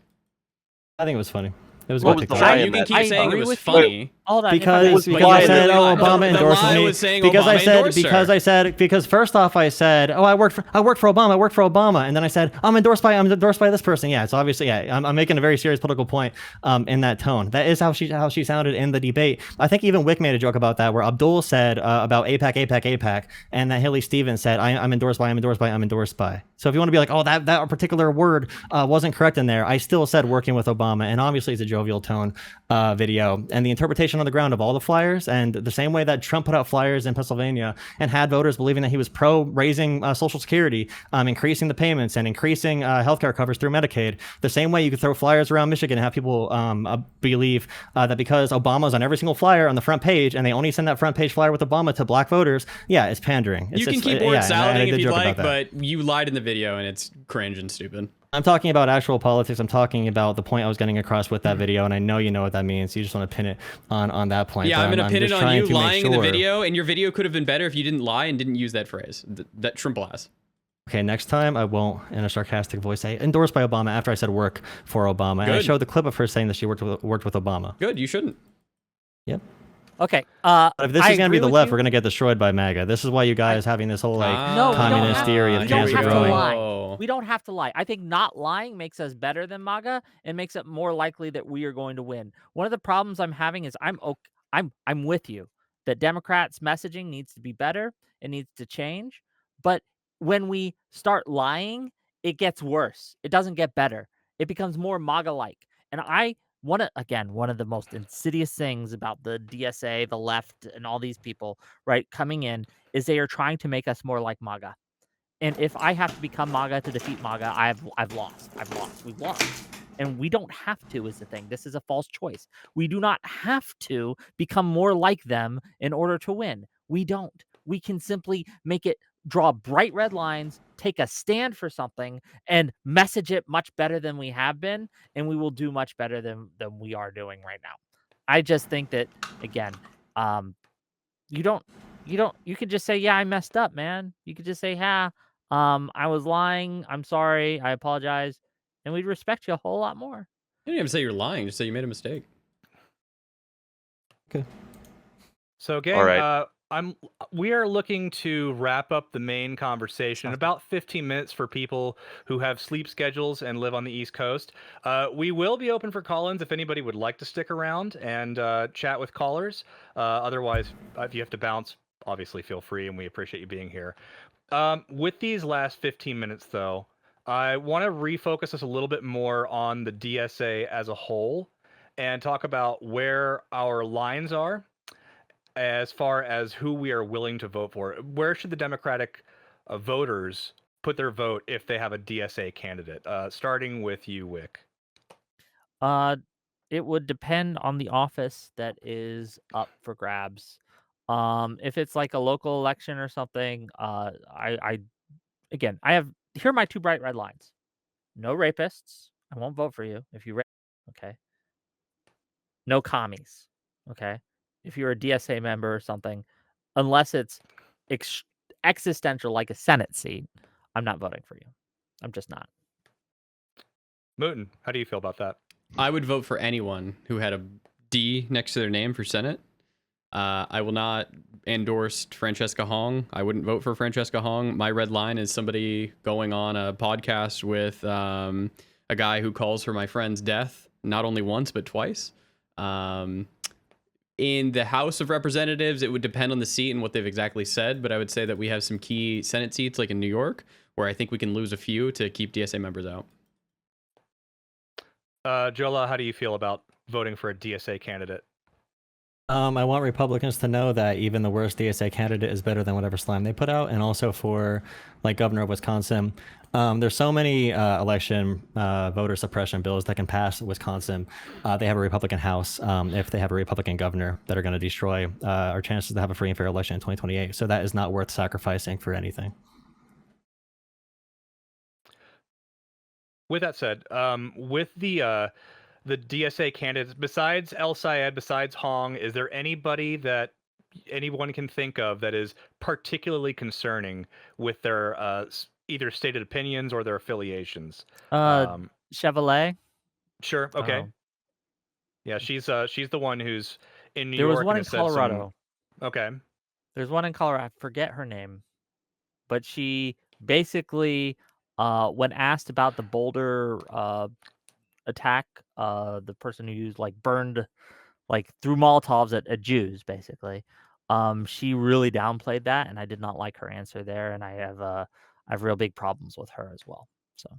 I think it was funny. It was What good was TikTok. the lie You in can that? keep saying it was funny. Because I said, oh, Obama endorses me. Because first off I said, oh, I worked for Obama, and then I said, I'm endorsed by this person. Yeah, it's obviously, yeah, I'm making a very serious political point in that tone. That is how she sounded in the debate. I think even Wick made a joke about that, where Abdul said about APAC, and that Haley Stevens said, I'm endorsed by. So if you want to be like, oh, that particular word wasn't correct in there, I still said working with Obama, and obviously it's a jovial tone video, and the interpretation on the ground of all the flyers, and the same way that Trump put out flyers in Pennsylvania and had voters believing that he was pro raising Social Security, increasing the payments and increasing healthcare coverage through Medicaid, the same way you could throw flyers around Michigan and have people believe that because Obama's on every single flyer on the front page and they only send that front page flyer with Obama to black voters, yeah, it's pandering. You can keep word salading if you'd like, but you lied in the video and it's cringe and stupid. I'm talking about actual politics. I'm talking about the point I was getting across with that video, and I know you know what that means. You just want to pin it on that point. Yeah, I'm going to pin it on you lying in the video, and your video could have been better if you didn't lie and didn't use that phrase, that Trimble has. Okay, next time I won't, in a sarcastic voice, say endorsed by Obama after I said work for Obama. And I showed the clip of her saying that she worked with Obama. Good, you shouldn't. Yep. Okay. But if this is going to be the left, we're going to get destroyed by MAGA. This is why you guys having this whole communist theory of cancer growing. We don't have to lie. I think not lying makes us better than MAGA and makes it more likely that we are going to win. One of the problems I'm having is I'm with you that Democrats' messaging needs to be better. It needs to change. But when we start lying, it gets worse. It doesn't get better. It becomes more MAGA-like. And one of the most insidious things about the DSA, the left, and all these people, right, coming in is they are trying to make us more like MAGA. And if I have to become MAGA to defeat MAGA, I've lost. We've lost. And we don't have to is the thing. This is a false choice. We do not have to become more like them in order to win. We don't. We can simply draw bright red lines, take a stand for something, and message it much better than we have been, and we will do much better than we are doing right now. I just think that, again, you could just say, yeah, I messed up, man. You could just say, I was lying. I'm sorry. I apologize. And we'd respect you a whole lot more. You didn't even say you're lying. Just say you made a mistake. Okay. So, gang, all right. We are looking to wrap up the main conversation. About 15 minutes for people who have sleep schedules and live on the East Coast. We will be open for call-ins if anybody would like to stick around and chat with callers. Otherwise, if you have to bounce, obviously feel free, and we appreciate you being here. With these last 15 minutes, though, I want to refocus us a little bit more on the DSA as a whole and talk about where our lines are as far as who we are willing to vote for. Where should the Democratic voters put their vote if they have a DSA candidate? Starting with you, Wick. It would depend on the office that is up for grabs. If it's like a local election or something, here are my two bright red lines. No rapists. I won't vote for you if you rape. Okay. No commies. Okay. If you're a DSA member or something, unless it's existential like a Senate seat, I'm not voting for you. I'm just not. Mooten, how do you feel about that? I would vote for anyone who had a D next to their name for Senate. I will not endorse Francesca Hong. I wouldn't vote for Francesca Hong. My red line is somebody going on a podcast with a guy who calls her my friend's death, not only once, but twice. In the House of Representatives, it would depend on the seat and what they've exactly said, but I would say that we have some key Senate seats, like in New York, where I think we can lose a few to keep DSA members out. Jola, how do you feel about voting for a DSA candidate? I want Republicans to know that even the worst DSA candidate is better than whatever slime they put out. And also for, like, governor of Wisconsin, there's so many election voter suppression bills that can pass Wisconsin. They have a Republican House if they have a Republican governor that are going to destroy our chances to have a free and fair election in 2028. So that is not worth sacrificing for anything. With that said, with the DSA candidates, besides El Sayed, besides Hong, is there anybody that anyone can think of that is particularly concerning with their either stated opinions or their affiliations? Chevrolet. Sure. Okay. Yeah, she's the one who's in New York. There was one in Colorado. Okay. There's one in Colorado. I forget her name, but she basically, when asked about the Boulder attack, the person who burned, threw Molotovs at Jews, basically. She really downplayed that, and I did not like her answer there, and I have real big problems with her as well. So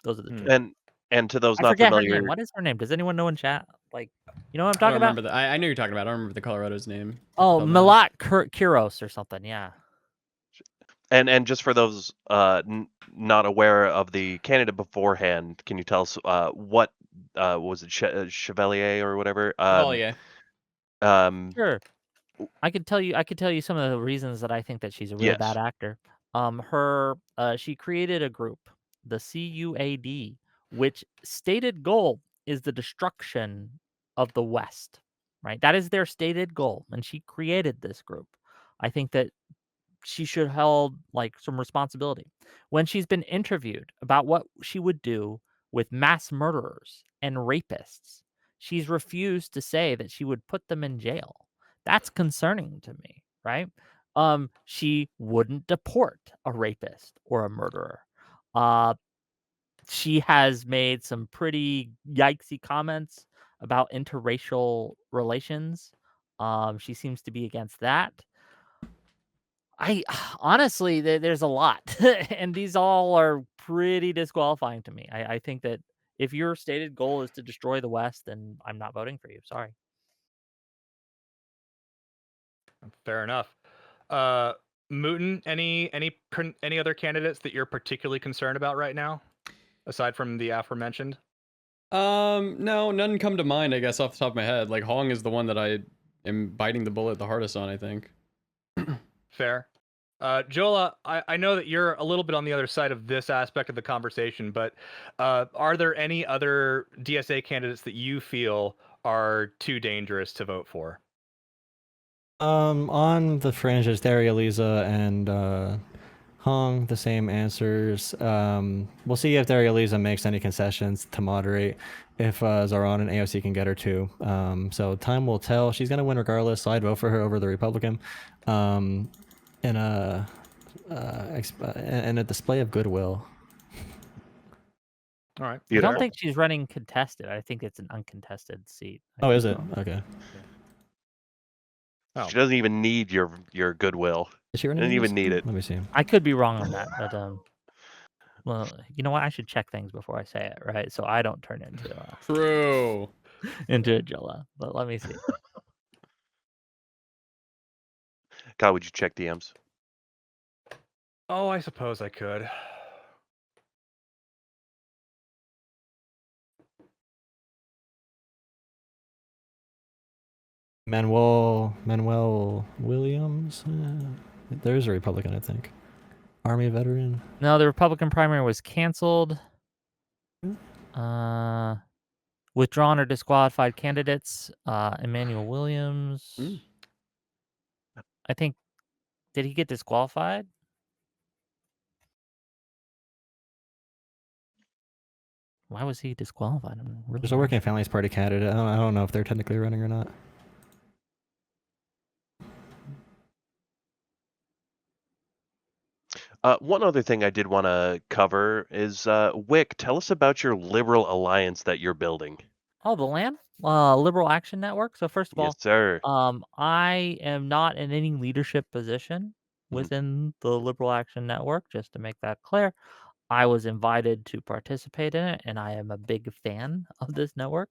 those are the two. And to those I not forget familiar, her name. What is her name? Does anyone know in chat? Like, you know what I'm I don't talking about? remember that. I know you're talking about. I don't remember the Colorado's name. Oh, Spelled that. Milat Kuros or something. Yeah. And just for those not aware of the candidate beforehand, can you tell us what was it Chevalier or whatever? Chevalier. Sure. I could tell you some of the reasons that I think that she's a really bad Yes. actor. She created a group, the CUAD, which stated goal is the destruction of the West. Right? That is their stated goal, and she created this group. I think that she should hold like some responsibility. When she's been interviewed about what she would do with mass murderers and rapists, she's refused to say that she would put them in jail. That's concerning to me, right? She wouldn't deport a rapist or a murderer. She has made some pretty yikesy comments about interracial relations. She seems to be against that. I honestly, there's a lot, and these all are pretty disqualifying to me. I think that if your stated goal is to destroy the West, then I'm not voting for you. Sorry. Fair enough. Mooten, any other candidates that you're particularly concerned about right now, aside from the aforementioned? No, none come to mind, I guess, off the top of my head. Like, Hong is the one that I am biting the bullet the hardest on, I think. Fair. Jola, I know that you're a little bit on the other side of this aspect of the conversation, but are there any other DSA candidates that you feel are too dangerous to vote for? On the fringes, Daria, Lisa, and Hong, the same answers. We'll see if Daria Lisa makes any concessions to moderate. If Zoran and AOC can get her too. So time will tell. She's gonna win regardless. So I'd vote for her over the Republican. In a display of goodwill. All right. I don't think she's running contested. I think it's an uncontested seat. Oh, is it? Okay. She doesn't even need your goodwill. Is she running? Doesn't even need it. Let me see. I could be wrong on that, but well, you know what? I should check things before I say it, right? So I don't turn into True. into a Jilla. But let me see. God, would you check DMs? Oh, I suppose I could. Manuel Williams. There's a Republican, I think. Army veteran. No, the Republican primary was canceled. Withdrawn or disqualified candidates. Emmanuel Williams. I think. Did he get disqualified? Why was he disqualified? There's a Working Families Party candidate. I don't know if they're technically running or not. One other thing I did want to cover is Wick. Tell us about your liberal alliance that you're building. Oh, the LAN? Liberal Action Network. So first of all, Yes, sir. I am not in any leadership position within the Liberal Action Network, just to make that clear. I was invited to participate in it, and I am a big fan of this network.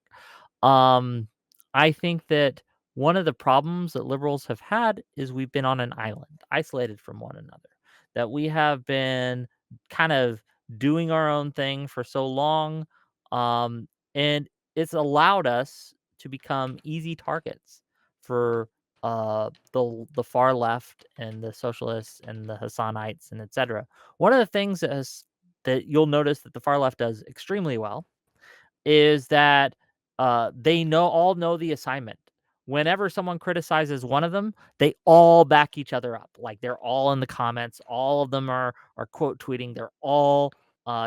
I think that one of the problems that liberals have had is we've been on an island, isolated from one another, that we have been kind of doing our own thing for so long. And it's allowed us to become easy targets for the far left and the socialists and the Hassanites and etc. One of the things that you'll notice that the far left does extremely well is that they all know the assignment. Whenever someone criticizes one of them, they all back each other up. Like they're all in the comments. All of them are quote tweeting. They're all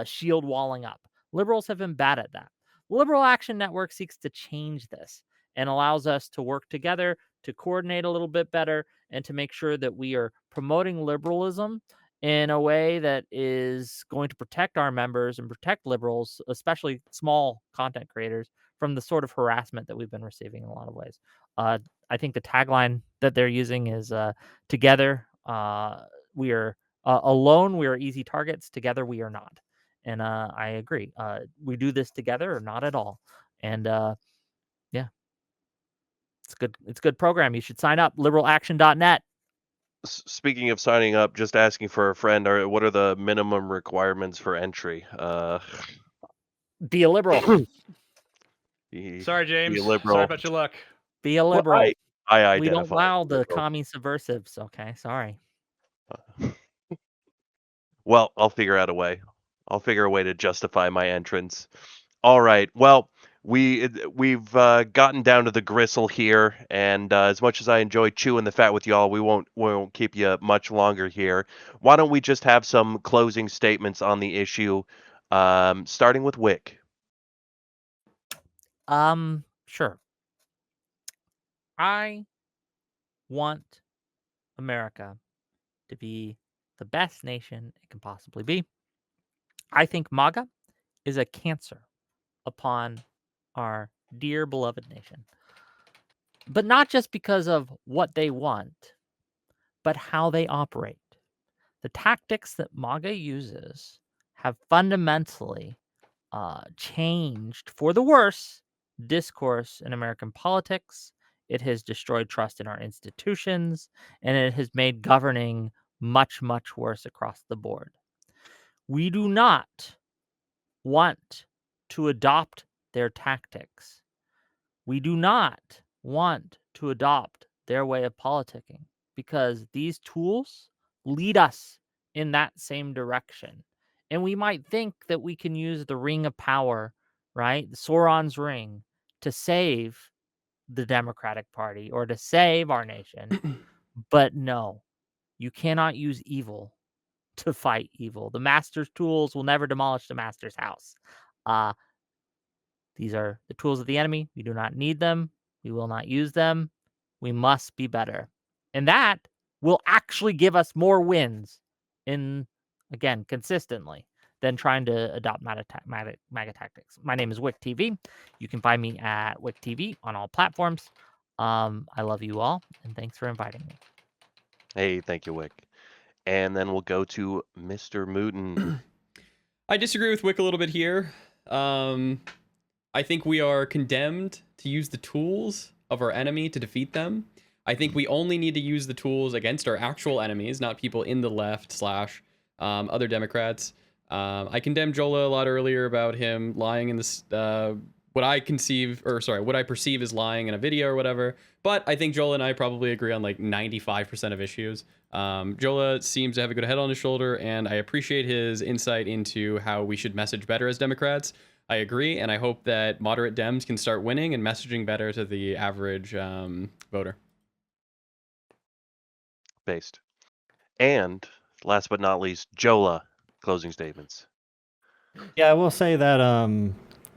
shield walling up. Liberals have been bad at that. Liberal Action Network seeks to change this and allows us to work together to coordinate a little bit better and to make sure that we are promoting liberalism in a way that is going to protect our members and protect liberals, especially small content creators, from the sort of harassment that we've been receiving in a lot of ways. I think the tagline that they're using is together we are alone we are easy targets, together we are not. And I agree. We do this together or not at all. And yeah, It's a good program. You should sign up. Liberalaction.net. Speaking of signing up, just asking for a friend, what are the minimum requirements for entry? Be a liberal. Sorry, James. Be a liberal. Sorry about your luck. Be a liberal. Well, I identify. We don't allow as the liberal. commie subversives. Okay, sorry. Well, I'll figure out a way. I'll figure a way to justify my entrance. All right. Well, we've gotten down to the gristle here, and as much as I enjoy chewing the fat with y'all, we won't keep you much longer here. Why don't we just have some closing statements on the issue, starting with Wick. Sure. I want America to be the best nation it can possibly be. I think MAGA is a cancer upon our dear beloved nation. But not just because of what they want, but how they operate. The tactics that MAGA uses have fundamentally changed for the worse discourse in American politics. It has destroyed trust in our institutions, and it has made governing much, much worse across the board. We do not want to adopt their tactics. We do not want to adopt their way of politicking because these tools lead us in that same direction. And we might think that we can use the ring of power, right? Sauron's ring, to save the Democratic Party or to save our nation. But no, you cannot use evil to fight evil. The master's tools will never demolish the master's house. These are the tools of the enemy. We do not need them. We will not use them. We must be better. And that will actually give us more wins again, consistently than trying to adopt MAGA tactics. My name is Wick TV. You can find me at Wick TV on all platforms. I love you all, and thanks for inviting me. Hey, thank you, Wick. And then we'll go to Mr. Mooten. I disagree with Wick a little bit here. I think we are condemned to use the tools of our enemy to defeat them. I think we only need to use the tools against our actual enemies, not people in the left / other Democrats. I condemned Jola a lot earlier about him lying in this, what I perceive as lying in a video or whatever. But I think Jola and I probably agree on like 95% of issues. Jola seems to have a good head on his shoulder, and I appreciate his insight into how we should message better as Democrats. I agree, and I hope that moderate Dems can start winning and messaging better to the average voter. Based. And last but not least, Jola, closing statements. Yeah, I will say that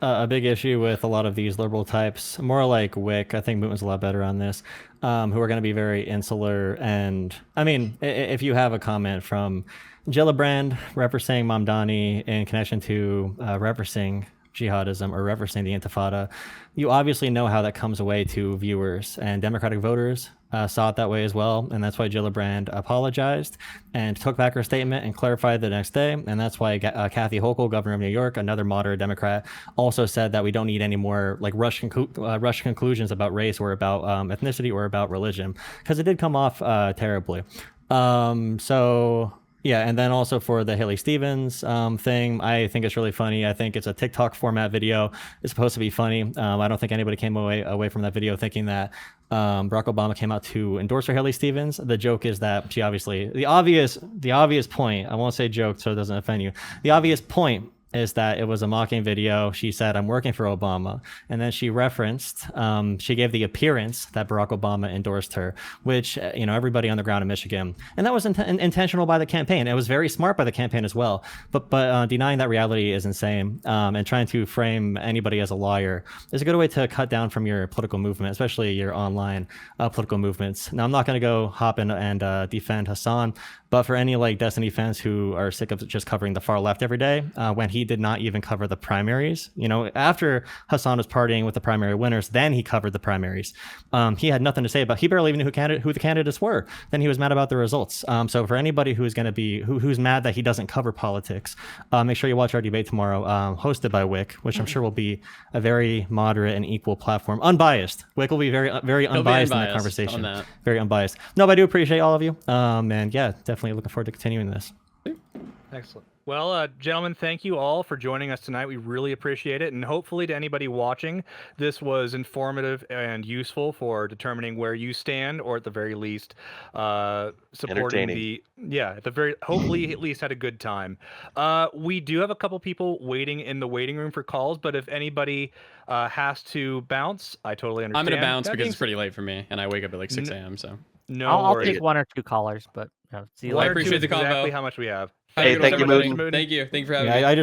a big issue with a lot of these liberal types, more like Wick, I think Mooten's a lot better on this, who are going to be very insular. And I mean, if you have a comment from Gillibrand referencing Mamdani in connection to referencing jihadism or referencing the Intifada, you obviously know how that comes away to viewers, and Democratic voters saw it that way as well, and that's why Gillibrand apologized and took back her statement and clarified the next day, and that's why Kathy Hochul, governor of New York, another moderate Democrat, also said that we don't need any more like rush conclusions about race or about ethnicity or about religion, because it did come off terribly. So yeah, and then also for the Haley Stevens thing, I think it's really funny. I think it's a TikTok format video. It's supposed to be funny. I don't think anybody came away from that video thinking that Barack Obama came out to endorse for Haley Stevens. The joke is that she obviously, the obvious point, I won't say joke so it doesn't offend you. The obvious point is that it was a mocking video. She said, "I'm working for Obama." And then she referenced, she gave the appearance that Barack Obama endorsed her, which, everybody on the ground in Michigan. And that was intentional by the campaign. It was very smart by the campaign as well. But denying that reality is insane. And trying to frame anybody as a liar is a good way to cut down from your political movement, especially your online political movements. Now, I'm not going to go hop in and defend Hassan, But for any like Destiny fans who are sick of just covering the far left every day, when he did not even cover the primaries, after Hassan was partying with the primary winners, then he covered the primaries. He had nothing to say about. He barely even knew who the candidates were. Then he was mad about the results. So for anybody who's going to be who's mad that he doesn't cover politics, make sure you watch our debate tomorrow, hosted by Wick, which I'm sure will be a very moderate and equal platform, unbiased. Wick will be very unbiased in the conversation. Very unbiased. No, but I do appreciate all of you. And yeah, definitely looking forward to continuing this. Excellent. Well, gentlemen, thank you all for joining us tonight. We really appreciate it. And hopefully to anybody watching, this was informative and useful for determining where you stand, or at the very least, supporting hopefully at least had a good time. We do have a couple people waiting in the waiting room for calls, but if anybody has to bounce, I totally understand. I'm going to bounce because it's pretty late for me, and I wake up at like 6 a.m., so. I'll take 1 or 2 callers, but see you later. I appreciate the convo. Exactly how much we have. Hey, thank you, Moon. Thank you. Thank you for having me. I just